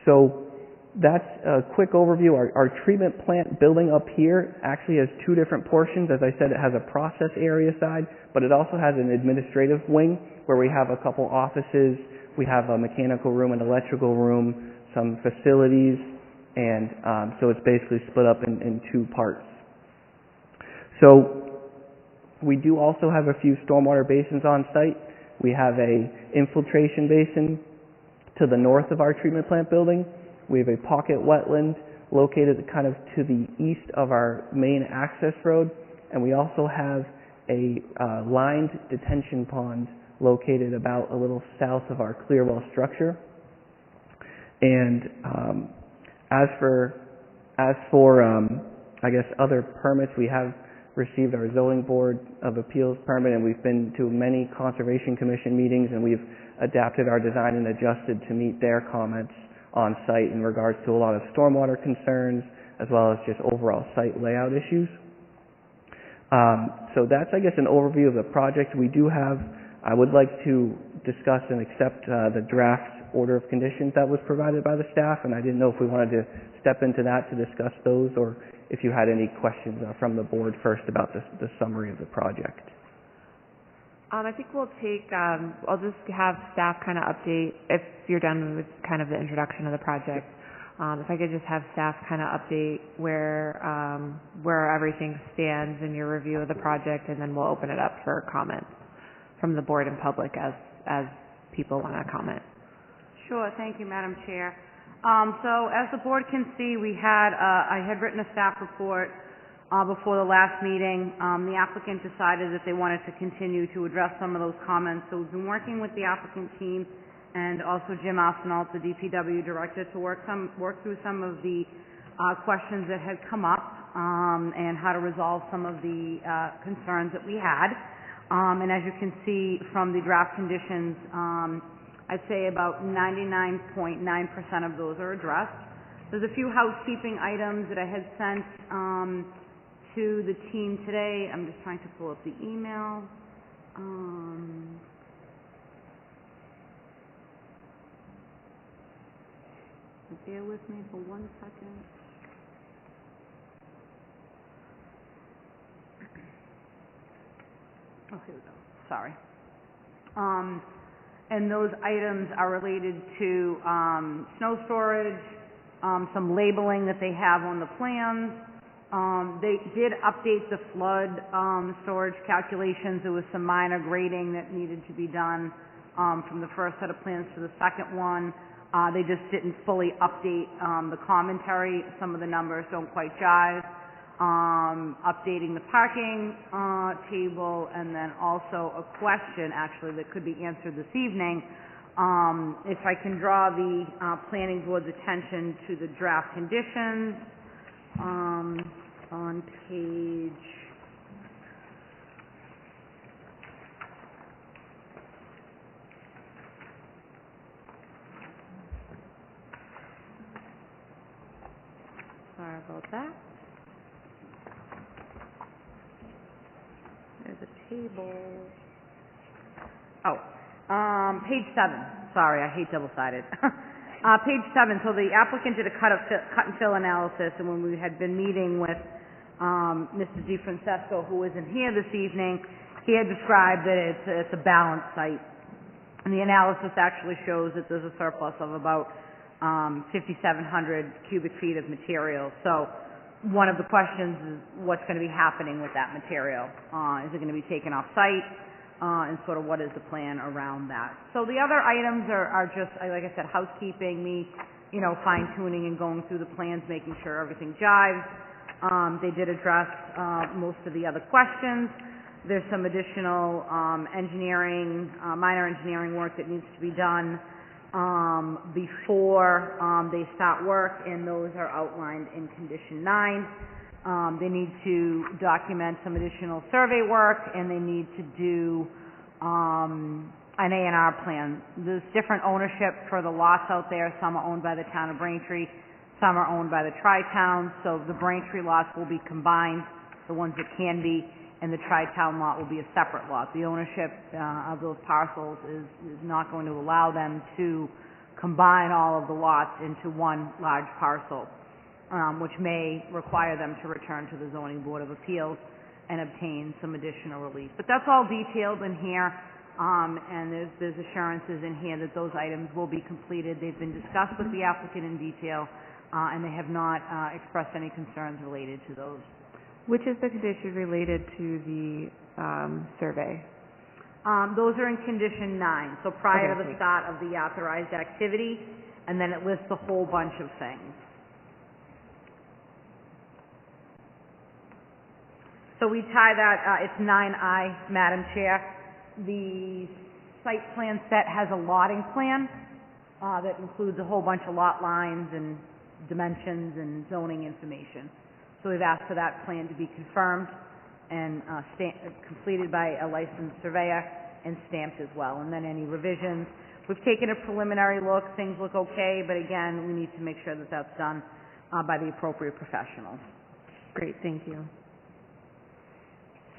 So that's a quick overview. Our treatment plant building up here actually has two different portions. As I said, it has a process area side, but it also has an administrative wing where we have a couple offices. We have a mechanical room, an electrical room, some facilities, and so it's basically split up in two parts. So we do also have a few stormwater basins on site. We have a infiltration basin to the north of our treatment plant building. We have a pocket wetland located kind of to the east of our main access road, and we also have a lined detention pond located about a little south of our clearwell structure. And as for I guess other permits, we have received our zoning board of appeals permit, and we've been to many conservation commission meetings, and we've adapted our design and adjusted to meet their comments on site in regards to a lot of stormwater concerns as well as just overall site layout issues. So that's, I guess, an overview of the project. I would like to discuss and accept the draft order of conditions that was provided by the staff, and I didn't know if we wanted to step into that to discuss those, or if you had any questions from the board first about the summary of the project. I think we'll take, I'll just have staff kind of update if you're done with kind of the introduction of the project. If I could just have staff kind of update where everything stands in your review of the project, and then we'll open it up for comments from the board and public as people want to comment. Sure. Thank you, Madam Chair. So as the board can see, I had written a staff report before the last meeting. The applicant decided that they wanted to continue to address some of those comments. So we've been working with the applicant team and also Jim Arsenault, the DPW director, to work through some of the questions that had come up and how to resolve some of the concerns that we had. And as you can see from the draft conditions, I'd say about 99.9% of those are addressed. There's a few housekeeping items that I had sent to the team today. I'm just trying to pull up the email. Bear with me for 1 second. Oh, here we go. Sorry. And those items are related to snow storage, some labeling that they have on the plans. They did update the flood storage calculations. There was some minor grading that needed to be done from the first set of plans to the second one. They just didn't fully update the commentary. Some of the numbers don't quite jive. Updating the parking table, and then also a question actually that could be answered this evening. If I can draw the planning board's attention to the draft conditions on page sorry about that. There's a table. Oh, page 7. Sorry, I hate double-sided. Page 7. So the applicant did a cut and fill analysis, and when we had been meeting with Mr. DeFrancesco, who isn't here this evening, he had described that it's a balanced site, and the analysis actually shows that there's a surplus of about 5,700 cubic feet of material. So one of the questions is what's going to be happening with that material. Is it going to be taken off site? And sort of what is the plan around that? So the other items are just, like I said, housekeeping, me, fine tuning and going through the plans, making sure everything jives. They did address most of the other questions. There's some additional engineering, minor engineering work that needs to be done before they start work, and those are outlined in condition 9. They need to document some additional survey work, and they need to do an A&R plan. There's different ownership for the lots out there. Some are owned by the town of Braintree, some are owned by the Tri-Town, so the Braintree lots will be combined, the ones that can be, and the Tri-Town lot will be a separate lot. The ownership of those parcels is not going to allow them to combine all of the lots into one large parcel, which may require them to return to the Zoning Board of Appeals and obtain some additional relief. But that's all detailed in here, and there's assurances in here that those items will be completed. They've been discussed with the applicant in detail, and they have not expressed any concerns related to those. Which is the condition related to the survey? Those are in condition 9, so prior Okay, to the start of the authorized activity, and then it lists a whole bunch of things. So we tie that, it's 9I, Madam Chair. The site plan set has a lotting plan that includes a whole bunch of lot lines and dimensions and zoning information. So we've asked for that plan to be confirmed and completed by a licensed surveyor and stamped as well. And then any revisions. We've taken a preliminary look. Things look okay, but again, we need to make sure that that's done by the appropriate professionals. Great, thank you.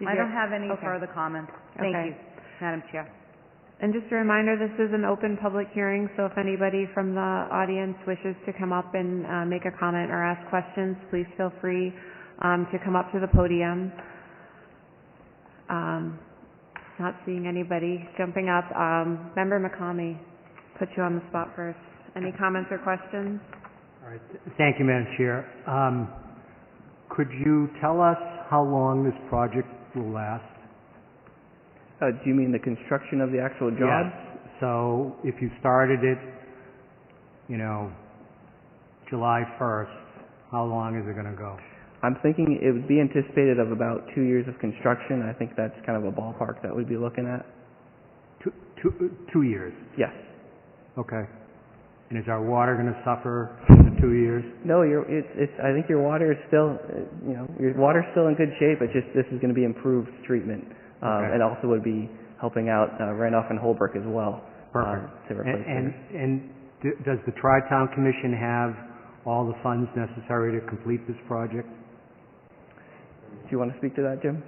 I don't have any further comments. Thank you, Madam Chair. And just a reminder, this is an open public hearing, so if anybody from the audience wishes to come up and make a comment or ask questions, please feel free to come up to the podium. Not seeing anybody jumping up. Member McCamey, put you on the spot first. Any comments or questions? All right. Thank you, Madam Chair. Could you tell us how long this project will last? Do you mean the construction of the actual job? Yes. So if you started it, July 1st, how long is it going to go? I'm thinking it would be anticipated of about 2 years of construction. I think that's kind of a ballpark that we'd be looking at. 2 years? Yes. Okay. And is our water going to suffer in the 2 years? No, I think your water is still, your water's still in good shape. It's just this is going to be improved treatment. Okay. And also would be helping out Randolph and Holbrook as well. Perfect. To replace Does the Tri-Town Commission have all the funds necessary to complete this project? Do you want to speak to that, Jim?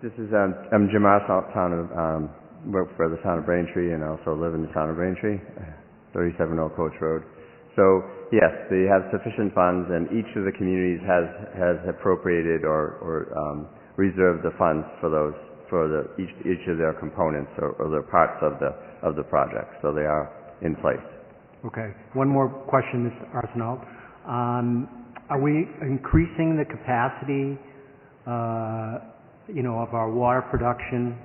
This is, I'm Jim Ross, work for the town of Braintree and also live in the town of Braintree, 37 Old Coach Road. So, yes, they have sufficient funds and each of the communities has appropriated or reserved the funds for those, each of their components or their parts of the project. So they are in place. Okay. One more question, Mr. Arsenault. Are we increasing the capacity, of our water production?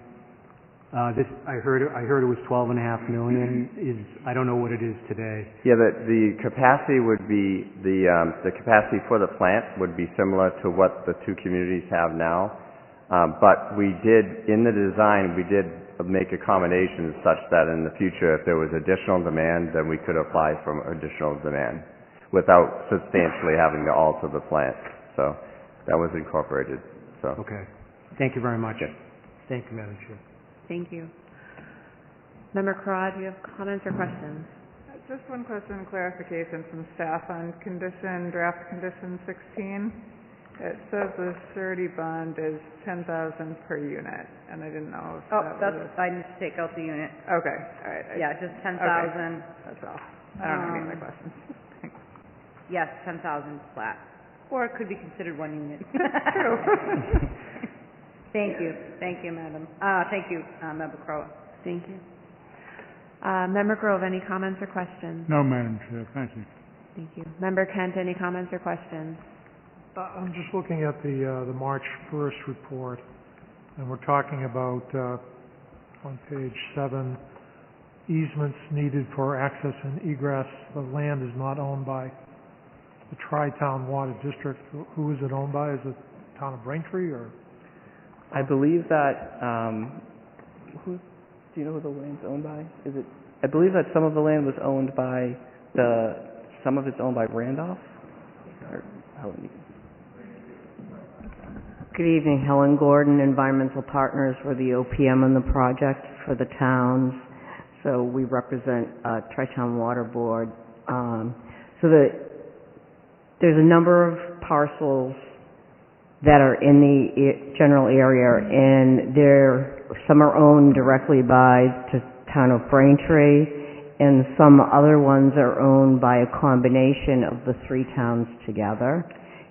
I heard it was 12.5 million. I don't know what it is today. Yeah, the capacity would be the capacity for the plant would be similar to what the two communities have now. But we did in the design make accommodations such that in the future, if there was additional demand, then we could apply for additional demand without substantially having to alter the plant. So that was incorporated. So okay. Thank you very much. Okay. Thank you, Madam Chair. Thank you. Member Craw, do you have comments or questions? Just one question and clarification from staff on draft condition 16. It says the surety bond is $10,000 per unit, and I didn't know if I need to take out the unit. Okay, all right. Yeah, just 10,000. Okay. That's all. I don't have any other questions. Thanks. Yes, 10,000 flat. Or it could be considered one unit. True. Thank you. Thank you, Madam. Thank you, Member Crowe. Thank you. Member Grove, any comments or questions? No, Madam Chair. Thank you. Thank you. Member Kent, any comments or questions? I'm just looking at the March 1st report, and we're talking about, on page 7, easements needed for access and egress. The land is not owned by the Tri-Town Water District. Who is it owned by? Is it town of Braintree or? I believe that, do you know who the land's owned by? I believe that some of the land was owned by some of it's owned by Randolph? Good evening, Helen Gordon, Environmental Partners. We're the OPM on the project for the towns. So we represent Tri-Town Water Board. There's a number of parcels that are in the general area, and some are owned directly by the town of Braintree, and some other ones are owned by a combination of the three towns together.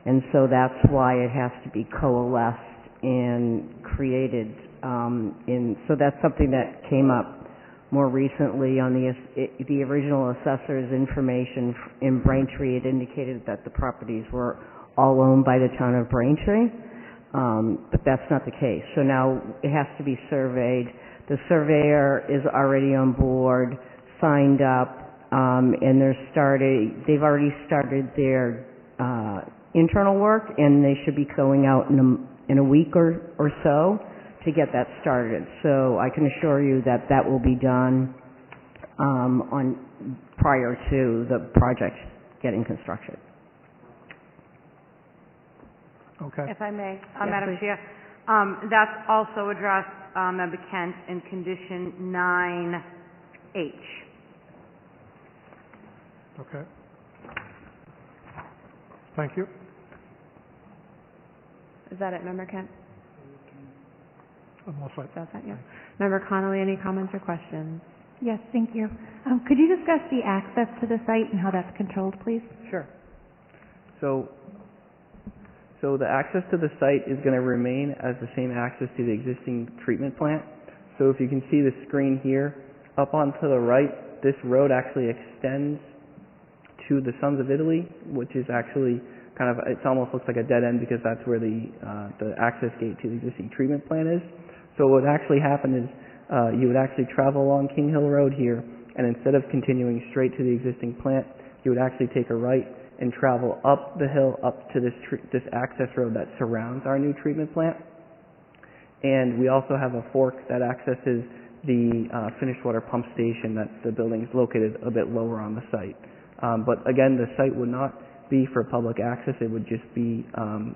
And so that's why it has to be coalesced and created. So that's something that came up more recently on the original assessor's information in Braintree. It indicated that the properties were all owned by the town of Braintree, but that's not the case. So now it has to be surveyed. The surveyor is already on board, signed up, and they've already started their internal work, and they should be going out in a week or so to get that started. So I can assure you that that will be done prior to the project getting constructed. Okay. If I may, Yes, Madam please. Chair, that's also addressed, Member Kent, in condition 9H. Okay. Thank you. Is that it, Member Kent? Unless I... That's it, yeah. Member Connolly, any comments or questions? Yes, thank you. Could you discuss the access to the site and how that's controlled, please? Sure. So the access to the site is going to remain as the same access to the existing treatment plant. So if you can see the screen here, up onto the right this road actually extends to the Sons of Italy, which is actually kind of, it almost looks like a dead end because that's where the access gate to the existing treatment plant is. So what would actually happen is you would actually travel along King Hill Road here, and instead of continuing straight to the existing plant, you would actually take a right and travel up the hill up to this access road that surrounds our new treatment plant. And we also have a fork that accesses the finished water pump station that the building is located a bit lower on the site. But again, the site would not be for public access. It would just be,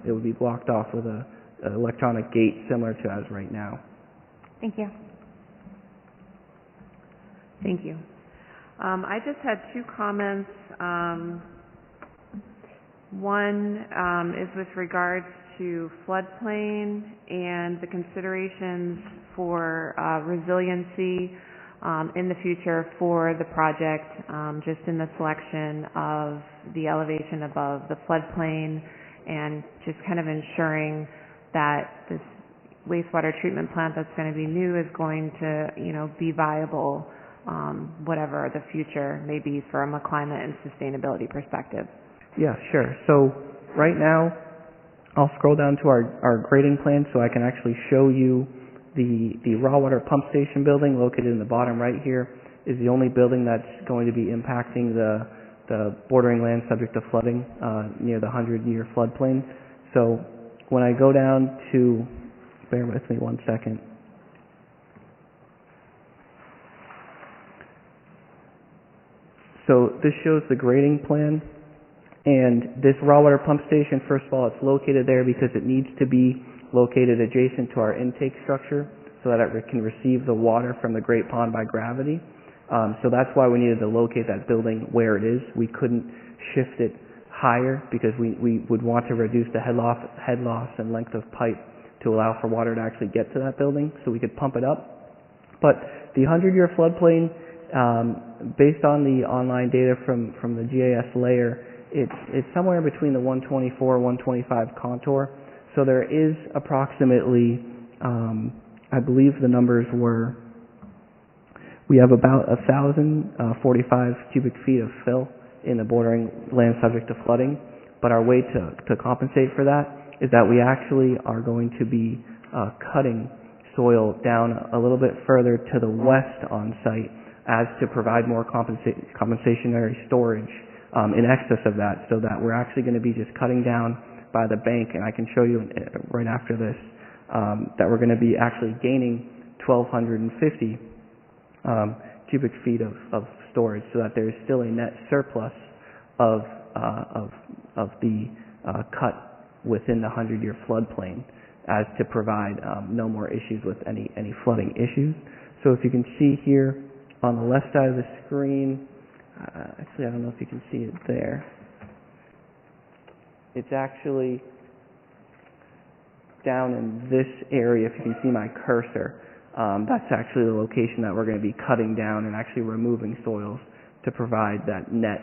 it would be blocked off with an electronic gate similar to as right now. Thank you. Thank you. I just had two comments. One is with regards to floodplain and the considerations for resiliency in the future for the project, just in the selection of the elevation above the floodplain and just kind of ensuring that this wastewater treatment plant that's going to be new is going to, be viable, whatever the future may be from a climate and sustainability perspective. Yeah, sure. So right now, I'll scroll down to our grading plan so I can actually show you the raw water pump station building located in the bottom right here is the only building that's going to be impacting the bordering land subject to flooding near the 100-year floodplain. So when I go down to, bear with me one second. So this shows the grading plan. And this raw water pump station, first of all, it's located there because it needs to be located adjacent to our intake structure so that it can receive the water from the Great Pond by gravity. So that's why we needed to locate that building where it is. We couldn't shift it higher because we would want to reduce the head loss and length of pipe to allow for water to actually get to that building so we could pump it up. But the 100-year floodplain, based on the online data from the GIS layer, it's somewhere between the 124, 125 contour. So there is approximately, I believe the numbers were, we have about 1,045 cubic feet of fill in the bordering land subject to flooding. But our way to compensate for that is that we actually are going to be cutting soil down a little bit further to the west on site as to provide more compensationary storage in excess of that, so that we're actually going to be just cutting down by the bank, and I can show you right after this that we're going to be actually gaining 1,250 cubic feet of storage, so that there's still a net surplus of the cut within the 100-year floodplain, as to provide no more issues with any flooding issues. So if you can see here on the left side of the screen. Actually, I don't know if you can see it there. It's actually down in this area, if you can see my cursor. That's actually the location that we're going to be cutting down and actually removing soils to provide that net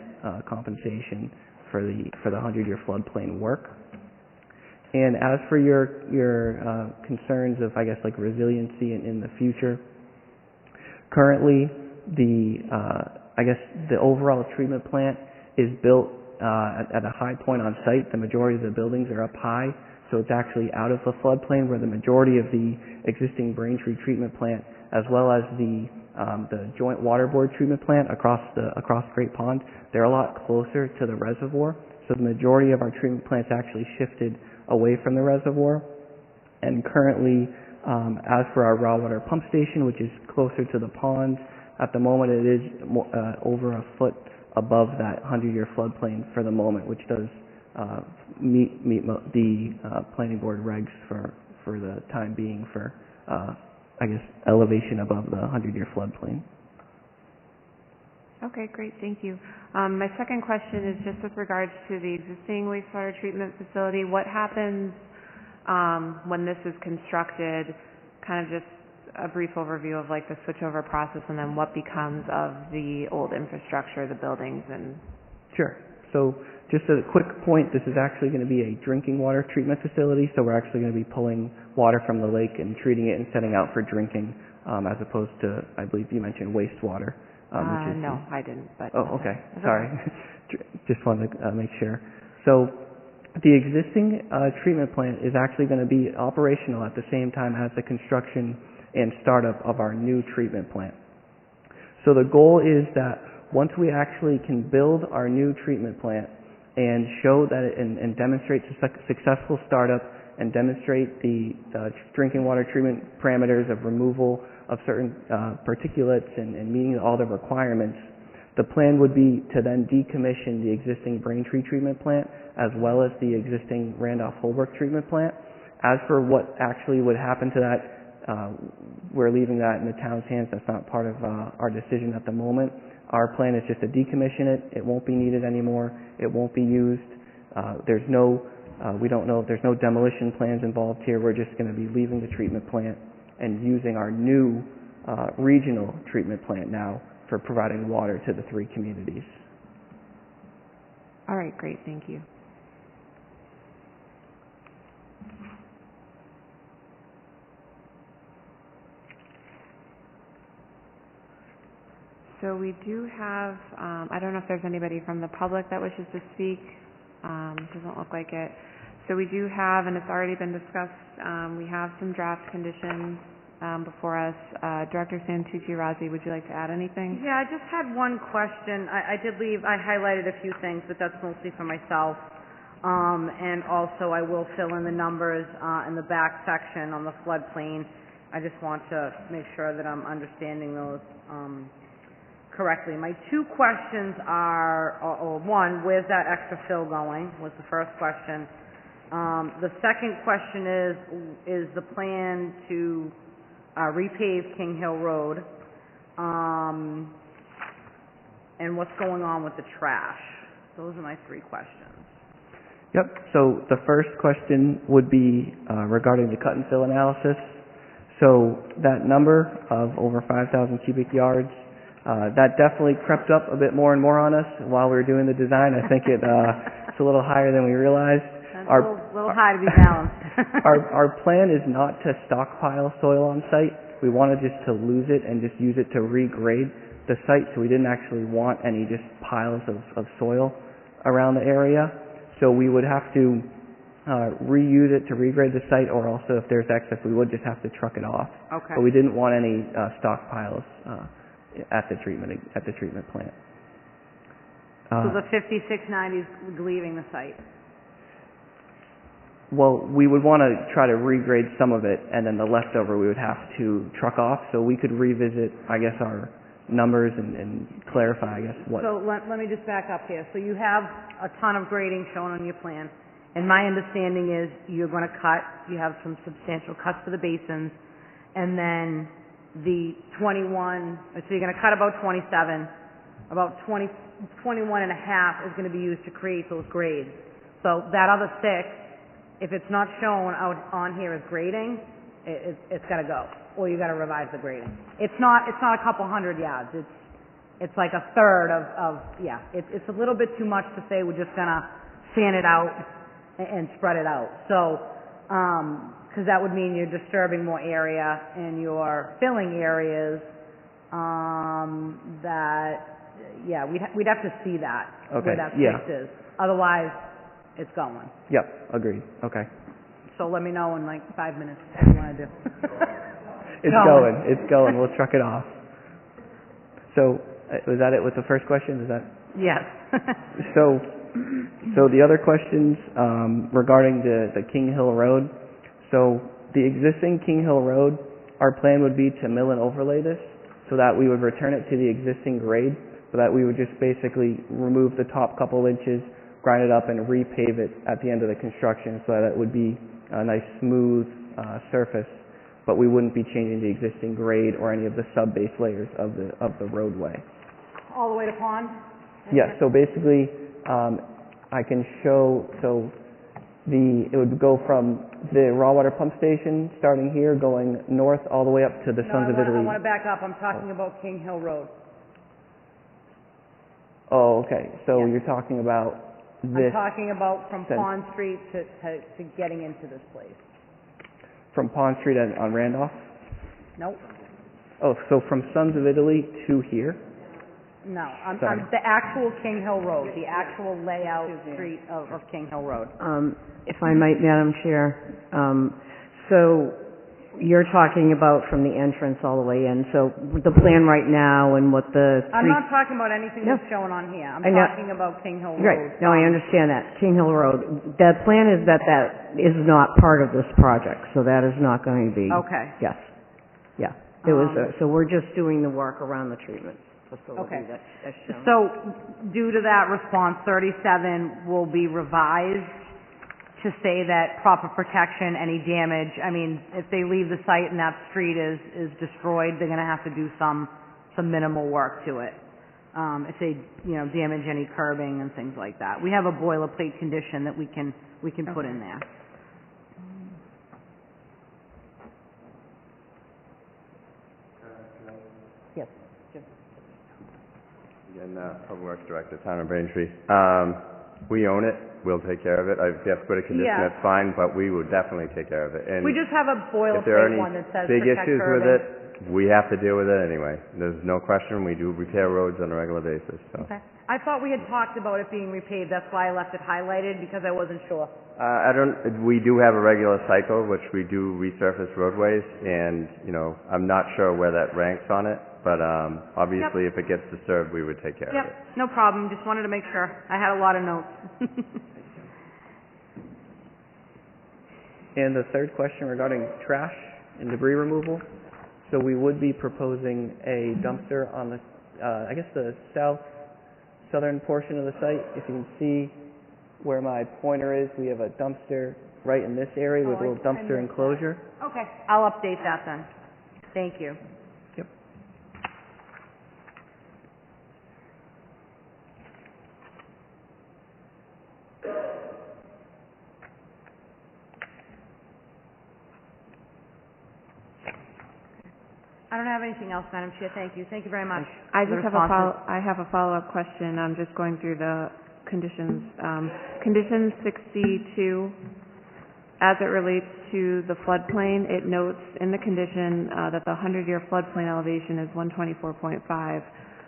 compensation for the 100-year floodplain work. And as for your concerns of, I guess, like resiliency in the future, currently the overall treatment plant is built at a high point on site. The majority of the buildings are up high, so it's actually out of the floodplain, where the majority of the existing Braintree treatment plant, as well as the joint water board treatment plant across Great Pond, they're a lot closer to the reservoir. So the majority of our treatment plants actually shifted away from the reservoir. And currently, as for our raw water pump station, which is closer to the pond, at the moment it is over a foot above that 100-year floodplain for the moment, which does meet the planning board regs for the time being for, I guess, elevation above the 100-year floodplain. Okay, great, thank you. My second question is just with regards to the existing wastewater treatment facility. What happens when this is constructed, kind of just a brief overview of like the switchover process, and then what becomes of the old infrastructure, the buildings and... Sure. So just a quick point, this is actually going to be a drinking water treatment facility, so we're actually going to be pulling water from the lake and treating it and setting out for drinking, as opposed to, I believe you mentioned, wastewater. which is... No, I didn't, but... Oh, okay, It's sorry. okay. Just wanted to make sure. So the existing treatment plant is actually going to be operational at the same time as the construction and startup of our new treatment plant. So the goal is that once we actually can build our new treatment plant and show that and demonstrate successful startup and demonstrate the drinking water treatment parameters of removal of certain particulates and meeting all the requirements, the plan would be to then decommission the existing Braintree treatment plant as well as the existing Randolph-Holbrook treatment plant. As for what actually would happen to that, we're leaving that in the town's hands. That's not part of our decision at the moment. Our plan is just to decommission it. It won't be needed anymore. It won't be used. We don't know, there's no demolition plans involved here. We're just going to be leaving the treatment plant and using our new regional treatment plant now for providing water to the 3 communities. All right, great, thank you. So we do have, I don't know if there's anybody from the public that wishes to speak. Doesn't look like it. So we do have, and it's already been discussed, we have some draft conditions before us. Director Santucci-Razzi, would you like to add anything? Yeah, I just had one question. I highlighted a few things, but that's mostly for myself. And also I will fill in the numbers in the back section on the floodplain. I just want to make sure that I'm understanding those correctly. My 2 questions are, one, where's that extra fill going, was the first question. The second question is the plan to repave King Hill Road, and what's going on with the trash? Those are my 3 questions. Yep, so the first question would be regarding the cut and fill analysis. So that number of over 5,000 cubic yards, that definitely crept up a bit more and more on us while we were doing the design. I think it's a little higher than we realized. That's a little high to be balanced. Our plan is not to stockpile soil on site. We wanted just to lose it and just use it to regrade the site, so we didn't actually want any just piles of soil around the area. So we would have to reuse it to regrade the site, or also if there's excess, we would just have to truck it off. Okay. But we didn't want any stockpiles at the treatment plant. So the 5690 is leaving the site? Well, we would want to try to regrade some of it, and then the leftover we would have to truck off, so we could revisit, I guess, our numbers and clarify, I guess, what... So let me just back up here. So you have a ton of grading shown on your plan, and my understanding is you're going to cut, you have some substantial cuts for the basins, and then the 21, so you're going to cut about 27, about 21 and a half is going to be used to create those grades. So that other 6, if it's not shown out on here as grading, it's got to go, or you got to revise the grading. It's not a couple hundred yards. It's like a third of it's a little bit too much to say we're just gonna fan it out and spread it out. So, because that would mean you're disturbing more area and you're filling areas we'd have to see that, where that fix is. Otherwise, it's going. Yep, agreed. Okay. So let me know in like 5 minutes what you want to do. It's going. We'll truck it off. So, was that it with the first question? Is that? Yes. So the other questions regarding the King Hill Road. So the existing King Hill Road, our plan would be to mill and overlay this so that we would return it to the existing grade, so that we would just basically remove the top couple inches, grind it up, and repave it at the end of the construction so that it would be a nice smooth surface, but we wouldn't be changing the existing grade or any of the sub-base layers of the roadway. All the way to pond? Yeah, so basically I can show, it would go from the raw water pump station starting here going north all the way up to the Sons of Italy. I want to back up. I'm talking about King Hill Road. Oh, okay. So you're talking about this. I'm talking about from Pond Street to getting into this place. From Pond Street on Randolph? Nope. Oh, so from Sons of Italy to here? No, Sorry. the actual King Hill Road, the actual layout street of King Hill Road. If I might, Madam Chair, so you're talking about from the entrance all the way in, so the plan right now and what the I'm not talking about anything No. that's shown on here. I'm I know. talking about King Hill Road. Right, no, I understand that, King Hill Road. The plan is that is not part of this project, so that is not going to be. Okay. Yes, yeah. So we're just doing the work around the treatment facility Okay. that's shown. So, due to that response, 37 will be revised to say that proper protection, any damage, I mean, if they leave the site and that street is destroyed, they're gonna have to do some minimal work to it. If they, damage any curbing and things like that. We have a boilerplate condition that we can put in there. Yes. Again, Public Works Director, Town of Braintree. We own it, we'll take care of it. If you have to put a condition, Yeah. that's fine, but we will definitely take care of it. And We just have a if there are boilerplate any one that says big protect issues with curbing. it, we have to deal with it anyway. There's no question, we do repair roads on a regular basis, so. Okay. I thought we had talked about it being repaved, that's why I left it highlighted, because I wasn't sure. We do have a regular cycle, which we do resurface roadways, and, I'm not sure where that ranks on it, but, obviously if it gets disturbed, we would take care of it. Yep, no problem, just wanted to make sure. I had a lot of notes. And the third question regarding trash and debris removal. So we would be proposing a dumpster on the, the southern portion of the site. If you can see where my pointer is, we have a dumpster right in this area with a little dumpster enclosure. Okay, I'll update that then. Thank you. Yep. I don't have anything else, Madam Chair, thank you. Thank you very much. I for the just have a follow-up question. I'm just going through the conditions. Condition 62, as it relates to the floodplain, it notes in the condition that the 100-year floodplain elevation is 124.5.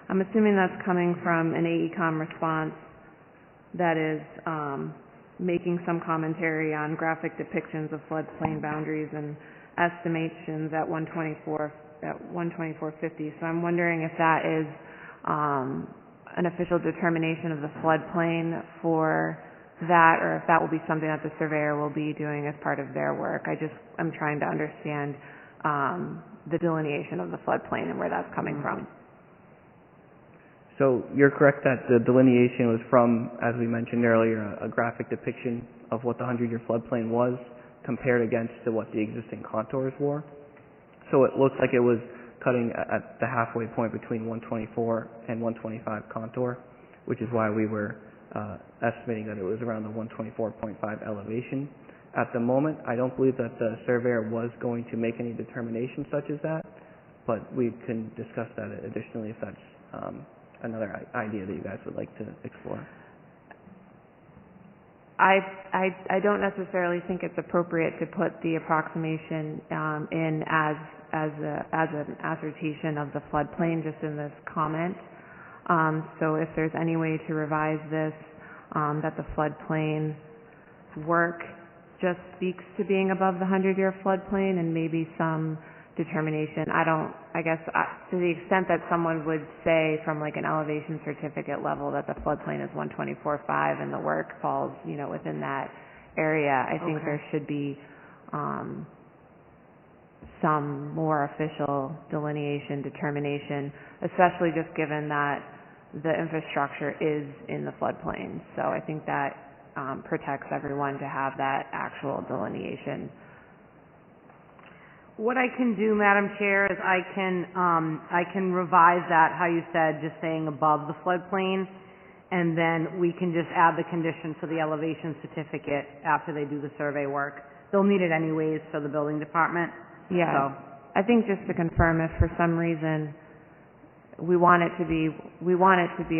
I'm assuming that's coming from an AECOM response that is making some commentary on graphic depictions of floodplain boundaries and estimations at 124.50. So I'm wondering if that is an official determination of the floodplain for that, or if that will be something that the surveyor will be doing as part of their work. I'm trying to understand the delineation of the floodplain and where that's coming from. So you're correct that the delineation was from, as we mentioned earlier, a graphic depiction of what the 100-year floodplain was compared against to what the existing contours were. So it looks like it was cutting at the halfway point between 124 and 125 contour, which is why we were estimating that it was around the 124.5 elevation. At the moment, I don't believe that the surveyor was going to make any determination such as that, but we can discuss that additionally if that's another idea that you guys would like to explore. I don't necessarily think it's appropriate to put the approximation in as an assertion of the floodplain just in this comment. So if there's any way to revise this, that the floodplain work just speaks to being above the 100-year floodplain and maybe some determination. To the extent that someone would say from like an elevation certificate level that the floodplain is 124.5 and the work falls, within that area, I think there should be some more official delineation, determination, especially just given that the infrastructure is in the floodplain. So I think that protects everyone to have that actual delineation. What I can do, Madam Chair, is I can revise that, how you said, just saying above the floodplain, and then we can just add the condition for the elevation certificate after they do the survey work. They'll need it anyways for the building department. Yeah. So. I think just to confirm, if for some reason we want it to be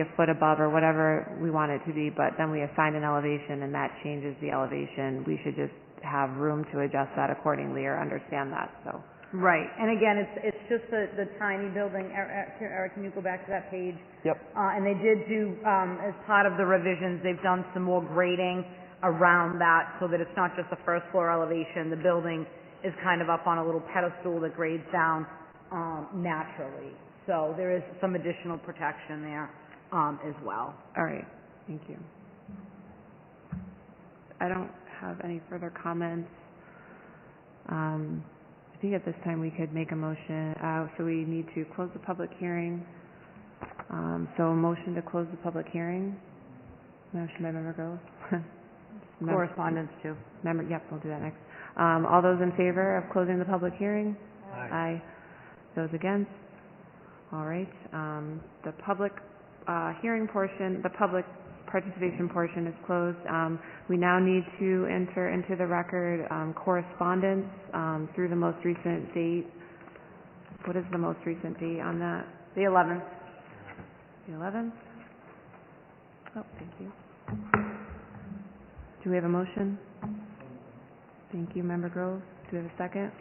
a foot above or whatever we want it to be, but then we assign an elevation and that changes the elevation, we should just have room to adjust that accordingly or understand that. So Right, and again, it's just the tiny building. Eric, can you go back to that page? Yep. And they did do, as part of the revisions, they've done some more grading around that so that it's not just the first floor elevation. The building is kind of up on a little pedestal that grades down naturally. So there is some additional protection there as well. All right, thank you. I don't have any further comments. I think at this time we could make a motion. So we need to close the public hearing. So a motion to close the public hearing. Motion by Member Grove. Correspondence too. Yep, we'll do that next. All those in favor of closing the public hearing? Aye. Those against? All right. The public hearing portion, the public participation portion is closed. We now need to enter into the record correspondence through the most recent date. What is the most recent date on that? The 11th. The 11th? Oh, thank you. Do we have a motion? Thank you, Member Grove. Do we have a second?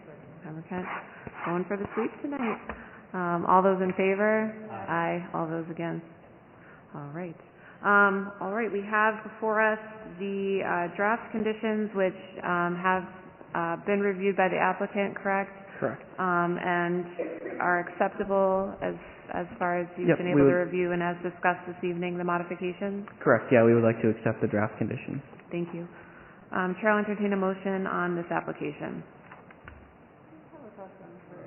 Member Kent. Going for the sweep tonight. All those in favor? Aye. All those against? All right. All right, we have before us the draft conditions which have been reviewed by the applicant, correct? Correct. And are acceptable as far as you've Yep, been able to review and as discussed this evening, the modifications? Correct, yeah, we would like to accept the draft conditions. Thank you. Chair will entertain a motion on this application. I have a question for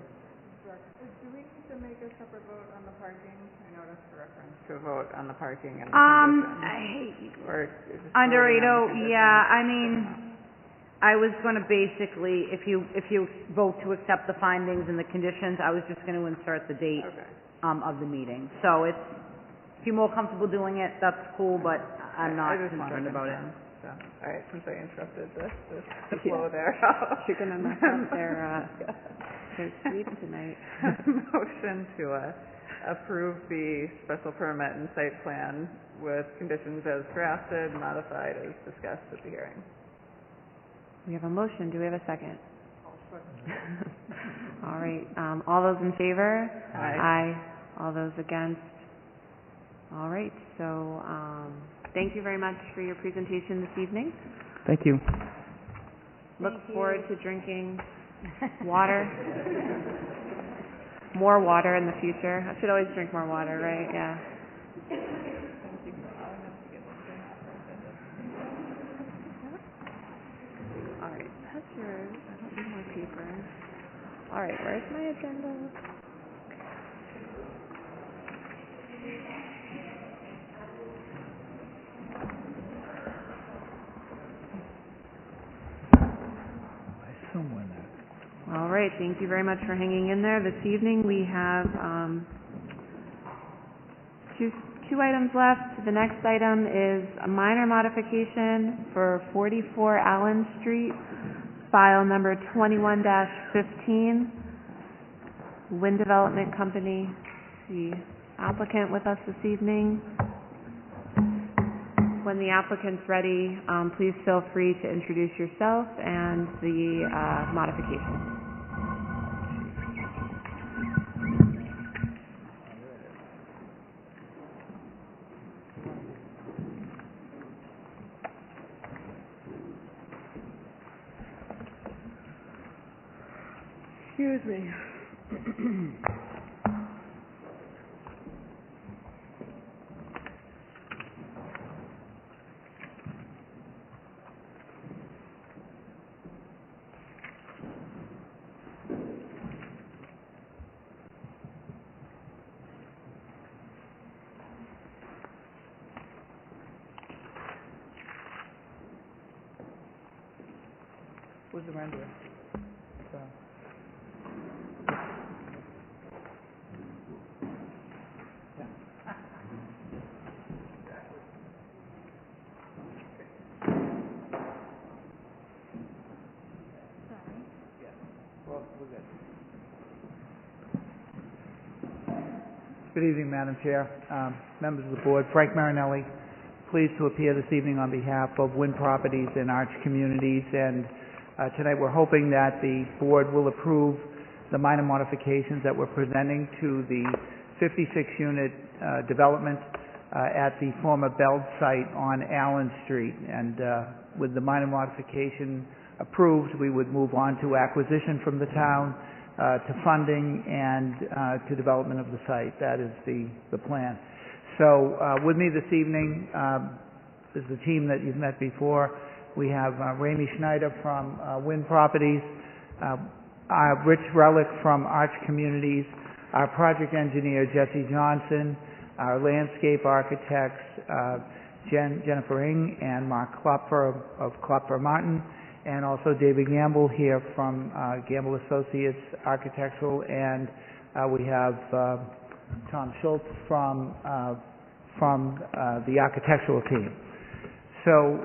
Dirk. Do we need to make a separate vote on the parking? I noticed the reference to a vote on the parking and the conditions. Or is it Under voting on 80, the yeah, I mean, I was going to basically, if you vote to accept the findings and the conditions, I was just going to insert the date of the meeting. So if you're more comfortable doing it, that's cool, but I'm not concerned about it. So, all right, since I interrupted the flow there. You're going to mess up their sweep tonight. Motion to approve the special permit and site plan with conditions as drafted, modified as discussed at the hearing. We have a motion. Do we have a second? All right. All those in favor? Aye. All those against? All right. So thank you very much for your presentation this evening. Thank you. Look forward to drinking water. More water in the future. I should always drink more water, right? Yeah. All right, that's yours. I don't need more paper. All right, where's my agenda? All right, thank you very much for hanging in there. This evening we have two items left. The next item is a minor modification for 44 Allen Street, file number 21-15, Wind Development Company. The applicant with us this evening. When the applicant's ready, please feel free to introduce yourself and the modification. Excuse me. Who's the render? So. Good evening, Madam Chair, members of the board. Frank Marinelli, pleased to appear this evening on behalf of Wind Properties and Arch Communities. And tonight we're hoping that the board will approve the minor modifications that we're presenting to the 56-unit development at the former Beld site on Allen Street. And with the minor modification approved, we would move on to acquisition from the town, to funding, and to development of the site. That is the plan. So with me this evening is the team that you've met before. We have Ramey Schneider from Wind Properties, Rich Relic from Arch Communities, our project engineer Jesse Johnson, our landscape architects Jennifer Ng and Mark Klopfer of Klopfer Martin, and also David Gamble here from Gamble Associates Architectural, and we have Tom Schultz from the architectural team. So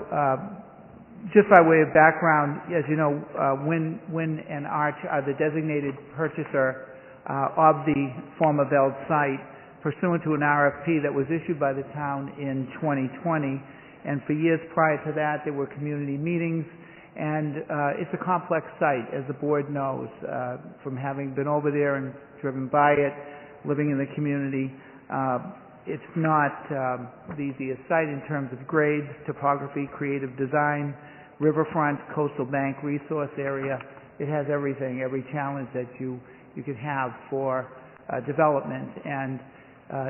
just by way of background, as you know, Wynn and Arch are the designated purchaser of the former Beld site pursuant to an RFP that was issued by the town in 2020. And for years prior to that, there were community meetings, and it's a complex site, as the board knows, from having been over there and driven by it, living in the community. It's not the easiest site in terms of grades, topography, creative design, riverfront, coastal bank, resource area. It has everything, every challenge that you could have for development. And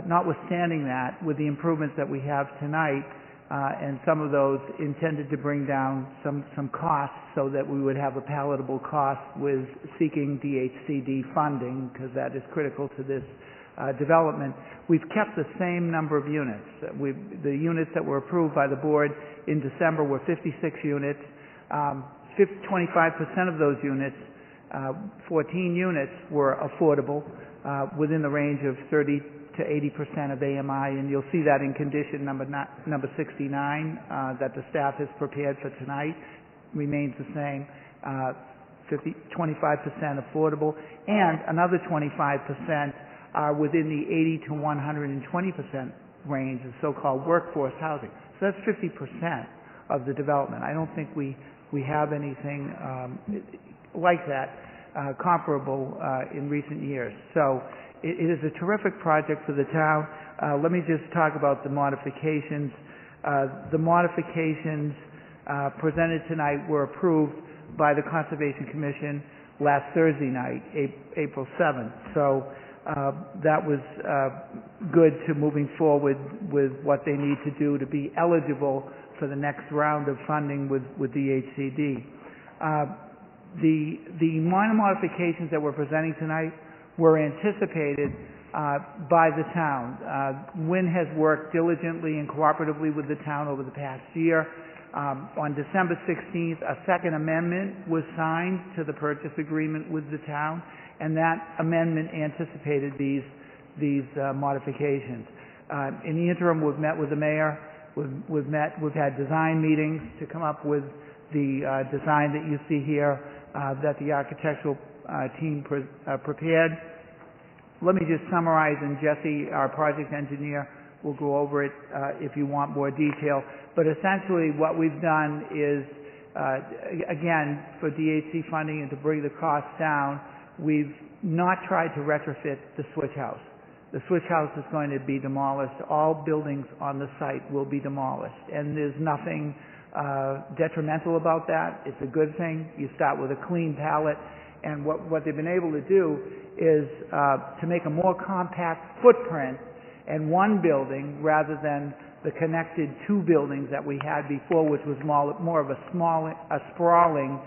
notwithstanding that, with the improvements that we have tonight, and some of those intended to bring down some costs so that we would have a palatable cost with seeking DHCD funding, because that is critical to this development. We've kept the same number of units. The units that were approved by the board in December were 56 units. 25% of those units, 14 units, were affordable within the range of 30 to 80% of AMI, and you'll see that in condition number 69 that the staff has prepared for tonight. Remains the same. 25% affordable, and another 25% are within the 80 to 120% range of so-called workforce housing. So that's 50% of the development. I don't think we have anything like that comparable in recent years. So it is a terrific project for the town. Let me just talk about the modifications. The modifications presented tonight were approved by the Conservation Commission last Thursday night, April 7th. So that was good to moving forward with what they need to do to be eligible for the next round of funding with DHCD. The minor modifications that we're presenting tonight were anticipated by the town. Wynn has worked diligently and cooperatively with the town over the past year. On December 16th, a second amendment was signed to the purchase agreement with the town, and that amendment anticipated these modifications. In the interim, we've met with the mayor. We've had design meetings to come up with the design that you see here that the architectural team prepared. Let me just summarize, and Jesse, our project engineer, will go over it if you want more detail. But essentially what we've done is, again, for DHC funding and to bring the costs down, we've not tried to retrofit the switch house. The switch house is going to be demolished. All buildings on the site will be demolished. And there's nothing detrimental about that. It's a good thing. You start with a clean palette. And what they've been able to do is to make a more compact footprint in one building rather than the connected two buildings that we had before, which was more of a sprawling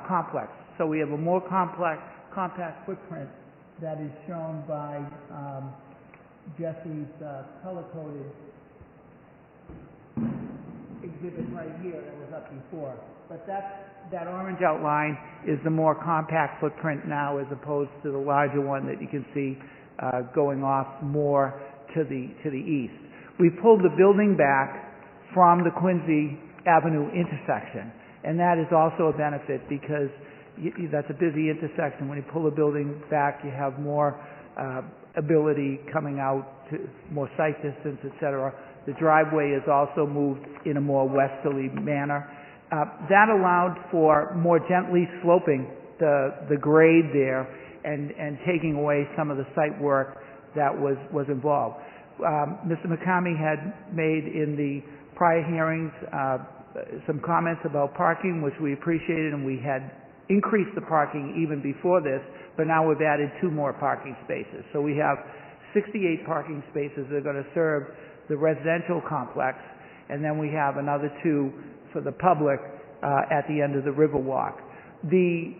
complex. So we have a more compact footprint that is shown by Jesse's color-coded exhibit right here that was up before. But that orange outline is the more compact footprint now, as opposed to the larger one that you can see going off more to the east. We pulled the building back from the Quincy Avenue intersection, and that is also a benefit because that's a busy intersection. When you pull a building back, you have more ability coming out to more sight distance, etc. The driveway is also moved in a more westerly manner. That allowed for more gently sloping the grade there, and taking away some of the site work that was involved. Mr. McCamey had made in the prior hearings some comments about parking, which we appreciated, and we had increased the parking even before this, but now we've added 2 more parking spaces. So we have 68 parking spaces that are going to serve the residential complex, and then we have another 2 for the public at the end of the Riverwalk. The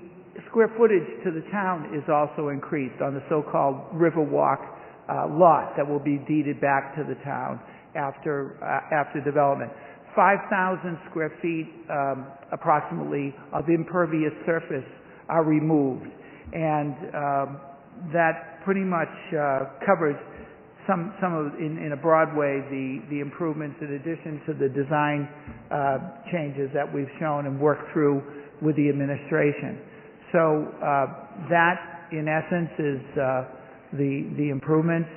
square footage to the town is also increased on the so-called Riverwalk lot that will be deeded back to the town after development. 5,000 square feet approximately of impervious surface are removed, and that pretty much covers some of, in a broad way, the improvements in addition to the design changes that we've shown and worked through with the administration. So that, in essence, is the improvements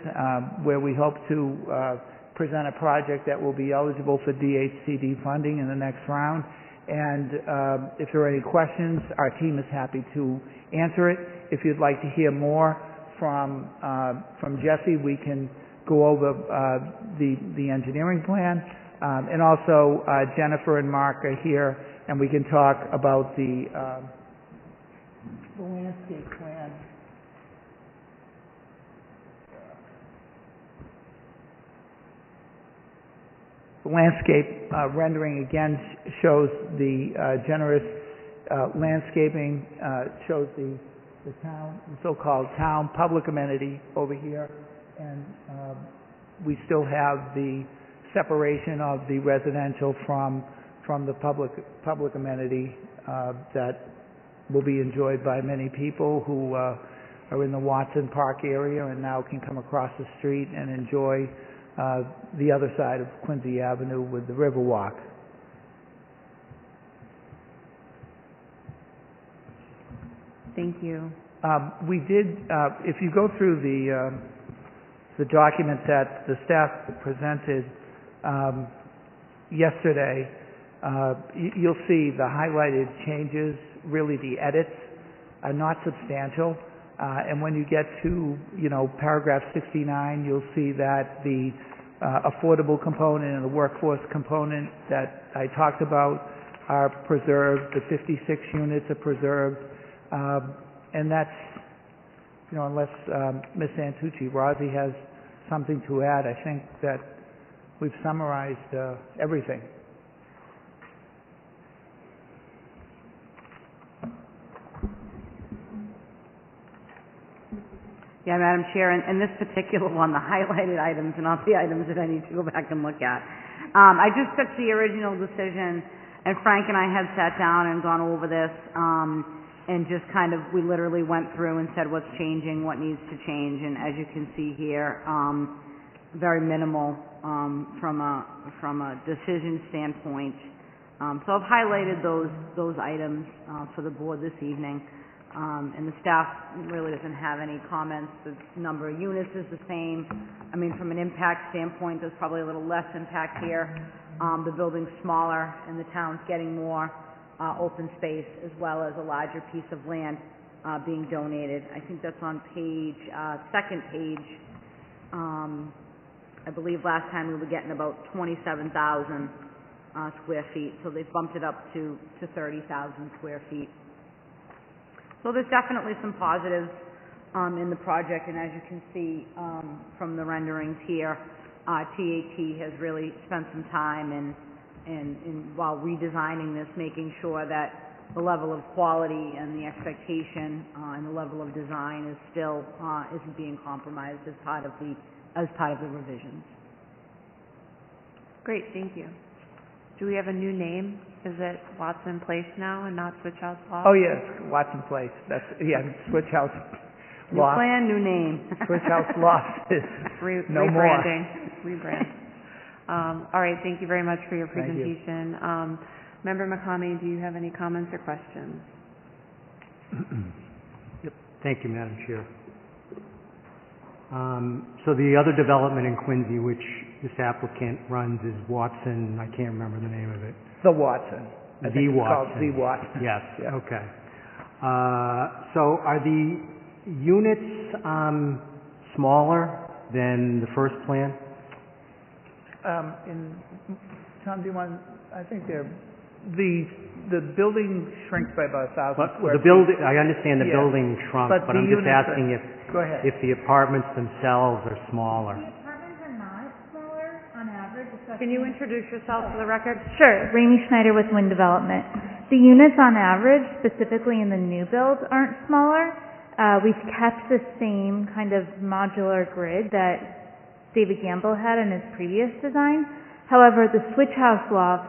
where we hope to present a project that will be eligible for DHCD funding in the next round. And if there are any questions, our team is happy to answer it. If you'd like to hear more from Jesse, we can go over the engineering plan. And also, Jennifer and Mark are here, and we can talk about the landscape plan. The landscape rendering again shows the generous landscaping, shows the town, the so-called town public amenity over here, and we still have the separation of the residential from the public amenity that will be enjoyed by many people who are in the Watson Park area and now can come across the street and enjoy the other side of Quincy Avenue with the Riverwalk. Thank you. We did, if you go through the document that the staff presented yesterday, you'll see the highlighted changes, really the edits, are not substantial. And when you get to, paragraph 69, you'll see that the affordable component and the workforce component that I talked about are preserved. The 56 units are preserved. And that's, unless Ms. Santucci, Rosie has something to add, I think that we've summarized everything. Yeah, Madam Chair, and this particular one, the highlighted items are not the items that I need to go back and look at. I just took the original decision, and Frank and I had sat down and gone over this, and just we literally went through and said what's changing, what needs to change, and as you can see here, very minimal from a decision standpoint. So I've highlighted those items for the board this evening. And the staff really doesn't have any comments. The number of units is the same. I mean, from an impact standpoint, there's probably a little less impact here. The building's smaller, and the town's getting more open space, as well as a larger piece of land being donated. I think that's on second page. I believe last time we were getting about 27,000 square feet, so they've bumped it up to 30,000 square feet. So there's definitely some positives in the project, and as you can see from the renderings here, TAT has really spent some time and while redesigning this, making sure that the level of quality and the expectation and the level of design is still isn't being compromised as part of the revisions. Great, thank you. Do we have a new name? Is it Watson Place now and not Switch House Loft? Oh, yes, Watson Place. That's, Switch House Loft. New plan, new name. Switch House Loft is no more. Rebrand. All right, thank you very much for your presentation. Member McCamey, do you have any comments or questions? Yep. Thank you, Madam Chair. So the other development in Quincy, which this applicant runs, is Watson. I can't remember the name of it. The Watson. The Watson. The Watson. Yes. Yeah. Okay. So are the units, smaller than the first plan? Tom, do you want, I think the building shrinks by about 1,000 square The feet. building, I understand the Yeah. building shrunk, But but the I'm just units are- asking Go ahead. if the apartments themselves are smaller. Apartments are not smaller on average, especially... Can you introduce yourself for the record? Sure. Ramey Schneider with Wind Development. The units on average, specifically in the new builds, aren't smaller. We've kept the same kind of modular grid that David Gamble had in his previous design. However, the switch house lofts,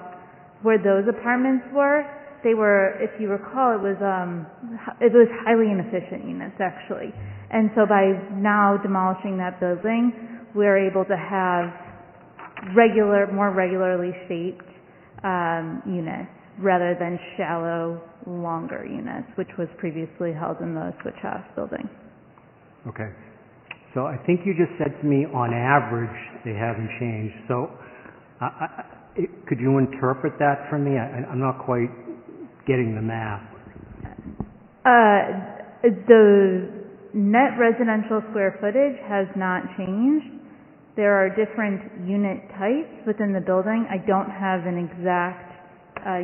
where those apartments were, they were, if you recall, it was highly inefficient units actually. And so by now demolishing that building, we're able to have more regularly shaped units rather than shallow, longer units, which was previously held in the switch house building. Okay. So I think you just said to me, on average, they haven't changed. So could you interpret that for me? I'm not quite getting the math. The net residential square footage has not changed. There are different unit types within the building. I don't have an exact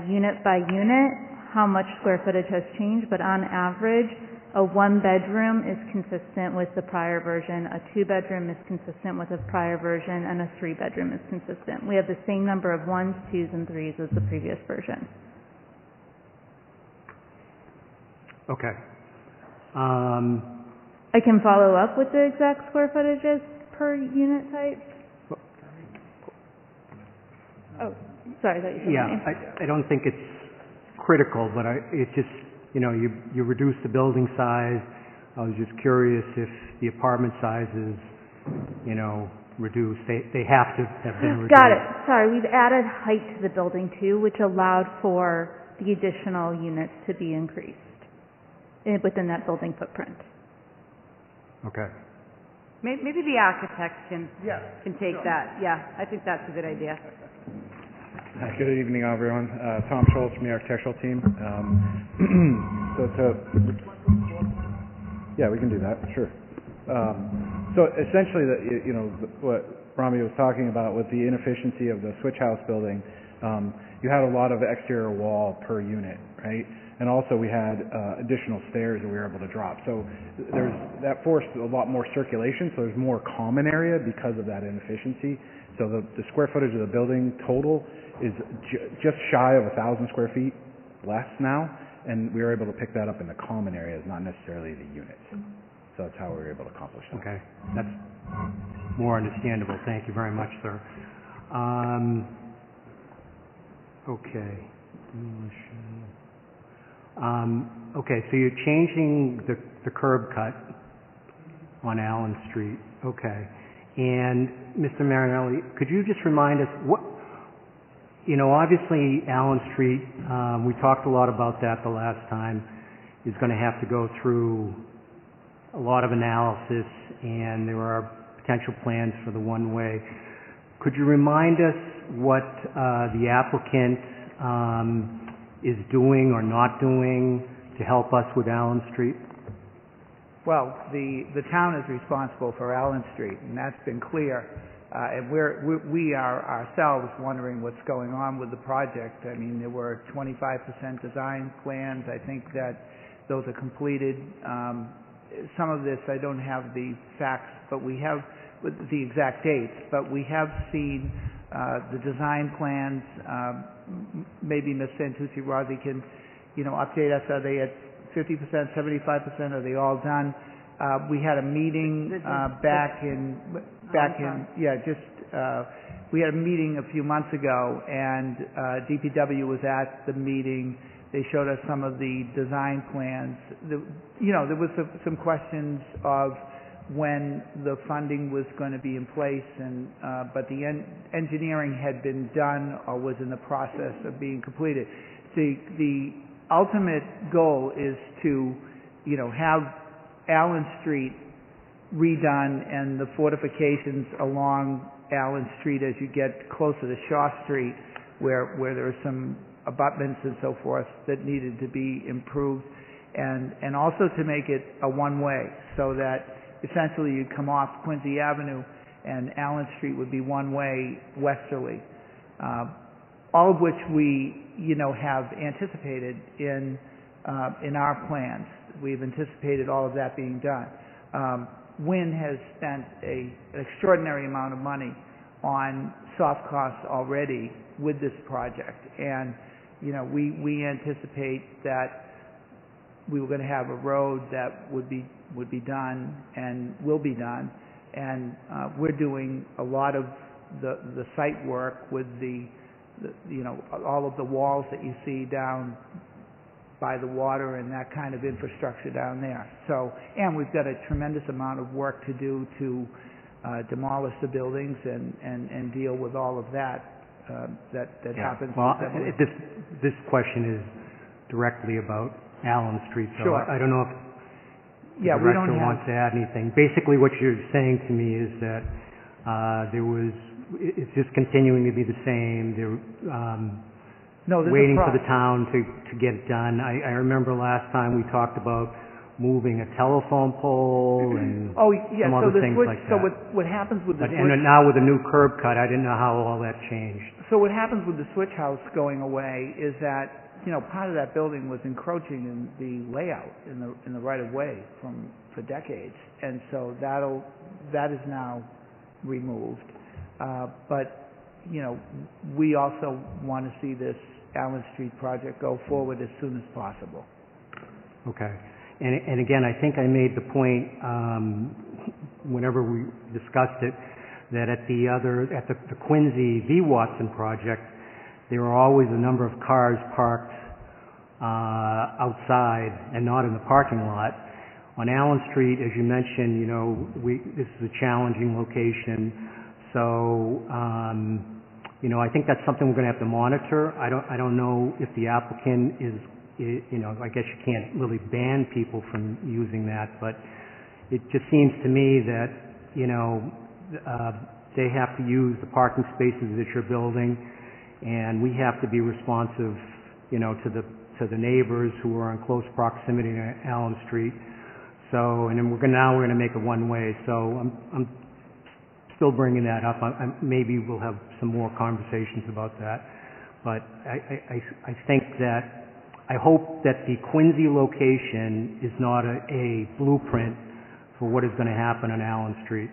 unit by unit how much square footage has changed, but on average, a 1-bedroom is consistent with the prior version, a 2-bedroom is consistent with the prior version, and a 3-bedroom is consistent. We have the same number of 1s, 2s, and 3s as the previous version. Okay. I can follow up with the exact square footages per unit type. Oh, sorry, I thought you said Yeah, my name. I don't think it's critical, but it's just, you reduce the building size. I was just curious if the apartment sizes, reduced. They have to have been reduced. Got it. Sorry, we've added height to the building too, which allowed for the additional units to be increased within that building footprint. Okay. Maybe the architect can take sure. that. Yeah, I think that's a good idea. Good evening, everyone. Tom Schultz from the architectural team. Yeah, we can do that. Sure. So essentially, what Rami was talking about with the inefficiency of the switch house building, you had a lot of exterior wall per unit, right? And also we had additional stairs that we were able to drop. So that forced a lot more circulation, so there's more common area because of that inefficiency. So the square footage of the building total is just shy of 1,000 square feet less now, and we were able to pick that up in the common areas, not necessarily the units. So that's how we were able to accomplish that. Okay, that's more understandable. Thank you very much, sir. Okay. Okay, so you're changing the curb cut on Allen Street. Okay. And Mr. Marinelli, could you just remind us obviously Allen Street, we talked a lot about that the last time, is going to have to go through a lot of analysis, and there are potential plans for the one-way. Could you remind us what the applicant is doing or not doing to help us with Allen Street? Well, the town is responsible for Allen Street, and that's been clear. And we are ourselves wondering what's going on with the project. I mean, there were 25% design plans. I think that those are completed. Some of this, I don't have the facts, but we have the exact dates, but we have seen the design plans. Maybe Ms. Santucci-Rossi can, update us. Are they at 50%, 75%? Are they all done? We had a meeting we had a meeting a few months ago, and DPW was at the meeting. They showed us some of the design plans. There was some questions of when the funding was going to be in place, but the engineering had been done or was in the process of being completed. The ultimate goal is to, have Allen Street redone and the fortifications along Allen Street as you get closer to Shaw Street, where there are some abutments and so forth that needed to be improved. and also to make it a one-way, so that essentially you come off Quincy Avenue and Allen Street would be one-way westerly. All of which we, have anticipated in our plans. We've anticipated all of that being done. WIN has spent an extraordinary amount of money on soft costs already with this project, and we anticipate that we were going to have a road that would be done and will be done, and we're doing a lot of the site work with all of the walls that you see down by the water and that kind of infrastructure down there. So, and we've got a tremendous amount of work to do to demolish the buildings and deal with all of that happens. Well, this question is directly about Allen Street, so sure. I don't know if the director wants to add anything. Basically, what you're saying to me is that it's just continuing to be the same. They're waiting for the town to get it done. I remember last time we talked about moving a telephone pole and some other things like that. So what happens with the switch... And now with the new curb cut, I didn't know how all that changed. So what happens with the switch house going away is that, part of that building was encroaching in the layout, in the right-of-way for decades. And so that is now removed. But, we also want to see this Allen Street project go forward as soon as possible. Okay. And again, I think I made the point whenever we discussed it, that at the Quincy V. Watson project, there were always a number of cars parked outside and not in the parking lot. On Allen Street, as you mentioned, this is a challenging location. So, I think that's something we're going to have to monitor. I don't know if the applicant is, I guess you can't really ban people from using that, but it just seems to me that, they have to use the parking spaces that you're building, and we have to be responsive, to the neighbors who are in close proximity to Allen Street. So, and then we're going to make it one-way. So I'm still bringing that up. Maybe we'll have some more conversations about that. But I think that, I hope that the Quincy location is not a blueprint for what is going to happen on Allen Street.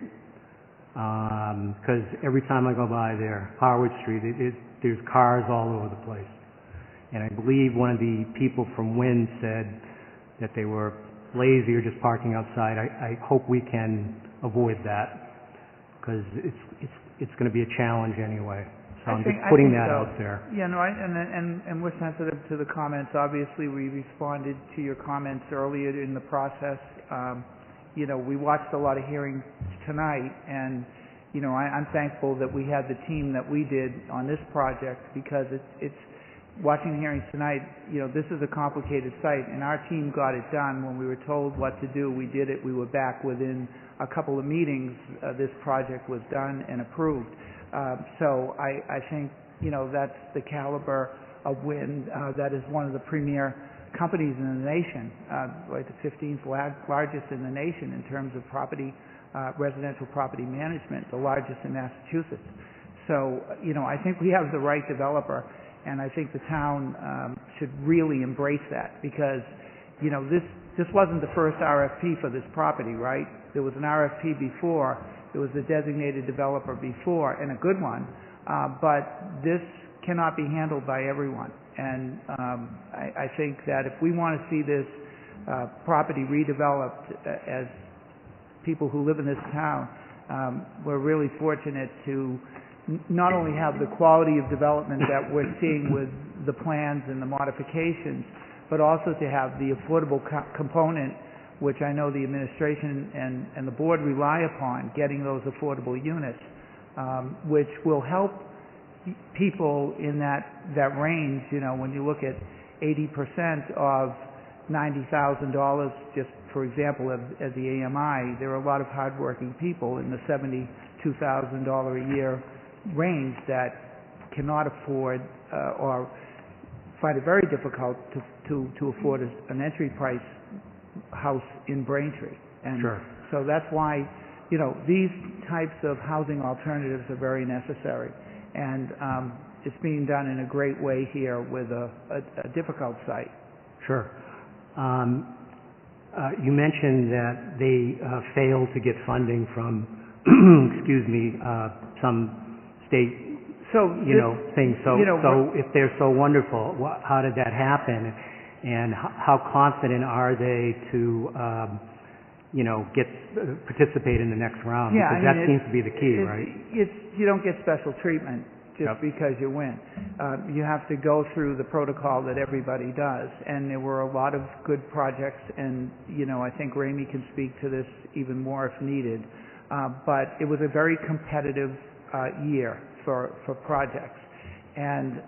Because every time I go by there, Harwood Street, there's cars all over the place. And I believe one of the people from WIN said that they were lazy or just parking outside. I hope we can avoid that, because it's going to be a challenge anyway. So I'm just putting that out there. Yeah, no, and we're sensitive to the comments. Obviously, we responded to your comments earlier in the process. We watched a lot of hearings tonight, and I'm thankful that we had the team that we did on this project, because it's watching hearings tonight. This is a complicated site, and our team got it done. When we were told what to do, we did it. We were back within a couple of meetings. This project was done and approved. So I think that's the caliber of WIN. That is one of the premier companies in the nation, like the 15th largest in the nation in terms of residential property management, the largest in Massachusetts. So, I think we have the right developer, and I think the town should really embrace that, because, this wasn't the first RFP for this property, right? There was an RFP before, there was a designated developer before, and a good one, but this cannot be handled by everyone. And I think that if we want to see this property redeveloped as people who live in this town, we're really fortunate to not only have the quality of development that we're seeing with the plans and the modifications, but also to have the affordable component, which I know the administration and the board rely upon, getting those affordable units, which will help people in that range. When you look at 80% of $90,000, just for example, as the AMI, there are a lot of hardworking people in the $72,000 a year range that cannot afford or find it very difficult to afford an entry price house in Braintree. And Sure. so that's why, you know, these types of housing alternatives are very necessary. And it's being done in a great way here with a difficult site. Sure. You mentioned that they failed to get funding from, excuse me, some state, thing. So if they're so wonderful, how did that happen? And how confident are they to, participate in the next round? Yeah, because that seems to be the key, right? You don't get special treatment just because you win. You have to go through the protocol that everybody does, and there were a lot of good projects, and, I think Ramey can speak to this even more if needed, but it was a very competitive year for projects. And,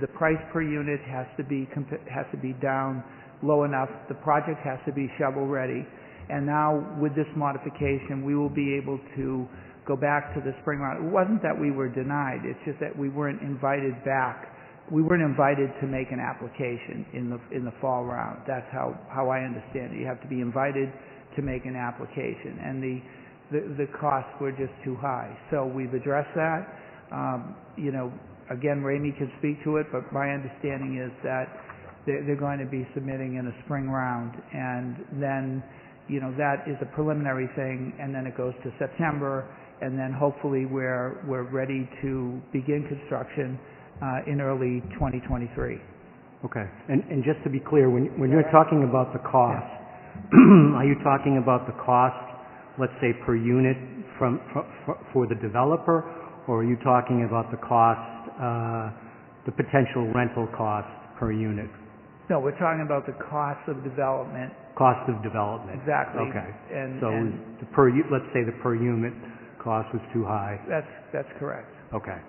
the price per unit has to be down low enough. The project has to be shovel-ready. And now, with this modification, we will be able to go back to the spring round. It wasn't that we were denied, it's just that we weren't invited back. We weren't invited to make an application in the fall round. That's how I understand it. You have to be invited to make an application, and the costs were just too high. So we've addressed that. Again, Ramey can speak to it, but my understanding is that they're going to be submitting in a spring round, and then that is a preliminary thing, and then it goes to September, and then hopefully we're ready to begin construction in early 2023. Okay. And just to be clear, when you're talking about the cost, are you talking about the cost, let's say, per unit for the developer, or are you talking about the cost, the potential rental cost per unit? No, we're talking about the cost of development. Cost of development. Exactly. Okay. And let's say the per unit cost was too high. That's correct. Okay.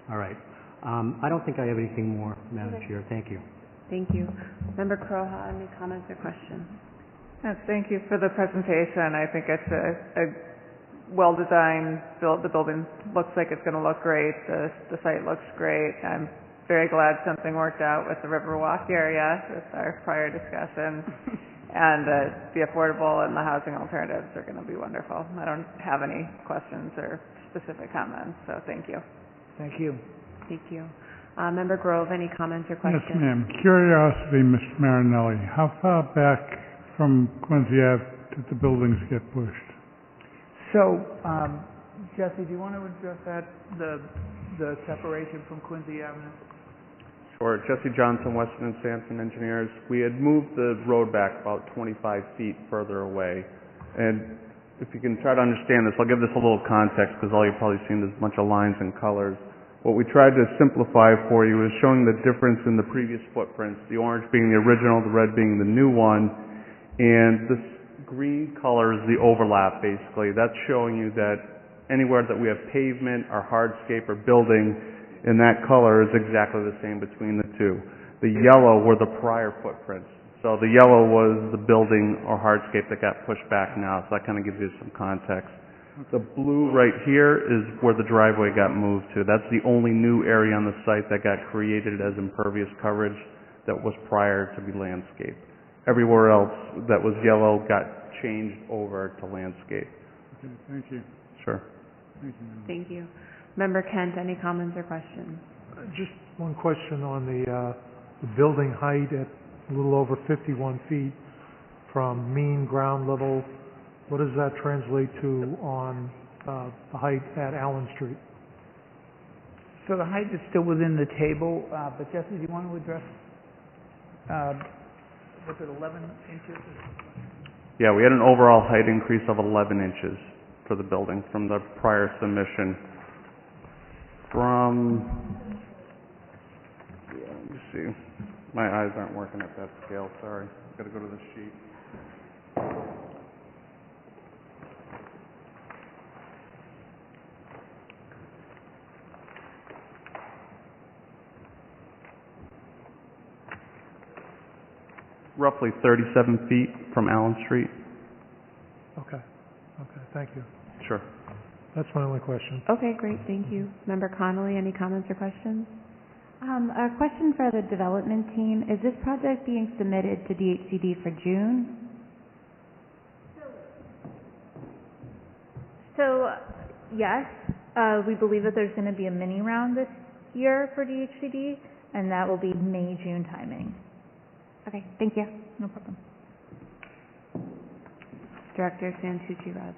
All right. I don't think I have anything more, Madam Chair. Thank you. Thank you. Member Croha, any comments or questions? Yes, thank you for the presentation. I think it's a well-designed build. The building looks like it's going to look great. The site looks great. I'm very glad something worked out with the Riverwalk area with our prior discussion. And the affordable and the housing alternatives are going to be wonderful. I don't have any questions or specific comments, so thank you. Thank you. Thank you. Member Grove, any comments or questions? Yes, ma'am. Curiosity, Mr. Marinelli. How far back from Quincy Ave did the buildings get pushed? So, Jesse, do you want to address that, the separation from Quincy Avenue? Sure. Jesse Johnson, Weston & Sampson Engineers. We had moved the road back about 25 feet further away. And if you can try to understand this, I'll give this a little context because all you've probably seen is a bunch of lines and colors. What we tried to simplify for you is showing the difference in the previous footprints, the orange being the original, the red being the new one, and this green color is the overlap, basically. That's showing you that anywhere that we have pavement or hardscape or building, and that color is exactly the same between the two. The yellow were the prior footprints. So the yellow was the building or hardscape that got pushed back now, so that kind of gives you some context. The blue right here is where the driveway got moved to. That's the only new area on the site that got created as impervious coverage that was prior to be landscape. Everywhere else that was yellow got changed over to landscape. Okay, thank you. Sure. Thank you. Thank you. Member Kent, any comments or questions? Just one question on the building height at a little over 51 feet from mean ground level. What does that translate to on the height at Allen Street? So the height is still within the table, but Jesse, do you want to address, was it 11 inches? Yeah, we had an overall height increase of 11 inches for the building from the prior submission. Let me see. My eyes aren't working at that scale, sorry. Got to go to the sheet. Roughly 37 feet from Allen Street. Okay, thank you. Sure. That's my only question. Okay, great, thank you. Member Connolly, any comments or questions? A question for the development team. Is this project being submitted to DHCD for June? So, yes, we believe that there's going to be a mini round this year for DHCD, and that will be May, June timing. Okay, thank you. No problem. Director Santucci-Rod.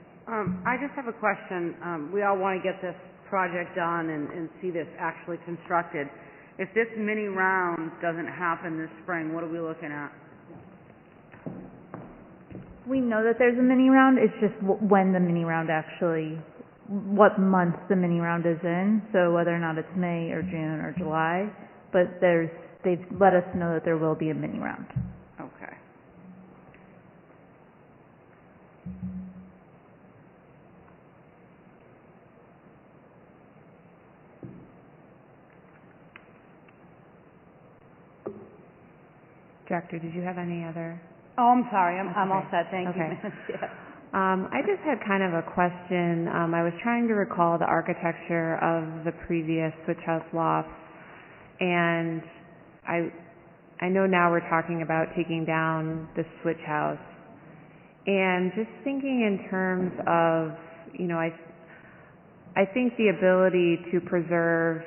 I just have a question. We all want to get this project done and see this actually constructed. If this mini round doesn't happen this spring, what are we looking at? We know that there's a mini round. It's just when the mini round actually, what month the mini round is in. So whether or not it's May or June or July, but they've let us know that there will be a mini round. Okay. Director, did you have any other? Oh, I'm sorry. I'm all Okay. set. Thank Okay. you. Yeah. I just had kind of a question. I was trying to recall the architecture of the previous switch house lofts, and I know now we're talking about taking down the switch house, and just thinking in terms of, I think the ability to preserve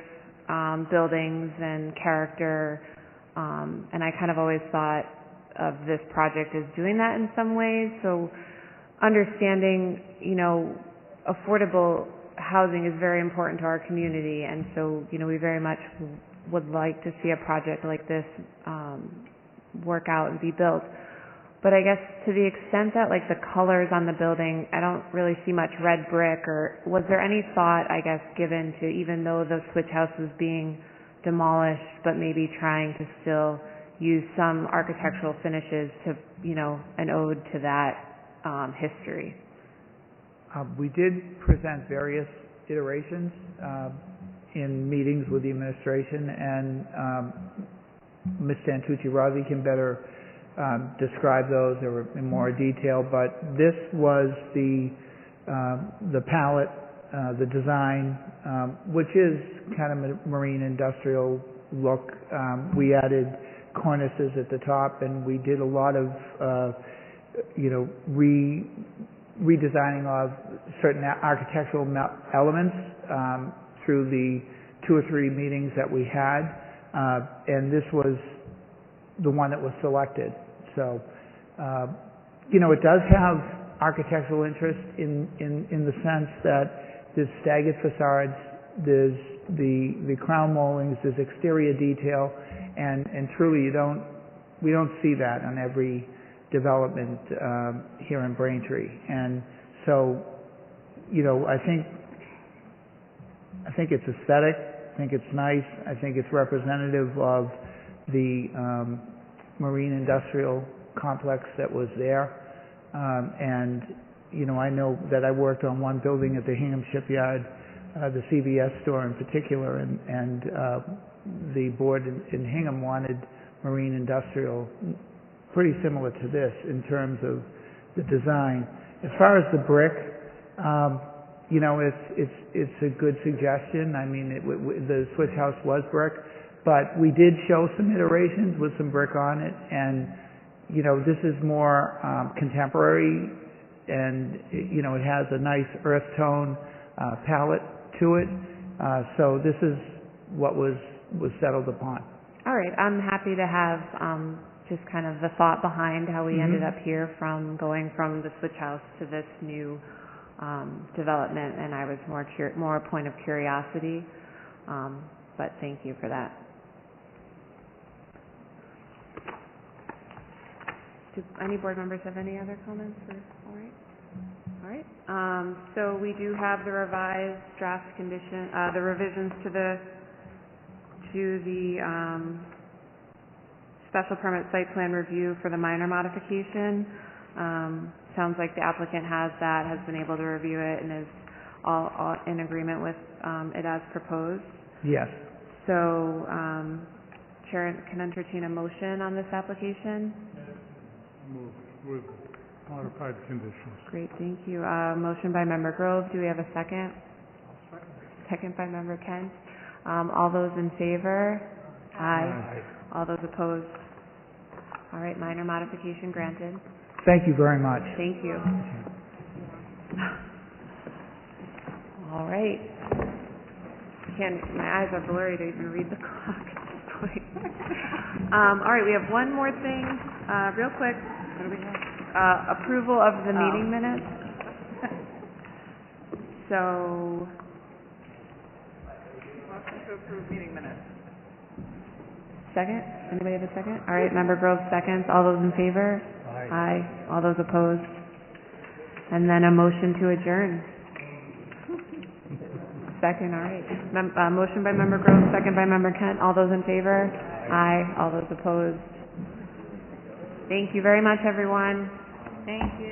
buildings and character, and I kind of always thought of this project as doing that in some ways. So understanding, affordable housing is very important to our community, and so, we very much would like to see a project like this work out and be built. But I guess to the extent that, like, the colors on the building, I don't really see much red brick, or was there any thought, I guess, given to, even though the switch house was being demolished, but maybe trying to still use some architectural finishes to, an ode to that history? We did present various iterations in meetings with the administration, and Ms. Santucci-Rossi can better describe those in more detail, but this was the palette, the design, which is kind of a marine industrial look. We added cornices at the top, and we did a lot of redesigning of certain architectural elements through the 2 or 3 meetings that we had, and this was the one that was selected. So, it does have architectural interest in the sense that there's staggered facades, there's the crown moldings, there's exterior detail, and truly we don't see that on every development here in Braintree. And so, I think it's aesthetic, I think it's nice, I think it's representative of the marine industrial complex that was there. And, I know that I worked on one building at the Hingham Shipyard, the CVS store in particular, and the board in Hingham wanted marine industrial pretty similar to this in terms of the design. As far as the brick, it's a good suggestion. I mean, the switch house was brick, but we did show some iterations with some brick on it, and this is more contemporary, and it has a nice earth tone palette to it. So this is what was settled upon. All right, I'm happy to have just kind of the thought behind how we ended up here, from going from the switch house to this new development, and I was more a point of curiosity, but thank you for that. Do any board members have any other comments? All right. So we do have the revised draft condition, the revisions to the special permit site plan review for the minor modification. Sounds like the applicant has been able to review it and is all in agreement with it as proposed. Yes. So, Chair can entertain a motion on this application. Move with modified conditions. Great, thank you. Motion by Member Grove. Do we have a second? Second by Member Kent. All those in favor? Aye. All those opposed? All right, minor modification granted. Thank you very much. Thank you. All right. My eyes are blurry to even read the clock at this point. All right, we have one more thing, real quick. What do we have? Approval of the meeting minutes. So, Motion to approve meeting minutes. second? Anybody have a second? All right, Member Grove seconds. All those in favor? Aye. All those opposed? And then a motion to adjourn. Second, all right. Motion by Member Grove, second by Member Kent. All those in favor? Aye. All those opposed? Thank you very much, everyone. Thank you.